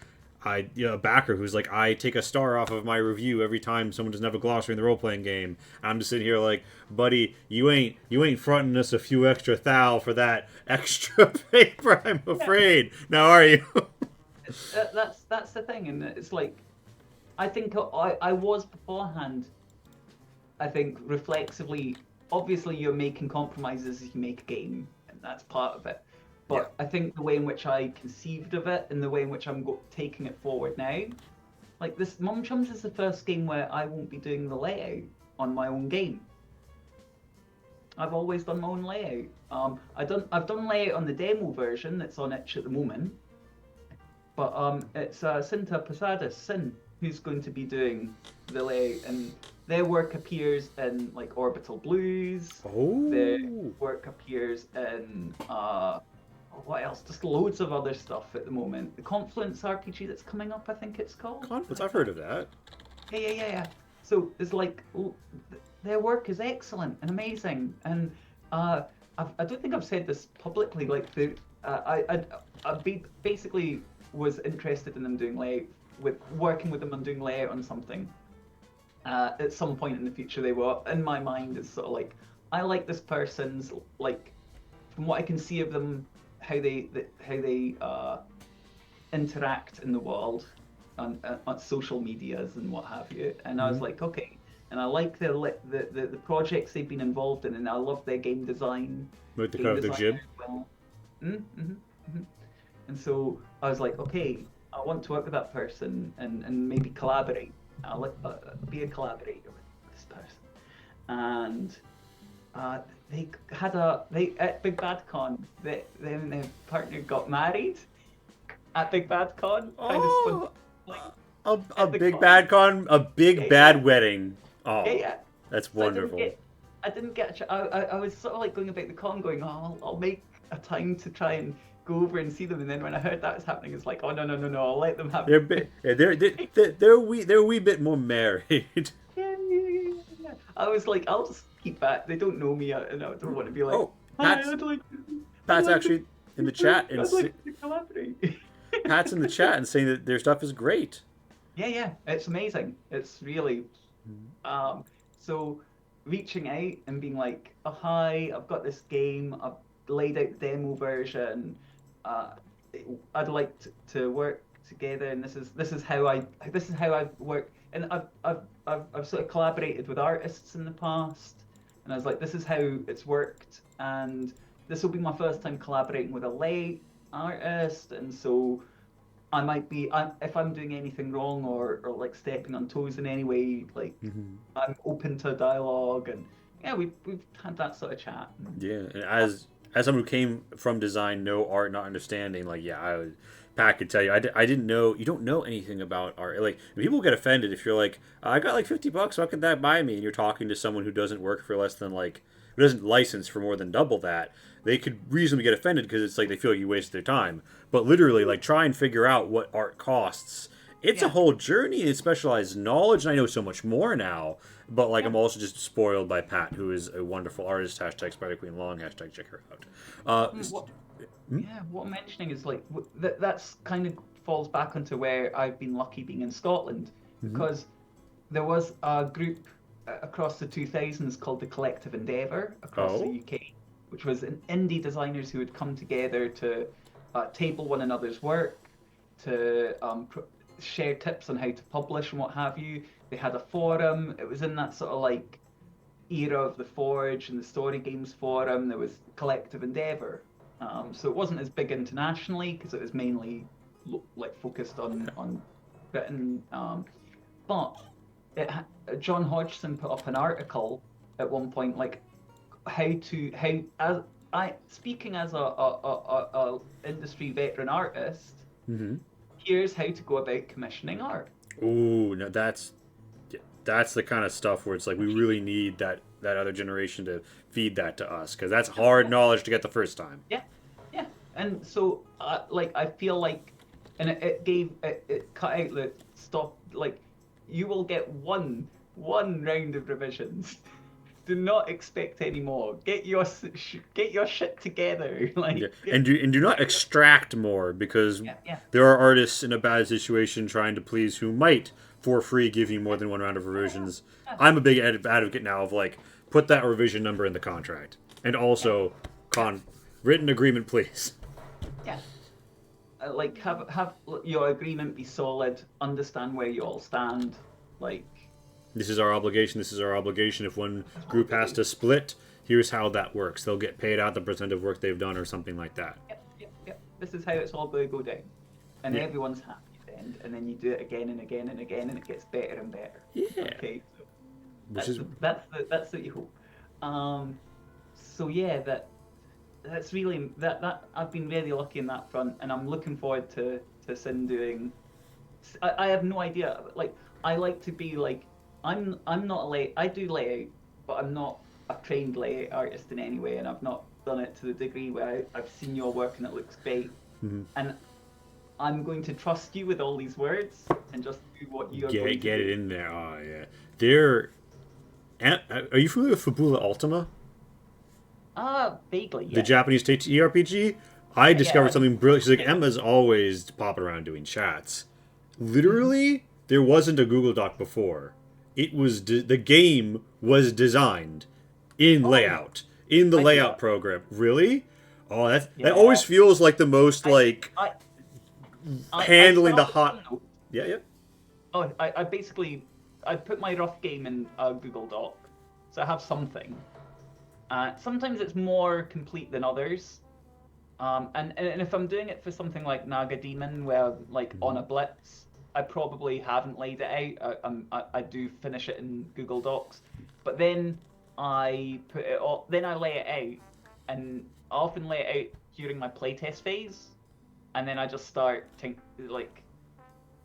a backer who's like, I take a star off of my review every time someone doesn't have a glossary in the role playing game. I'm just sitting here like, buddy, you ain't fronting us a few extra thou for that extra paper. I'm yeah. afraid. Now are you? That's the thing, and it's like I think I was beforehand. I think reflexively, obviously, you're making compromises as you make a game, and that's part of it. Yeah. But I think the way in which I conceived of it and the way in which I'm taking it forward now, like this, Mum Chums is the first game where I won't be doing the layout on my own game. I've always done my own layout. I've done layout on the demo version that's on itch at the moment, but it's Cinta Posadas Sin who's going to be doing the layout, and their work appears in like Orbital Blues. Oh. Their work appears in what else? Just loads of other stuff at the moment. The Confluence RPG that's coming up, I think it's called. Confluence, I've heard of that. Yeah. So it's like their work is excellent and amazing, and I don't think I've said this publicly. Like I basically was interested in them doing layout, working with them on doing layout on something. At some point in the future, they were in my mind. It's sort of like I like this person's, like, from what I can see of them, how they interact in the world on social medias and what have you. And I was like, okay. And I like the projects they've been involved in, and I love their game design. Like the kind of the gym. Well. And so I was like, okay, I want to work with that person and maybe collaborate. I'll be a collaborator with this person. And they had at Big Bad Con, their partner got married at Big Bad Con. A big bad con, a big bad wedding. Oh, yeah. That's wonderful. I didn't get I was sort of like going about the con going, oh, I'll make a time to try and go over and see them, and then when I heard that was happening, it's like, oh no, I'll let them have They're a wee bit more married. Yeah. I was like, I'll just keep that. They don't know me, and I don't want to be like, Pat's actually in the chat and I'd like to collaborate. Pat's in the chat and saying that their stuff is great. Yeah, it's amazing. It's really so reaching out and being like, oh hi, I've got this game, I've laid out the demo version, I'd like to work together, and this is how I work, and I've sort of collaborated with artists in the past, and I was like, this is how it's worked, and this will be my first time collaborating with a lay artist, and so I might be, if I'm doing anything wrong or like stepping on toes in any way, like I'm open to dialogue, and yeah, we've had that sort of chat. Yeah, and as someone who came from design, no art, not understanding, like Pat could tell you, I didn't know, you don't know anything about art. Like, people get offended if you're like, I got like $50, what could that buy me? And you're talking to someone who doesn't work for less than like, who doesn't license for more than double that. They could reasonably get offended because it's like they feel like you wasted their time. But literally, like, try and figure out what art costs. It's a whole journey and specialized knowledge, and I know so much more now. But like, I'm also just spoiled by Pat, who is a wonderful artist. # Spider Queen Long. # check her out. What I'm mentioning is like that's kind of falls back onto where I've been lucky being in Scotland, because there was a group across the 2000s called the Collective Endeavour across the UK, which was indie designers who had come together to table one another's work, to share tips on how to publish and what have you. They had a forum. It was in that sort of like era of the Forge and the Story Games forum. There was Collective Endeavour. So it wasn't as big internationally because it was mainly like focused on Britain. But John Hodgson put up an article at one point, like speaking as a industry veteran artist, here's how to go about commissioning art. Ooh, now that's the kind of stuff where it's like, we really need that other generation to feed that to us, because that's hard knowledge to get the first time. Yeah. And so like, I feel like, and it cut out the stop, like, you will get one round of revisions. Do not expect any more. Get your shit together. Like, and do not extract more, because there are artists in a bad situation trying to please who might for free give you more than one round of revisions. I'm a big advocate now of like, put that revision number in the contract, and also written agreement, please. like have your agreement be solid, understand where you all stand, like This is our obligation. This is our obligation. If one this is what group we're has doing. to split, here's how that works. They'll get paid out the percent of work they've done, or something like that. Yep, yep, yep. This is how it's all going to go down, and Yeah. everyone's happy at the end, and then you do it again and again and again, and it gets better and better. Yeah. Okay, so Which is that's the hope. Um, so yeah, that's really that I've been really lucky in that front, and I'm looking forward to Sin doing. I have no idea. Like I like to be like I'm not a lay. I do layout, but I'm not a trained layout artist in any way, and I've not done it to the degree where I've seen your work and it looks great. mhm. And I'm going to trust you with all these words and just do what you are going to Get it do. in there. Oh yeah. They're. Are you familiar with Fabula Ultima, Vaguely, the yeah. Japanese TRPG? I Yeah, discovered something brilliant. She's like, Emma's always popping around doing chats. Literally, there wasn't a Google Doc before. It was the game was designed in oh, layout in the I do layout that. program. Really? Oh, that always Yeah. feels like the most I like I I handling the started hot. one note. Yeah, yeah. Oh, I basically I put my rough game in a Google Doc, so I have something. Sometimes it's more complete than others. And if I'm doing it for something like Naga Demon, where like on Mhm. a blitz, I probably haven't laid it out. I do finish it in Google Docs, but then I put it all, then I lay it out, and I often lay it out during my playtest phase, and then I just start like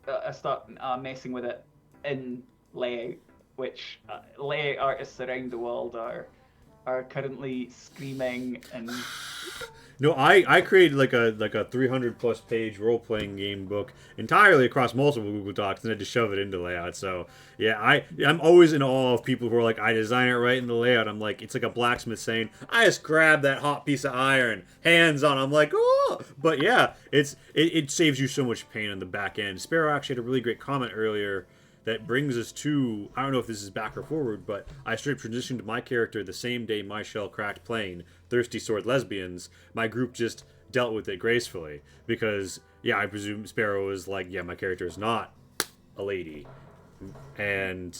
I start messing with it in layout, which layout artists around the world are currently screaming and No, I created like a 300 plus page role playing game book entirely across multiple Google Docs and had to shove it into layout. So yeah, I'm always in awe of people who are like, I design it right in the layout. I'm like, it's like a blacksmith saying, I just grab that hot piece of iron, hands on. I'm like, oh, but yeah, it saves you so much pain on the back end. Sparrow actually had a really great comment earlier that brings us to, I don't know if this is back or forward, but I straight transitioned my character the same day my shell cracked playing Thirsty Sword Lesbians. My group just dealt with it gracefully because, yeah, I presume Sparrow is like, yeah, my character is not a lady, and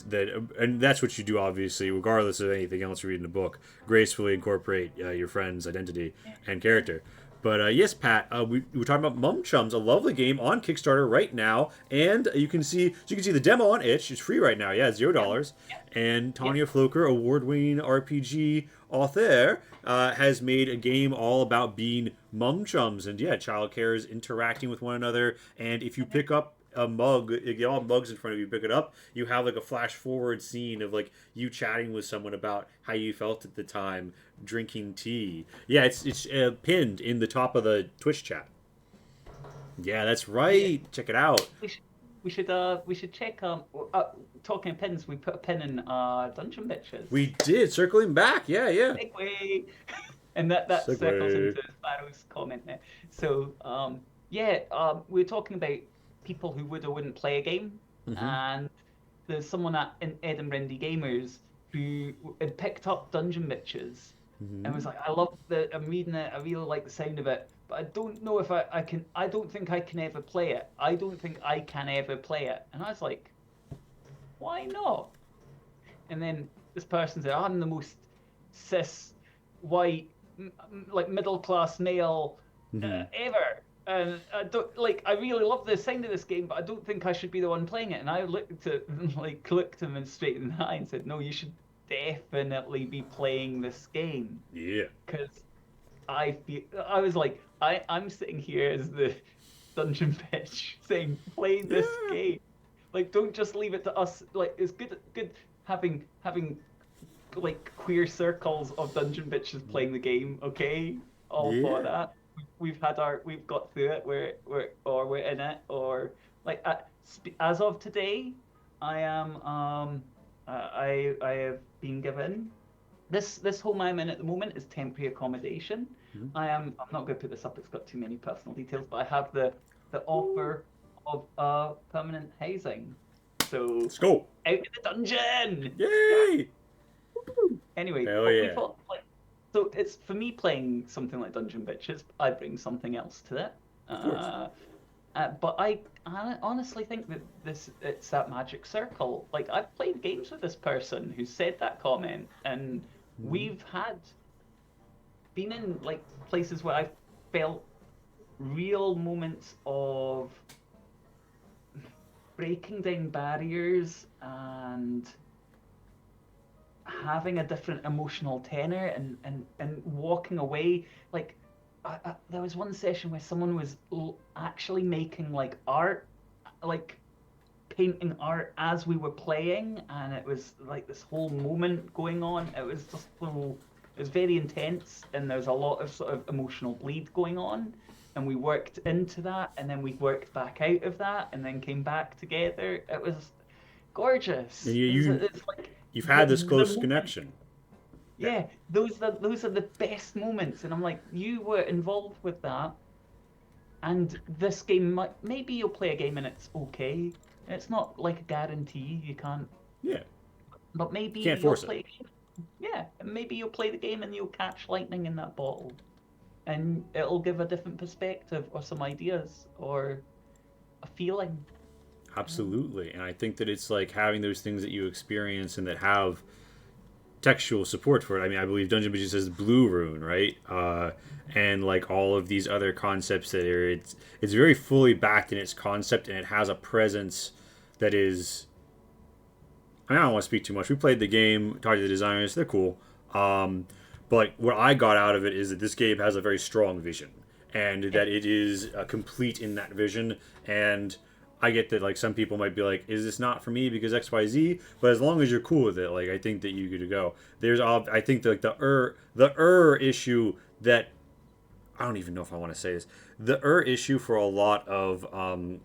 that's what you do, obviously, regardless of anything else you read in the book. Gracefully incorporate your friend's identity and character. But yes, Pat, we were talking about Mum Chums, a lovely game on Kickstarter right now, and you can see the demo on itch. It's free right now. Yeah, yeah, $0. yeah, And yeah. Tanya Floaker, award-winning RPG author, has made a game all about being mum chums, and yeah, child care is interacting with one another. And if you pick up a mug, you get all mugs in front of you, pick it up, you have like a flash forward scene of like you chatting with someone about how you felt at the time drinking tea. Yeah, it's pinned in the top of the Twitch chat. Yeah, that's Yeah. right. Check it out. We should we should check talking of pins. We put a pin in Dungeon Bitches. We did circling back. Yeah, yeah. Segway. And that circles Segway. into Sparrow's comment there. So yeah, we were talking about people who would or wouldn't play a game, Mm-hmm. and there's someone at in Edinburgh Indie Gamers who had picked up Dungeon Bitches and Mm-hmm. was like, I'm reading it, I really like the sound of it, but I don't know if I can, I don't think I can ever play it. I don't think I can ever play it. And I was like, why not? And then this person said, I'm the most cis, white, like middle class male Mm-hmm. ever. And I don't like. I really love the sound of this game, but I don't think I should be the one playing it. And I looked at looked him in straight in the eye and said, "No, you should definitely be playing this game." Yeah. Because I was like, I'm sitting here as the dungeon bitch saying, "Play this Yeah. game." Like, don't just leave it to us. Like, it's good having like queer circles of dungeon bitches playing the game. Okay, all for Yeah. that. We've got through it. We're in it. Or like as of today, I am I have been given this home I'm in at the moment is temporary accommodation. Mhm. I'm not going to put this up. It's got too many personal details, but I have the Woo. offer of permanent housing. So Let's go. out of the dungeon. Yeah. Yay! Anyway, Hell but we yeah. thought like so it's for me playing something like Dungeon Bitches, I bring something else to it. Of course. But I honestly think that it's that magic circle. Like I've played games with this person who said that comment, and Mhm. we've had been in like places where I've felt real moments of breaking down barriers and having a different emotional tenor and walking away like there was one session where someone was actually making like art, like painting art as we were playing, and it was like this whole moment going on. It was just so, it was very intense, and there's a lot of sort of emotional bleed going on, and we worked into that, and then we worked back out of that, and then came back together. It was And gorgeous. It's like you've had this the close moment. connection. Yeah. Yeah, those are the best moments, and I'm like, you were involved with that, and this game might, maybe you'll play a game and it's okay. It's not like a guarantee. You can't, Yeah. but maybe Can't you'll force it. play a game. Yeah, maybe you'll play the game and you'll catch lightning in that bottle, and it'll give a different perspective or some ideas or a feeling. Absolutely. And I think that it's like having those things that you experience and that have textual support for it. I mean, I believe Dungeon Bitches says Blue Rune, right? And like all of these other concepts that are, it's very fully backed in its concept, and it has a presence that is. I mean, I don't want to speak too much. We played the game, talked to the designers; they're cool. Um, but what I got out of it is that this game has a very strong vision, and Yeah, that it is complete in that vision. And I get that like some people might be like, "Is this not for me because X Y Z?" But as long as you're cool with it, like I think that you could go. I think that, like the issue that I don't even know if I want to say this. The issue for a lot of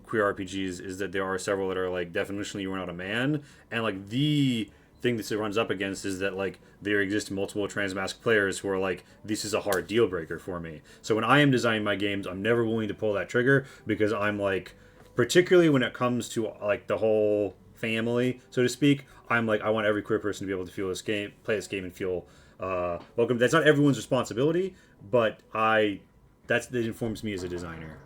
queer RPGs is that there are several that are like definitionally you are not a man, and like the thing that it runs up against is that like there exist multiple transmasc players who are like this is a hard deal breaker for me. So when I am designing my games, I'm never willing to pull that trigger because I'm like, particularly when it comes to like the whole family, so to speak, I'm like I want every queer person to be able to feel this game, play this game, and feel welcome. That's not everyone's responsibility, but that informs me as a designer.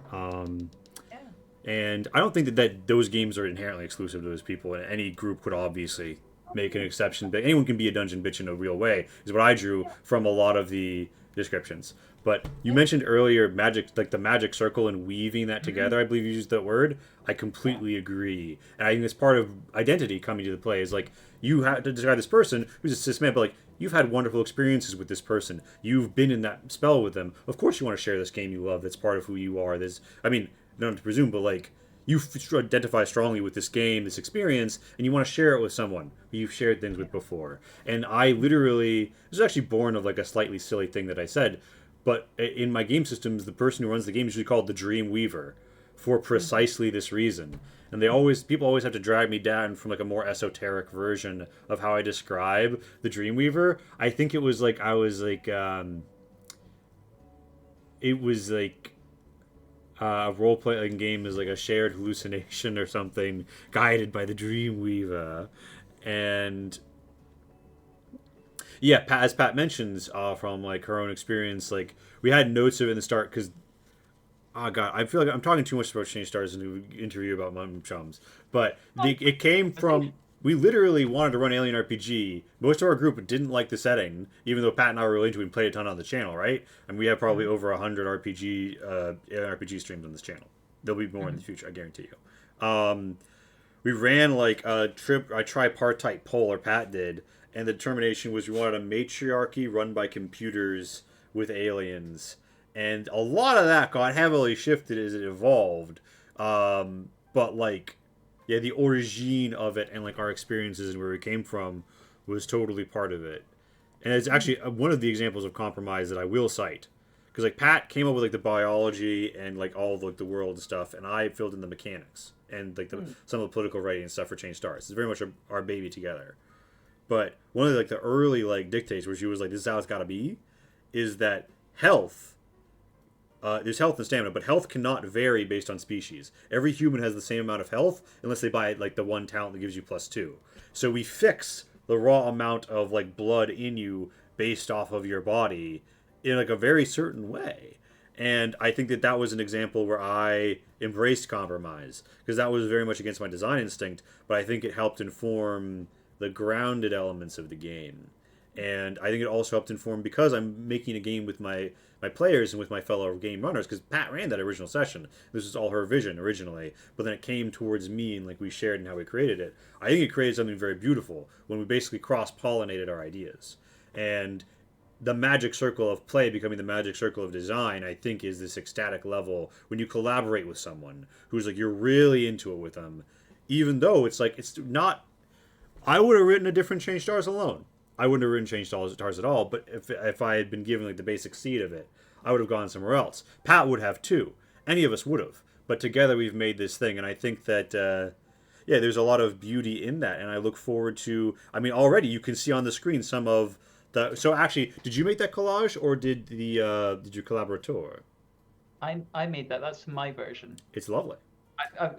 yeah, And I don't think that those games are inherently exclusive to those people, and any group could obviously make an exception. But anyone can be a dungeon bitch in a real way, is what I drew yeah, from a lot of the descriptions. But you yeah. mentioned earlier magic, like the magic circle and weaving that Mhm. together. I believe you used that word. I Yeah, completely agree, and I think it's part of identity coming to the play. Is like you have to describe this person who's a cis man, but like you've had wonderful experiences with this person. You've been in that spell with them. Of course, you want to share this game you love. That's part of who you are. There's, I mean, don't have to presume, but like you identify strongly with this game, this experience, and you want to share it with someone who you've shared things with before. And I literally, this is actually born of like a slightly silly thing that I said, but in my game systems, the person who runs the game is usually called the Dream Weaver for mhm. precisely this reason. And they always people always have to drag me down from like a more esoteric version of how I describe the Dreamweaver. I think it was like I was like it was like a role playing game is like a shared hallucination or something guided by the Dreamweaver. And yeah, as Pat mentions from like her own experience, like we had notes of it in the start because oh god, I feel like I'm talking too much about Change Stars in the interview about Mum Chums, but Oh, it came from conversation. we literally wanted to run Alien RPG. Most of our group didn't like the setting, even though Pat and I were really into it and played a ton on the channel, right? And we have probably Mhm, over 100 Alien RPG streams on this channel. There'll be more in the mhm. future, I guarantee you. We ran like a tripartite poll, or Pat did, and the determination was we wanted a matriarchy run by computers with aliens, and a lot of that got heavily shifted as it evolved. But like, yeah, the origin of it and like our experiences and where we came from was totally part of it. And it's Mm, actually one of the examples of compromise that I will cite, because like Pat came up with like the biology and like all of like the world stuff, and I filled in the mechanics and like mm, some of the political writing and stuff for Change Stars. It's very much our baby together. But one of the, like the early like dictates where she was like, "This is how it's got to be," is that health. There's health and stamina, but health cannot vary based on species. Every human has the same amount of health unless they buy like the one talent that gives you +2. So we fix the raw amount of like blood in you based off of your body in like a very certain way. And I think that that was an example where I embraced compromise because that was very much against my design instinct, but I think it helped inform the grounded elements of the game. And I think it also helped inform because I'm making a game with my players and with my fellow game runners because Pat ran that original session. This was all her vision originally, but then it came towards me and like we shared in how we created it. I think it created something very beautiful when we basically cross pollinated our ideas. And the magic circle of play becoming the magic circle of design, I think, is this ecstatic level when you collaborate with someone who's like you're really into it with them, even though it's like it's not. I would have written a different Change Stars alone. I wouldn't have written Change Stars at all. But if I had been given like the basic seed of it, I would have gone somewhere else. Pat would have too. Any of us would have. But together we've made this thing, and I think that yeah, there's a lot of beauty in that, and I look forward to. I mean, already you can see on the screen some of so actually, did you make that collage or did your collaborator? I made that. That's my version. It's lovely.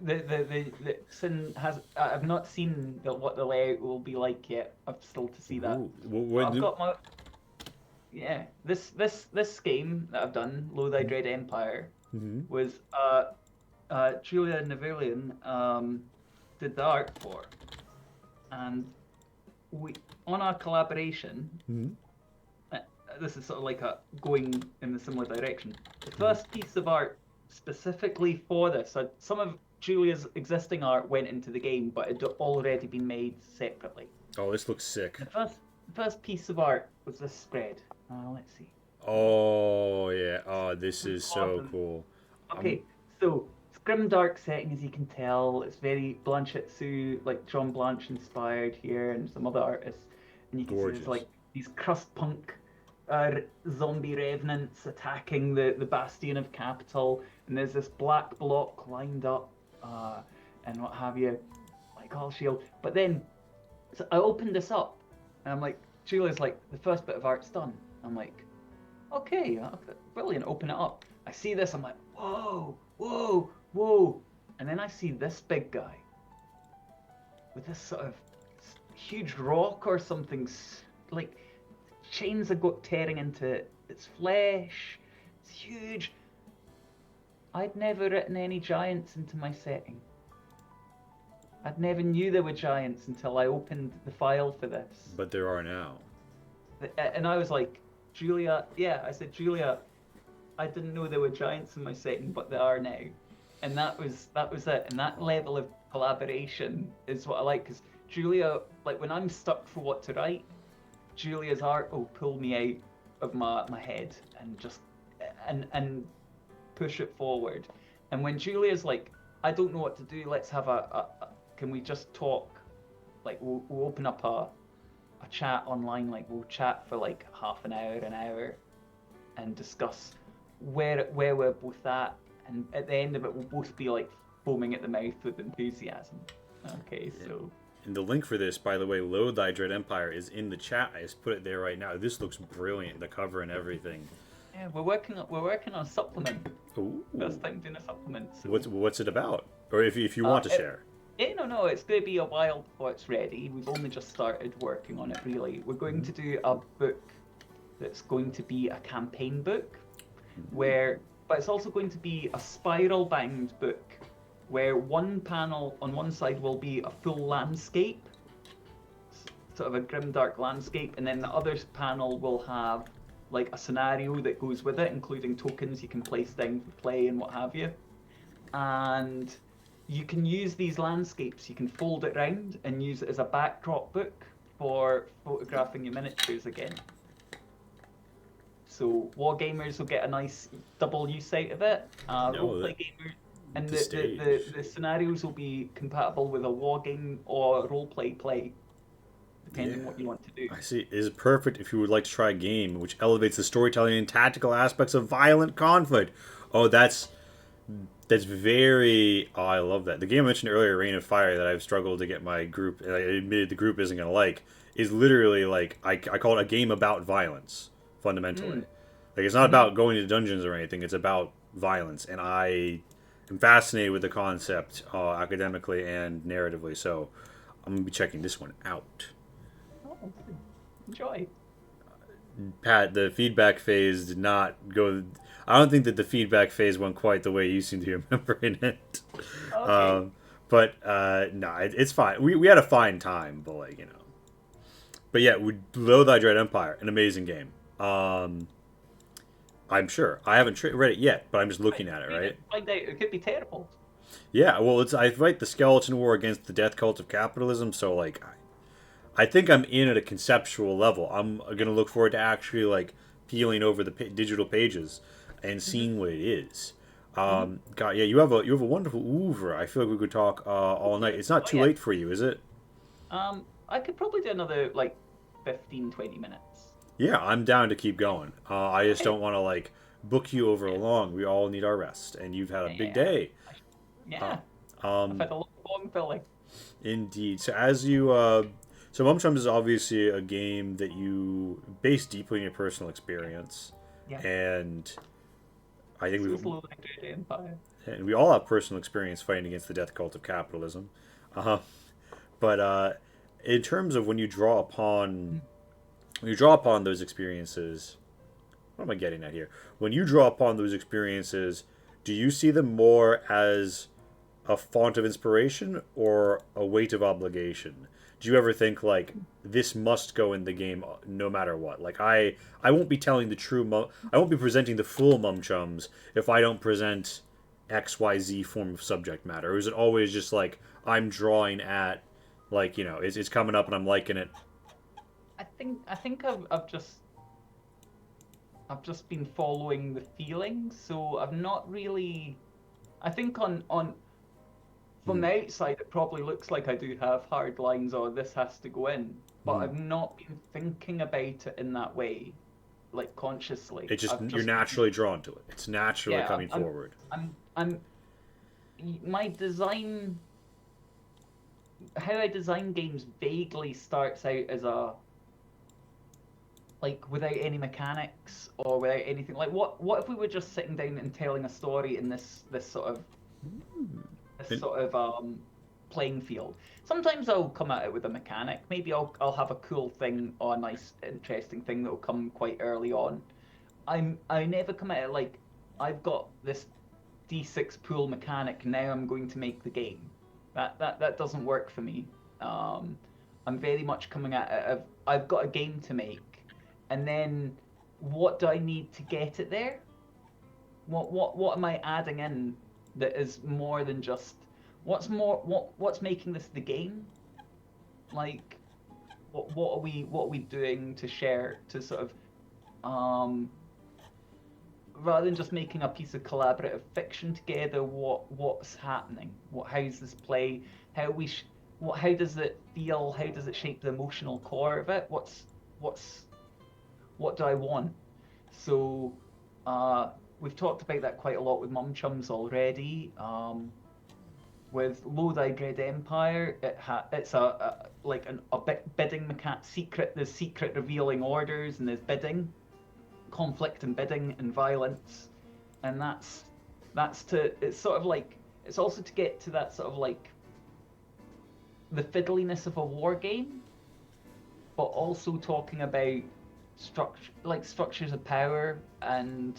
The Sin has. I've not seen what the layout will be like yet. I've still to see that. Ooh, I've got my. Yeah, this game that I've done, Lo Thy Dread Empire, was Julia Navillian did the art for, and we on our collaboration. This is sort of like a going in the similar direction. The first piece of art specifically for this, so some of Julia's existing art went into the game, but it had already been made separately. Oh, this looks sick. The first piece of art was this spread. Let's see. Oh yeah. Oh, this is so cool. Okay, so it's grim dark setting, as you can tell. It's very Blanchett-Sue, like John Blanche inspired here, and some other artists. And you can see there's like these crust punk zombie revenants attacking the bastion of capital, and there's this black block lined up and what have you, like all shield. But then so I opened this up and I'm like, Julia's like, the first bit of art's done. I'm like, okay, brilliant, open it up. I see this, I'm like, whoa, whoa, whoa. And then I see this big guy with this sort of huge rock or something, like chains are tearing into its flesh. It's huge. I'd never written any giants into my setting. I'd never knew there were giants until I opened the file for this. But there are now. And I was like, Julia, yeah, I said, Julia, I didn't know there were giants in my setting, but there are now. And that was it. And that level of collaboration is what I like, because Julia, like when I'm stuck for what to write, Julia's art will pull me out of my head and just and push it forward. And when Julia's like, I don't know what to do, let's have can we just talk? Like we'll open up a chat online, like we'll chat for like half an hour, and discuss where we're both at, and at the end of it we'll both be like foaming at the mouth with enthusiasm. Okay, so. And the link for this, by the way, Lo Thy Dread Empire, is in the chat. I just put it there right now. This looks brilliant, the cover and everything. Yeah, we're working on a supplement. Ooh. First time doing a supplement. So. What's it about? Or if you want to share. Yeah, no, it's going to be a while before it's ready. We've only just started working on it, really. We're going to do a book that's going to be a campaign book, but it's also going to be a spiral-bound book, where one panel on one side will be a full landscape, sort of a grimdark landscape, and then the other panel will have like a scenario that goes with it, including tokens you can place down for play and what have you. And you can use these landscapes, you can fold it round and use it as a backdrop book for photographing your miniatures again. So wargamers will get a nice double use out of it. Roleplay gamers, and the scenarios will be compatible with a wargame or roleplay play, depending on what you want to do. I see. It is perfect if you would like to try a game which elevates the storytelling and tactical aspects of violent conflict. Oh, that's very... Oh, I love that. The game I mentioned earlier, Reign of Fire, that I've struggled to get my group, and I admitted the group isn't going to like, is literally like, I call it a game about violence, fundamentally. Like, it's not about going to dungeons or anything, it's about violence, and I am fascinated with the concept academically and narratively, so I'm going to be checking this one out. Oh, enjoy. Pat, the feedback phase did not go... I don't think that the feedback phase went quite the way you seem to be remembering it. Okay. Um, but no, it's fine. We had a fine time, but like But yeah, Below Thy Dread Empire, an amazing game. I'm sure I haven't read it yet, but I'm just looking at it, Read right? it, find out. It could be terrible. Yeah, well, I fight the skeleton war against the death cult of capitalism, so like I think I'm in at a conceptual level. I'm gonna look forward to actually like peeling over the digital pages and Hmm. seeing what it is. Hmm. God, yeah, you have a wonderful oeuvre. I feel like we could talk all night. It's not Oh too yeah. late for you, is it? I could probably do another like 15, 20 minutes. Yeah, I'm down to keep going. I just Okay. don't want to like book you over Yeah. long. We all need our rest, and you've had a big Yeah. day. Uh, Yeah. I've um, had a long belly. Indeed. So Mum Chums is obviously a game that you base deeply in your personal experience, Yeah. and I think So is Low Dread Empire. we all have personal experience fighting against the death cult of capitalism. Uh, but in terms of when you draw upon those experiences, what am I getting at here? When you draw upon those experiences, do you see them more as a font of inspiration or a weight of obligation? Do you ever think like this must go in the game no matter what? Like I won't be telling the I won't be presenting the full Mum Chums if I don't present XYZ form of subject matter. Or is it always just like I'm drawing at like, it's coming up and I'm liking it? I think I've just been following the feelings, so I've not really. I think on from Hmm. the outside it probably looks like I do have hard lines or this has to go in, but Hmm. I've not been thinking about it in that way, like consciously. It's just I've you're just been, naturally drawn to it. It's naturally yeah, coming forward. I'm my design, how I design games vaguely starts out as a like without any mechanics or without anything. Like what if we were just sitting down and telling a story in this sort of this And, sort of playing field. Sometimes I'll come at it with a mechanic. Maybe I'll have a cool thing or a nice interesting thing that'll come quite early on. I never come at it like I've got this D6 pool mechanic. Now I'm going to make the game. That doesn't work for me. Um, I'm very much coming at it of I've got a game to make, and then what do I need to get it there? What am I adding in that is more than just what's making this the game? Like what are we doing to share to sort of um rather than just making a piece of collaborative fiction together, what's happening? How's this play? How we how does it feel? How does it shape the emotional core of it? What's what do I want? So we've talked about that quite a lot with Mum Chums already. With Low Thy Dread Empire, it's like a bidding mechanic, secret. There's secret revealing orders, and there's bidding, conflict, and bidding, and violence, and that's to. It's sort of like it's also to get to that sort of like the fiddliness of a war game, but also talking about structures of power and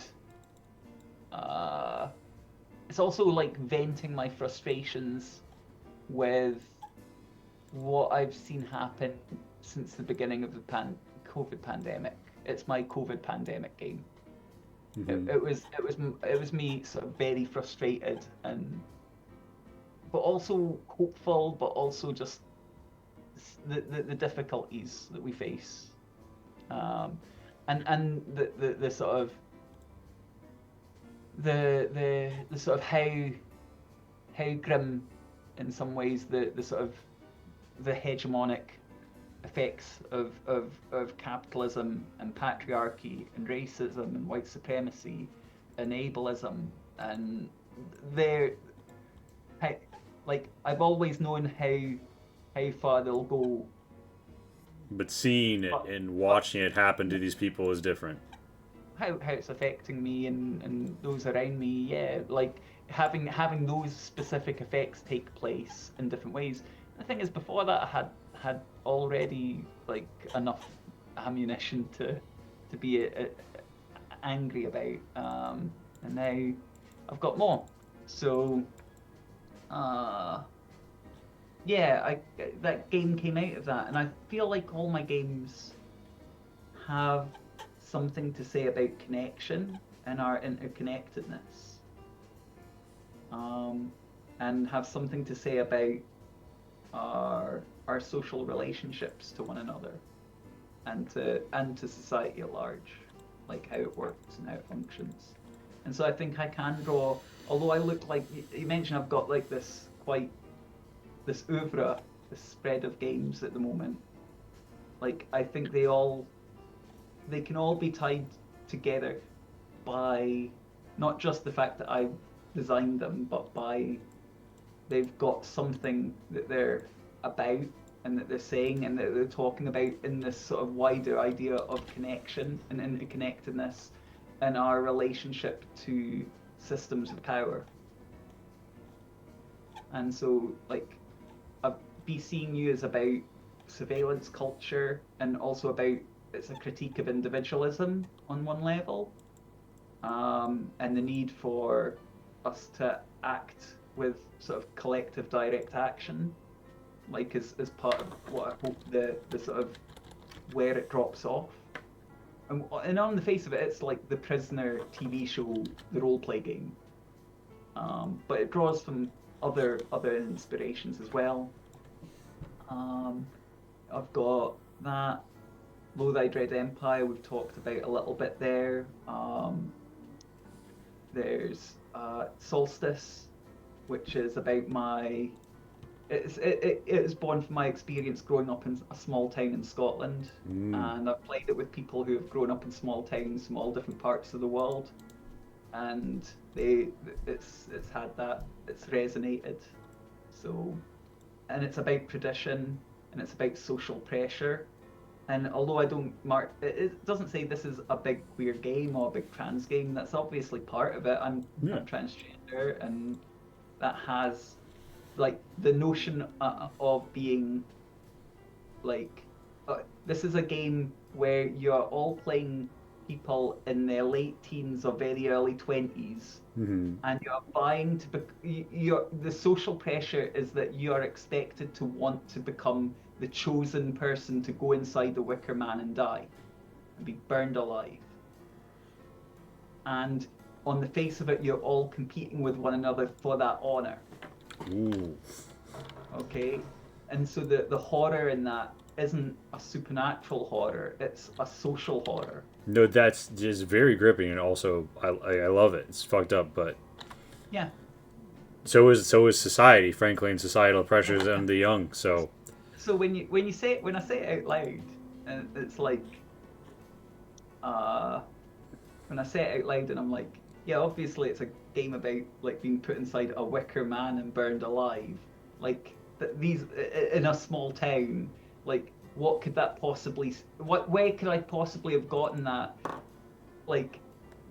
uh, it's also like venting my frustrations with what I've seen happen since the beginning of the COVID pandemic. It's my COVID pandemic game. It, mhm. it was it was it was me sort of very frustrated and but also hopeful, but also just the difficulties that we face, um, and the sort of the sort of how grim in some ways the sort of the hegemonic effects of capitalism and patriarchy and racism and white supremacy and ableism and they're like I've always known how far they'll go, But seeing it but and but watching it happen to these people is different. how it's affecting me and those around me, yeah, like having those specific effects take place in different ways. The thing is, before that, I had already like enough ammunition to be angry about, and now I've got more. So, yeah, that game came out of that, and I feel like all my games have something to say about connection and our interconnectedness, and have something to say about our social relationships to one another and to society at large, like how it works and how it functions. And so I think I can draw, although I look like you mentioned, I've got like this oeuvre, this spread of games at the moment. Like I think they can all be tied together by not just the fact that I designed them, but by they've got something that they're about and that they're saying and that they're talking about in this sort of wider idea of connection and interconnectedness and our relationship to systems of power. And so, like, Be Seeing You is about surveillance culture and also about it's a critique of individualism on one level, and the need for us to act with sort of collective direct action, like as part of what I hope the sort of where it drops off. And on the face of it, it's like the Prisoner TV show, the role play game, but it draws from other inspirations as well. I've got that. Lo Thy Dread Empire, we've talked about a little bit there. There's Solstice, which is about my. It is born from my experience growing up in a small town in Scotland, and I've played it with people who have grown up in small towns from all different parts of the world, and it's had that, it's resonated. So, and it's about tradition and it's about social pressure. And although I don't mark, it doesn't say this is a big queer game or a big trans game. That's obviously part of it. I'm transgender, and that has like the notion of being like this is a game where you're all playing people in their late teens or very early 20s, and you're vying to the social pressure is that you are expected to want to become the chosen person to go inside the Wicker Man and die and be burned alive. And on the face of it, you're all competing with one another for that honor. Ooh. Okay, and so the horror in that isn't a supernatural horror; it's a social horror. No, that's just very gripping, and also I love it. It's fucked up, but yeah. So is society, frankly, and societal pressures on the young. So when I say it out loud, and it's like when I say it out loud, and I'm like, yeah, obviously it's a game about like being put inside a wicker man and burned alive, like these in a small town, like. What could that possibly? Where could I possibly have gotten that? Like,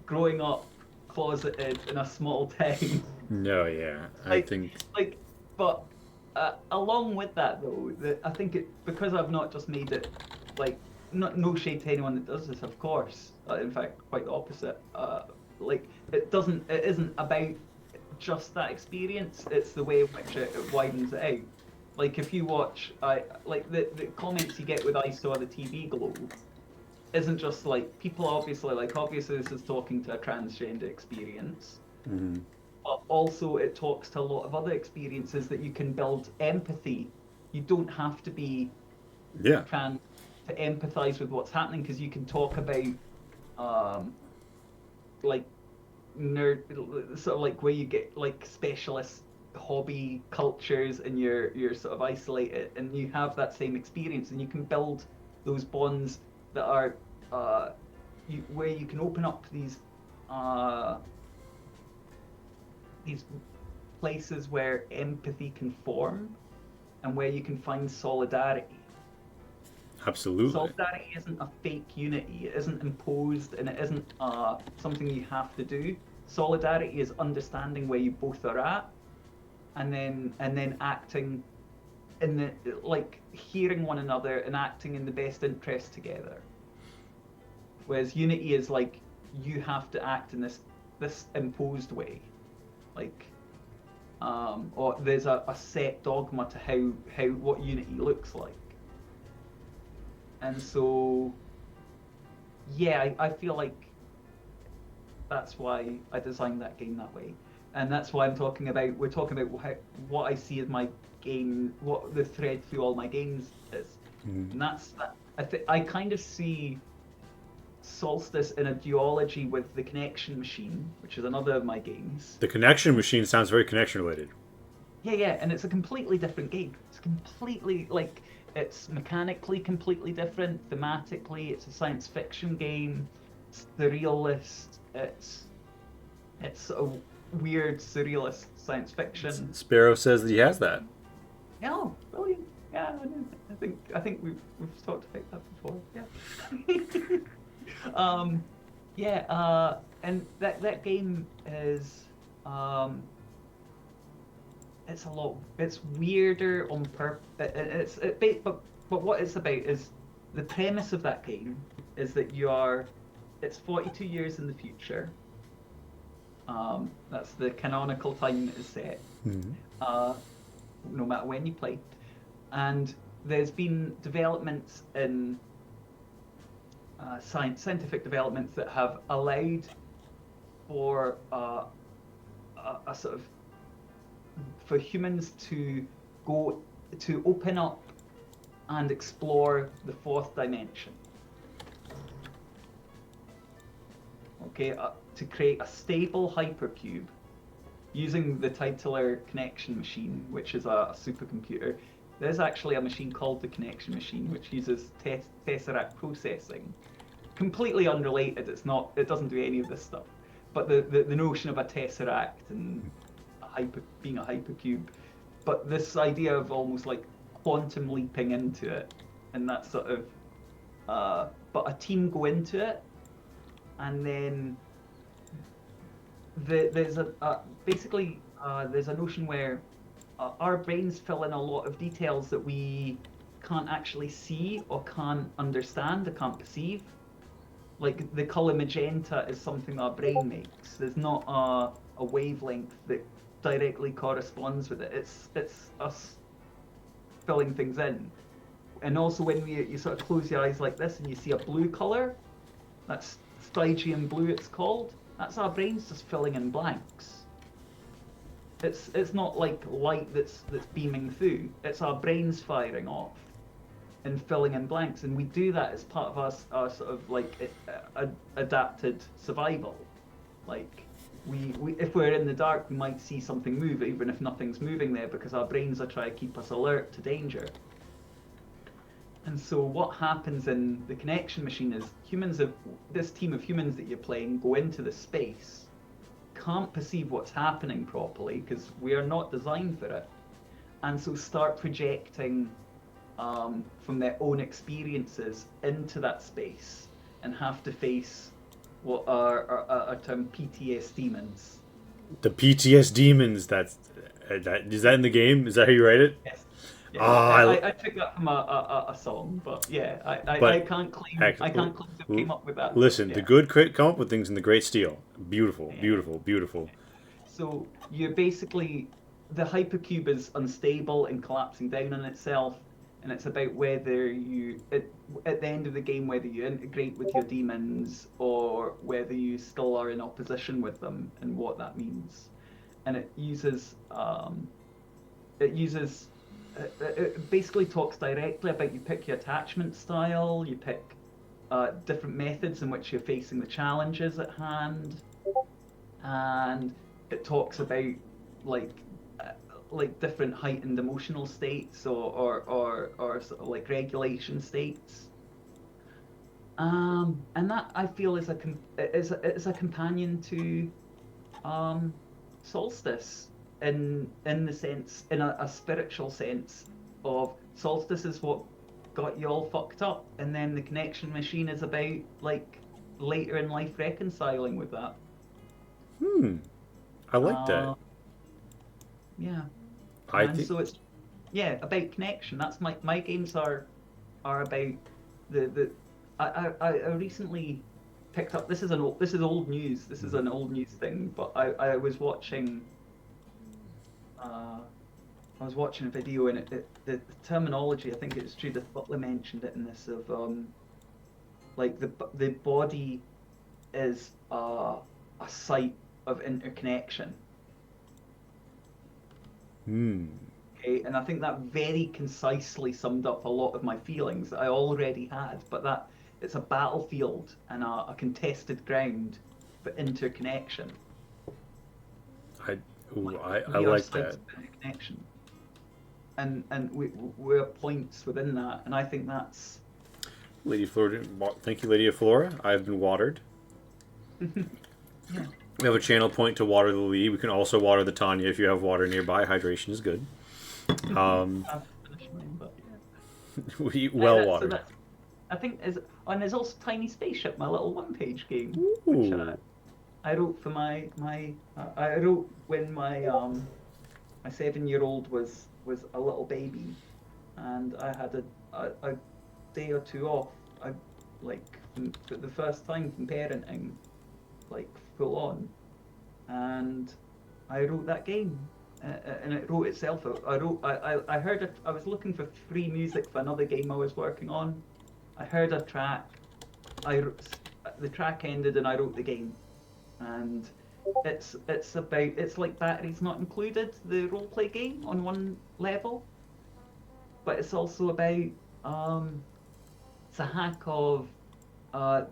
growing up closeted in a small town. No, yeah, I think. Like, but along with that though, I think because I've not just made it like no shade to anyone that does this, of course. In fact, quite the opposite. Like, it isn't about just that experience. It's the way in which it widens it out. Like if you watch, like the comments you get with I Saw the TV Globe isn't just like people obviously this is talking to a transgender experience, but also it talks to a lot of other experiences that you can build empathy. You don't have to be trans to empathize with what's happening, because you can talk about like nerd, sort of like where you get like specialist hobby cultures and you're sort of isolated and you have that same experience, and you can build those bonds that are where you can open up these places where empathy can form and where you can find solidarity. Absolutely. Solidarity isn't a fake unity. It isn't imposed, and it isn't something you have to do. Solidarity is understanding where you both are at, and then acting in the like hearing one another and acting in the best interest together. Whereas unity is like you have to act in this imposed way, like, or there's a set dogma to how what Unity looks like. And so, yeah, I feel like that's why I designed that game that way, and that's why we're talking about what I see as my game, what the thread through all my games is. And that's that. I kind of see Solstice in a duology with the Connection Machine, which is another of my games. The Connection Machine sounds very connection related. Yeah, and it's a completely different game. It's completely, like, it's mechanically completely different. Thematically, it's a science fiction game. It's surrealist. It's a weird surrealist science fiction. Sparrow says that he has that. Oh, brilliant! Yeah, I think we've talked about that before. Yeah. And that game is it's weirder on purpose. But what it's about is the premise of that game is that it's 42 years in the future. That's the canonical time it is set. No matter when you play, and there's been developments in scientific developments that have allowed for a sort of for humans to open up and explore the fourth dimension. Okay, to create a stable hypercube using the titular Connection Machine, which is a supercomputer. There's actually a machine called the Connection Machine, which uses tesseract processing. Completely unrelated. It doesn't do any of this stuff. But the notion of a tesseract and being a hypercube, but this idea of almost like quantum leaping into it, and that sort of. But a team go into it, and then there's basically there's a notion where our brains fill in a lot of details that we can't actually see or can't understand or can't perceive. Like the color magenta is something our brain makes. There's not a wavelength that directly corresponds with it. It's us filling things in. And also when you sort of close your eyes like this and you see a blue color, that's Stygian blue it's called. That's our brains just filling in blanks. It's not like light that's beaming through. It's our brains firing off and filling in blanks, and we do that as part of our sort of like adapted survival. Like we if we're in the dark, we might see something move even if nothing's moving there, because our brains are trying to keep us alert to danger. And so what happens in the Connection Machine is this team of humans that you're playing go into the space, can't perceive what's happening properly because we are not designed for it, and so start projecting from their own experiences into that space and have to face what are termed PTS demons. The PTS demons. That is that in the game? Is that how you write it? Yes. Yeah, I took that from a song, but yeah, I can't claim to have came up with that. Listen, the good come up with things, and the great steal. Beautiful, Yeah. beautiful. So you're basically, the hypercube is unstable and collapsing down on itself, and it's about whether you at the end of the game, whether you integrate with your demons or whether you still are in opposition with them, and what that means. And it basically talks directly about, you pick your attachment style, you pick different methods in which you're facing the challenges at hand, and it talks about like different heightened emotional states or sort of like regulation states. And that I feel is a companion to Solstice. In the sense, in a spiritual sense, of Solstice is what got you all fucked up, and then the Connection Machine is about like later in life reconciling with that. I like that. Yeah. So it's about connection. That's my games are about the I recently picked up. This is old news. This is an old news thing. But I was watching. I was watching a video, and the terminology. I think it's Judith Butler mentioned it in this of like the body is a site of interconnection. Okay, and I think that very concisely summed up a lot of my feelings that I already had. But that it's a battlefield and a contested ground for interconnection. I We are like sites that. of interconnection, and we're points within that, and I think that's. Lady Flora, thank you, Lady Flora. I've been watered. Yeah. We have a channel point to water the Lee. We can also water the Tanya if you have water nearby. Hydration is good. I've finished mine, but yeah. We Aye, well so watered. that's I think is and there's also Tiny Spaceship, my little one-page game, which Ooh. I wrote for I wrote when my 7-year-old was a little baby, and I had a day or two off. I like for the first time from parenting, like full on, and I wrote that game. And it wrote itself out. I heard it. I was looking for free music for another game I was working on. I heard a track. The track ended, and I wrote the game. And it's like Batteries Not Included, the role play game on one level, but it's also about it's a hack of uh,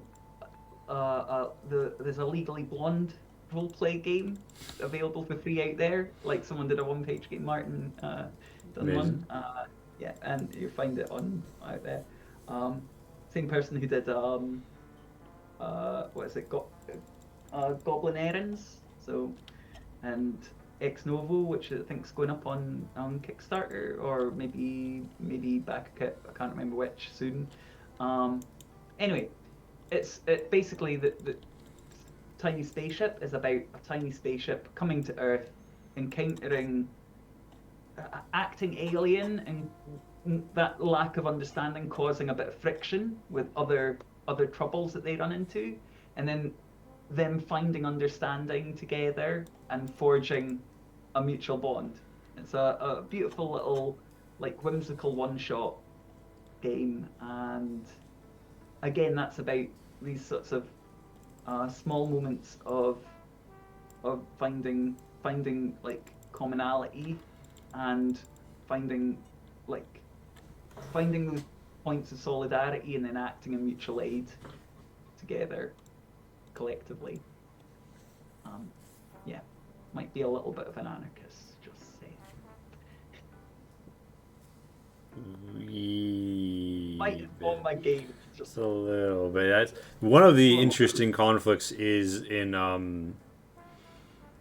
there's a Legally Blonde role play game available for free out there. Like someone did a one-page game, Martin done Amazing. one. Yeah, and you find it on out there. Um, Same person who did what is it? Goblin Errands. So and Ex Novo, which I think is going up on Kickstarter or maybe back I can't remember which soon. Anyway, it basically the Tiny Spaceship is about a tiny spaceship coming to Earth, encountering acting alien, and that lack of understanding causing a bit of friction with other troubles that they run into, and then them finding understanding together and forging a mutual bond. It's a beautiful little like whimsical one shot game, and again that's about these sorts of small moments of finding like commonality and finding like finding those points of solidarity and then acting in mutual aid together collectively. Yeah, might be a little bit of an anarchist, just say. Might inform my game, just Just a little bit. That's one of the a little bit. interesting conflicts is in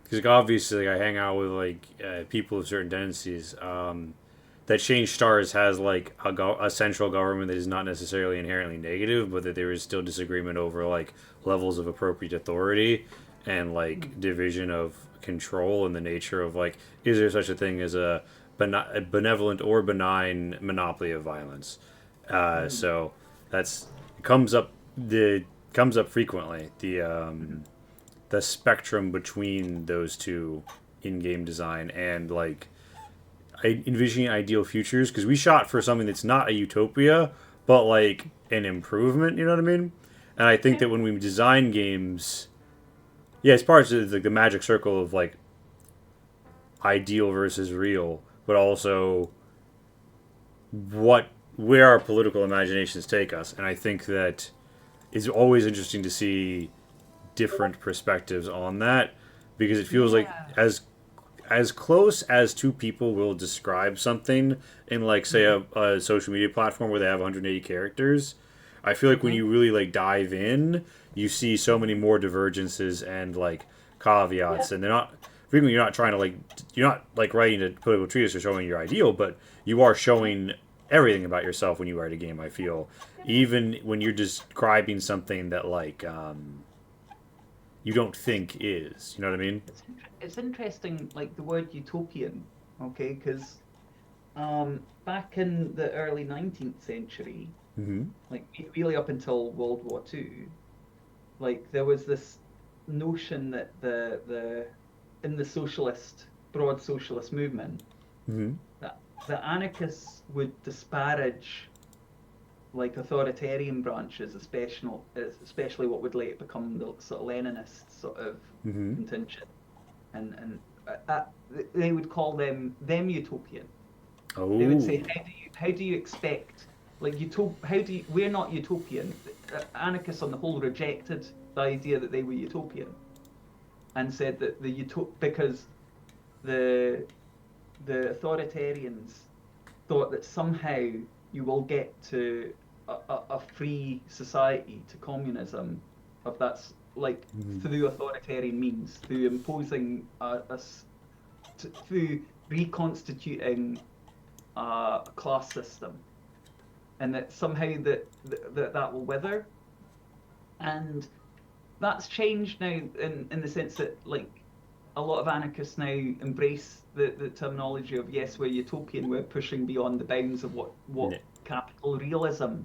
because obviously I hang out with like people of certain tendencies. That Change Stars has like a central government that is not necessarily inherently negative, but that there is still disagreement over like levels of appropriate authority and like division of control and the nature of like is there such a thing as a benevolent or benign monopoly of violence. Mm, So that's comes up the comes up frequently the spectrum between those two in game design and like envisioning ideal futures because we shot for something that's not a utopia but like an improvement, you know what I mean? And I think yeah, that when we design games, yeah, it's part of like the magic circle of like ideal versus real, but also what where our political imaginations take us. And I think that it's always interesting to see different perspectives on that because it feels like yeah. as close as two people will describe something in like say Mm-hmm. a social media platform where they have 180 characters. I feel like when Mm-hmm. you really like dive in, you see so many more divergences and like Yeah. caveats, and they're not frequently you're not like writing a political treatise or showing your ideal, but you are showing everything about yourself when you write a game. I feel even when you're describing something that like you don't think is, you know what I mean? It's interesting, like the word utopian, okay? Because back in the early 19th century, Mm-hmm. like really up until World War II, like there was this notion that the in the broad socialist movement, Mm-hmm. that the anarchists would disparage like authoritarian branches, especially what would later become the sort of Leninist sort of Mm-hmm. contingent, and they would call them utopian. They would Oh. say, how do you expect like we're not utopian. Anarchists on the whole rejected the idea that they were utopian and said that because the authoritarians thought that somehow you will get to a free society, to communism, of that's like Mm-hmm. through authoritarian means, through imposing through reconstituting a class system, and that somehow that will wither. And that's changed now in the sense that like a lot of anarchists now embrace the terminology of, yes, we're utopian, we're pushing beyond the bounds of what Yeah. capital realism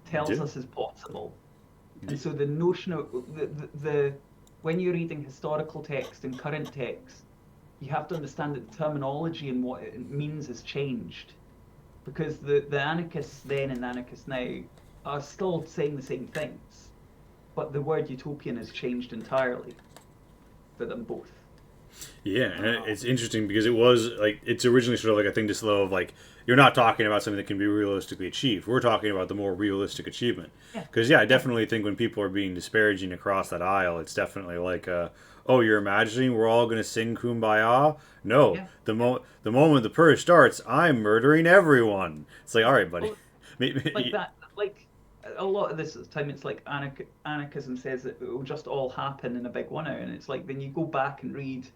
tells Yeah. us is possible. And so the notion of the when you're reading historical text and current text, you have to understand that the terminology and what it means has changed, because the anarchists then and anarchists now are still saying the same things, but the word utopian has changed entirely for them both. Yeah, and Uh, it's interesting because it was like it's originally sort of like a thing to slow of like you're not talking about something that can be realistically achieved. We're talking about the more realistic achievement. yeah, Because yeah, I yeah, definitely think when people are being disparaging across that aisle, it's definitely like, oh, you're imagining we're all going to sing "Kumbaya"? No, yeah, yeah. the moment the purge starts, I'm murdering everyone. It's like, all right, buddy. Well, like that, like a lot of this time, it's like anarchism says that it will just all happen in a big one out, and it's like then you go back and read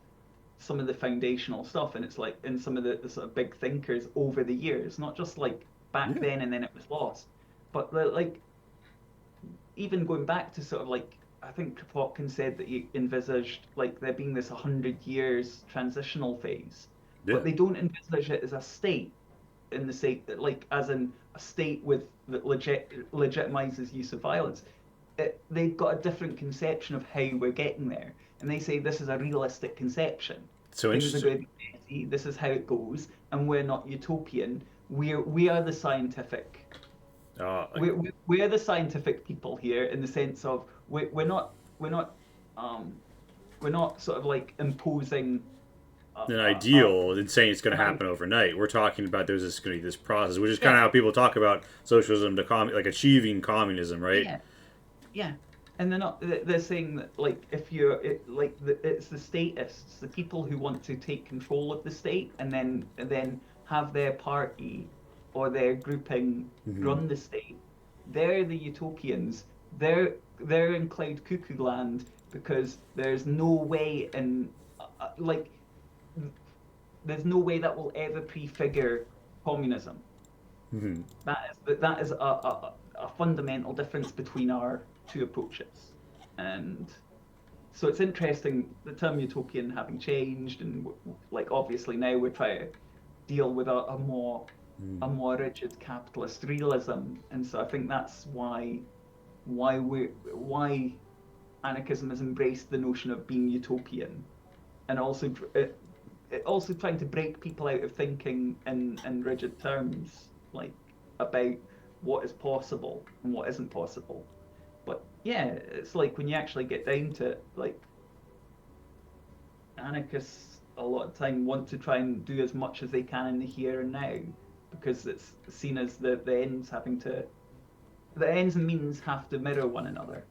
some of the foundational stuff, and it's like in some of the sort of big thinkers over the years, not just like back Yeah, then and then it was lost, but like even going back to sort of like I think Kropotkin said that he envisaged like there being this 100 years transitional phase, yeah. but they don't envisage it as a state in the state that like as in a state with that legitimizes use of violence. They've got a different conception of how we're getting there, and they say this is a realistic conception. So Things are interesting. going to be messy. This is how it goes, and we're not utopian. We are the scientific. Like We're the scientific people here in the sense of we're not um we're not sort of like imposing an a ideal and saying it's going to an happen idea. overnight. We're talking about there's this going to be this process, which is kind Yeah, of how people talk about socialism to like achieving communism, right? yeah, yeah. And they're not. They're saying that like if you're it's the statists, the people who want to take control of the state and then have their party or their grouping Mm-hmm. run the state. They're the utopians. They're in cloud cuckoo land because there's no way in like there's no way that will ever prefigure communism. Mm-hmm. That is a fundamental difference between our two approaches. And so it's interesting the term utopian having changed, and like obviously now we're trying to deal with a more rigid capitalist realism. And so I think that's why anarchism has embraced the notion of being utopian, and also it also trying to break people out of thinking in rigid terms, like about what is possible and what isn't possible. But yeah, it's like when you actually get down to it, like anarchists a lot of time want to try and do as much as they can in the here and now, because it's seen as the ends and means have to mirror one another.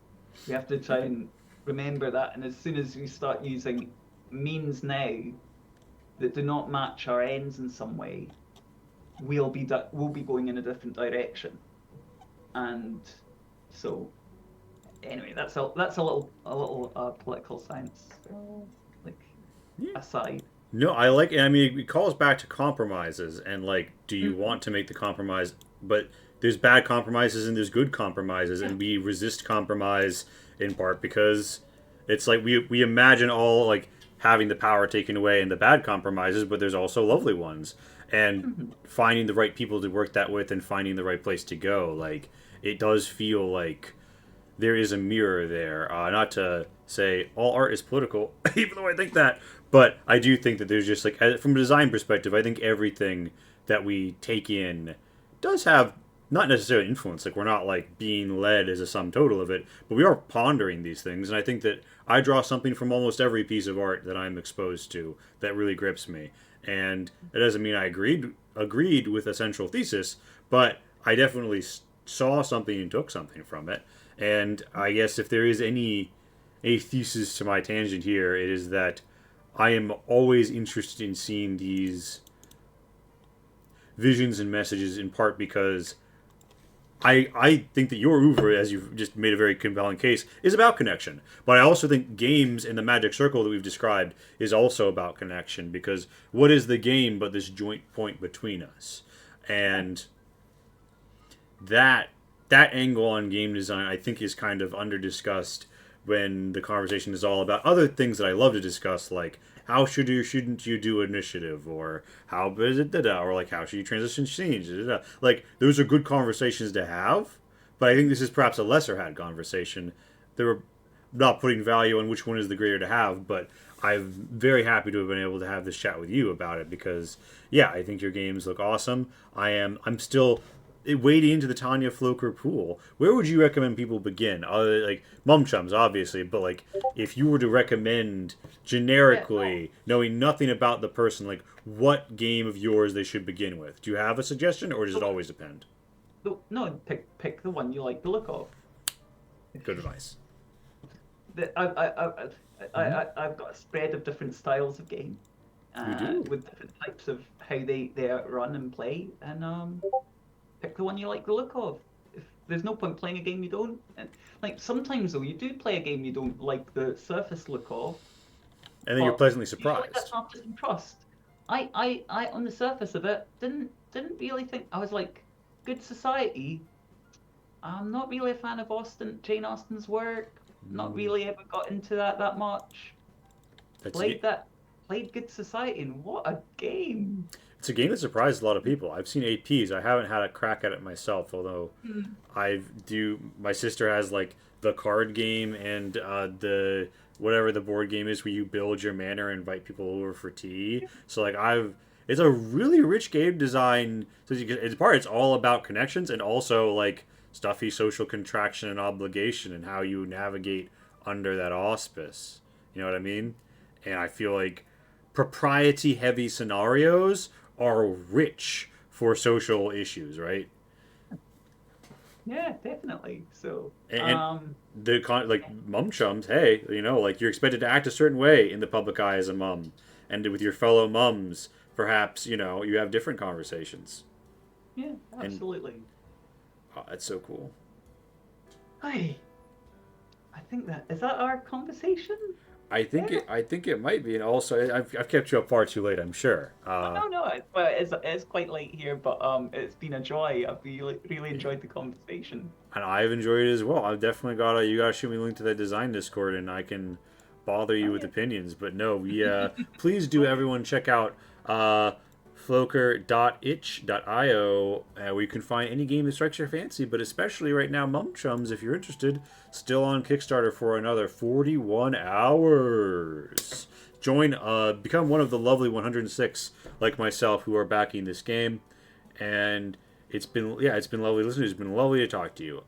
We have to try and remember that, and as soon as we start using means now that do not match our ends in some way, we'll be going in a different direction. And so anyway, that's a little political science, like aside. No, I like it. I mean, it calls back to compromises and like, do you Mhm. want to make the compromise? But there's bad compromises and there's good compromises, Yeah, and we resist compromise in part because it's like we imagine all like having the power taken away and the bad compromises, but there's also lovely ones, and mhm. finding the right people to work that with and finding the right place to go. Like it does feel like there is a mirror there. Not to say all art is political, even though I think that, but I do think that there's just like, from a design perspective, I think everything that we take in does have not necessarily influence. Like we're not like being led as a sum total of it, but we are pondering these things. And I think that I draw something from almost every piece of art that I'm exposed to that really grips me. And it doesn't mean I agreed with a central thesis, but I definitely saw something and took something from it. And I guess if there is any a thesis to my tangent here, it is that I am always interested in seeing these visions and messages, in part because I think that your oeuvre, as you've just made a very compelling case, is about connection. But I also think games in the magic circle that we've described is also about connection, because what is the game but this joint point between us? And that that angle on game design, I think, is kind of under discussed when the conversation is all about other things that I love to discuss, like how should you shouldn't you do initiative, or how is it or like how should you transition scenes, like those are good conversations to have. But I think this is perhaps a lesser had conversation. They were not putting value on which one is the greater to have, but I'm very happy to have been able to have this chat with you about it, because yeah, I think your games look awesome. I'm still wading into the Tanya Floaker pool. Where would you recommend people begin? Like Chums, obviously, but like if you were to recommend Yeah, no, generically, knowing nothing about the person, like what game of yours they should begin with? Do you have a suggestion, or does it no, always depend? no, pick the one you like the look of. Good advice. Hmm. I've got a spread of different styles of game, You do. with different types of how they run and play, and pick the one you like the look of. If there's no point playing a game you don't, and like sometimes though you do play a game you don't like the surface look of, And then you're but pleasantly usually that's surprised. after some trust. I on the surface of it didn't really think I was like good society. I'm not really a fan of Jane Austen's work. Not Mm, really ever got into that much. that's Played that, played Good Society, and what a game! it's a game that surprised a lot of people. I've seen APs. I haven't had a crack at it myself, although Hmm. I do. My sister has like the card game and the whatever the board game is where you build your manor and invite people over for tea. So like I've it's a really rich game design. So it's all about connections and also like stuffy social contraction and obligation and how you navigate under that auspice. You know what I mean? And I feel like propriety heavy scenarios are rich for social issues, right? Yeah, definitely. So, And like mum chums, hey, like you're expected to act a certain way in the public eye as a mum, and with your fellow mums, perhaps you have different conversations, yeah, and absolutely. that's so cool. Hi, I think that is that our conversation. Yeah. I think it might be, and also I've kept you up far too late, I'm sure. Oh no, no. Well, it's quite late here, but it's been a joy. I've really Yeah. enjoyed the conversation. And I've enjoyed it as well. I've definitely got you got to shoot me a link to that design Discord, and I can bother you Oh with yeah. opinions. But no, we please do everyone check out floaker.itch.io, where you can find any game that strikes your fancy. But especially right now, Mum Chums, if you're interested, still on Kickstarter for another 41 hours. Become one of the lovely 106 like myself who are backing this game, and it's been lovely listening. It's been lovely to talk to you.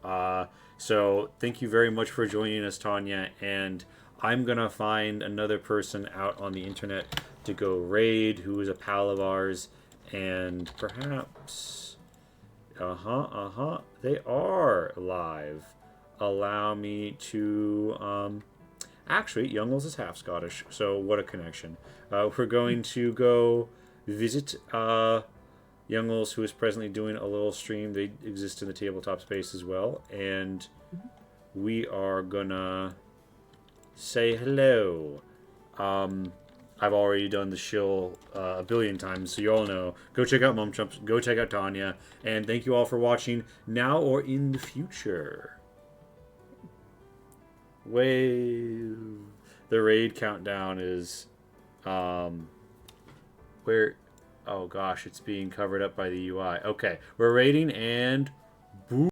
So thank you very much for joining us, Tanya. And I'm gonna find another person out on the internet to go raid who is a pal of ours, and perhaps, they are live. Allow me to actually, Youngles is half Scottish, so what a connection. We're going to go visit Youngles, who is presently doing a little stream. They exist in the tabletop space as well. And we are gonna say hello. Um, I've already done the shill a billion times, so you all know. Go check out Mum Chumps, go check out Tanya, and thank you all for watching now or in the future. Wave. The raid countdown is where oh gosh, it's being covered up by the UI. Okay, we're rating and boom.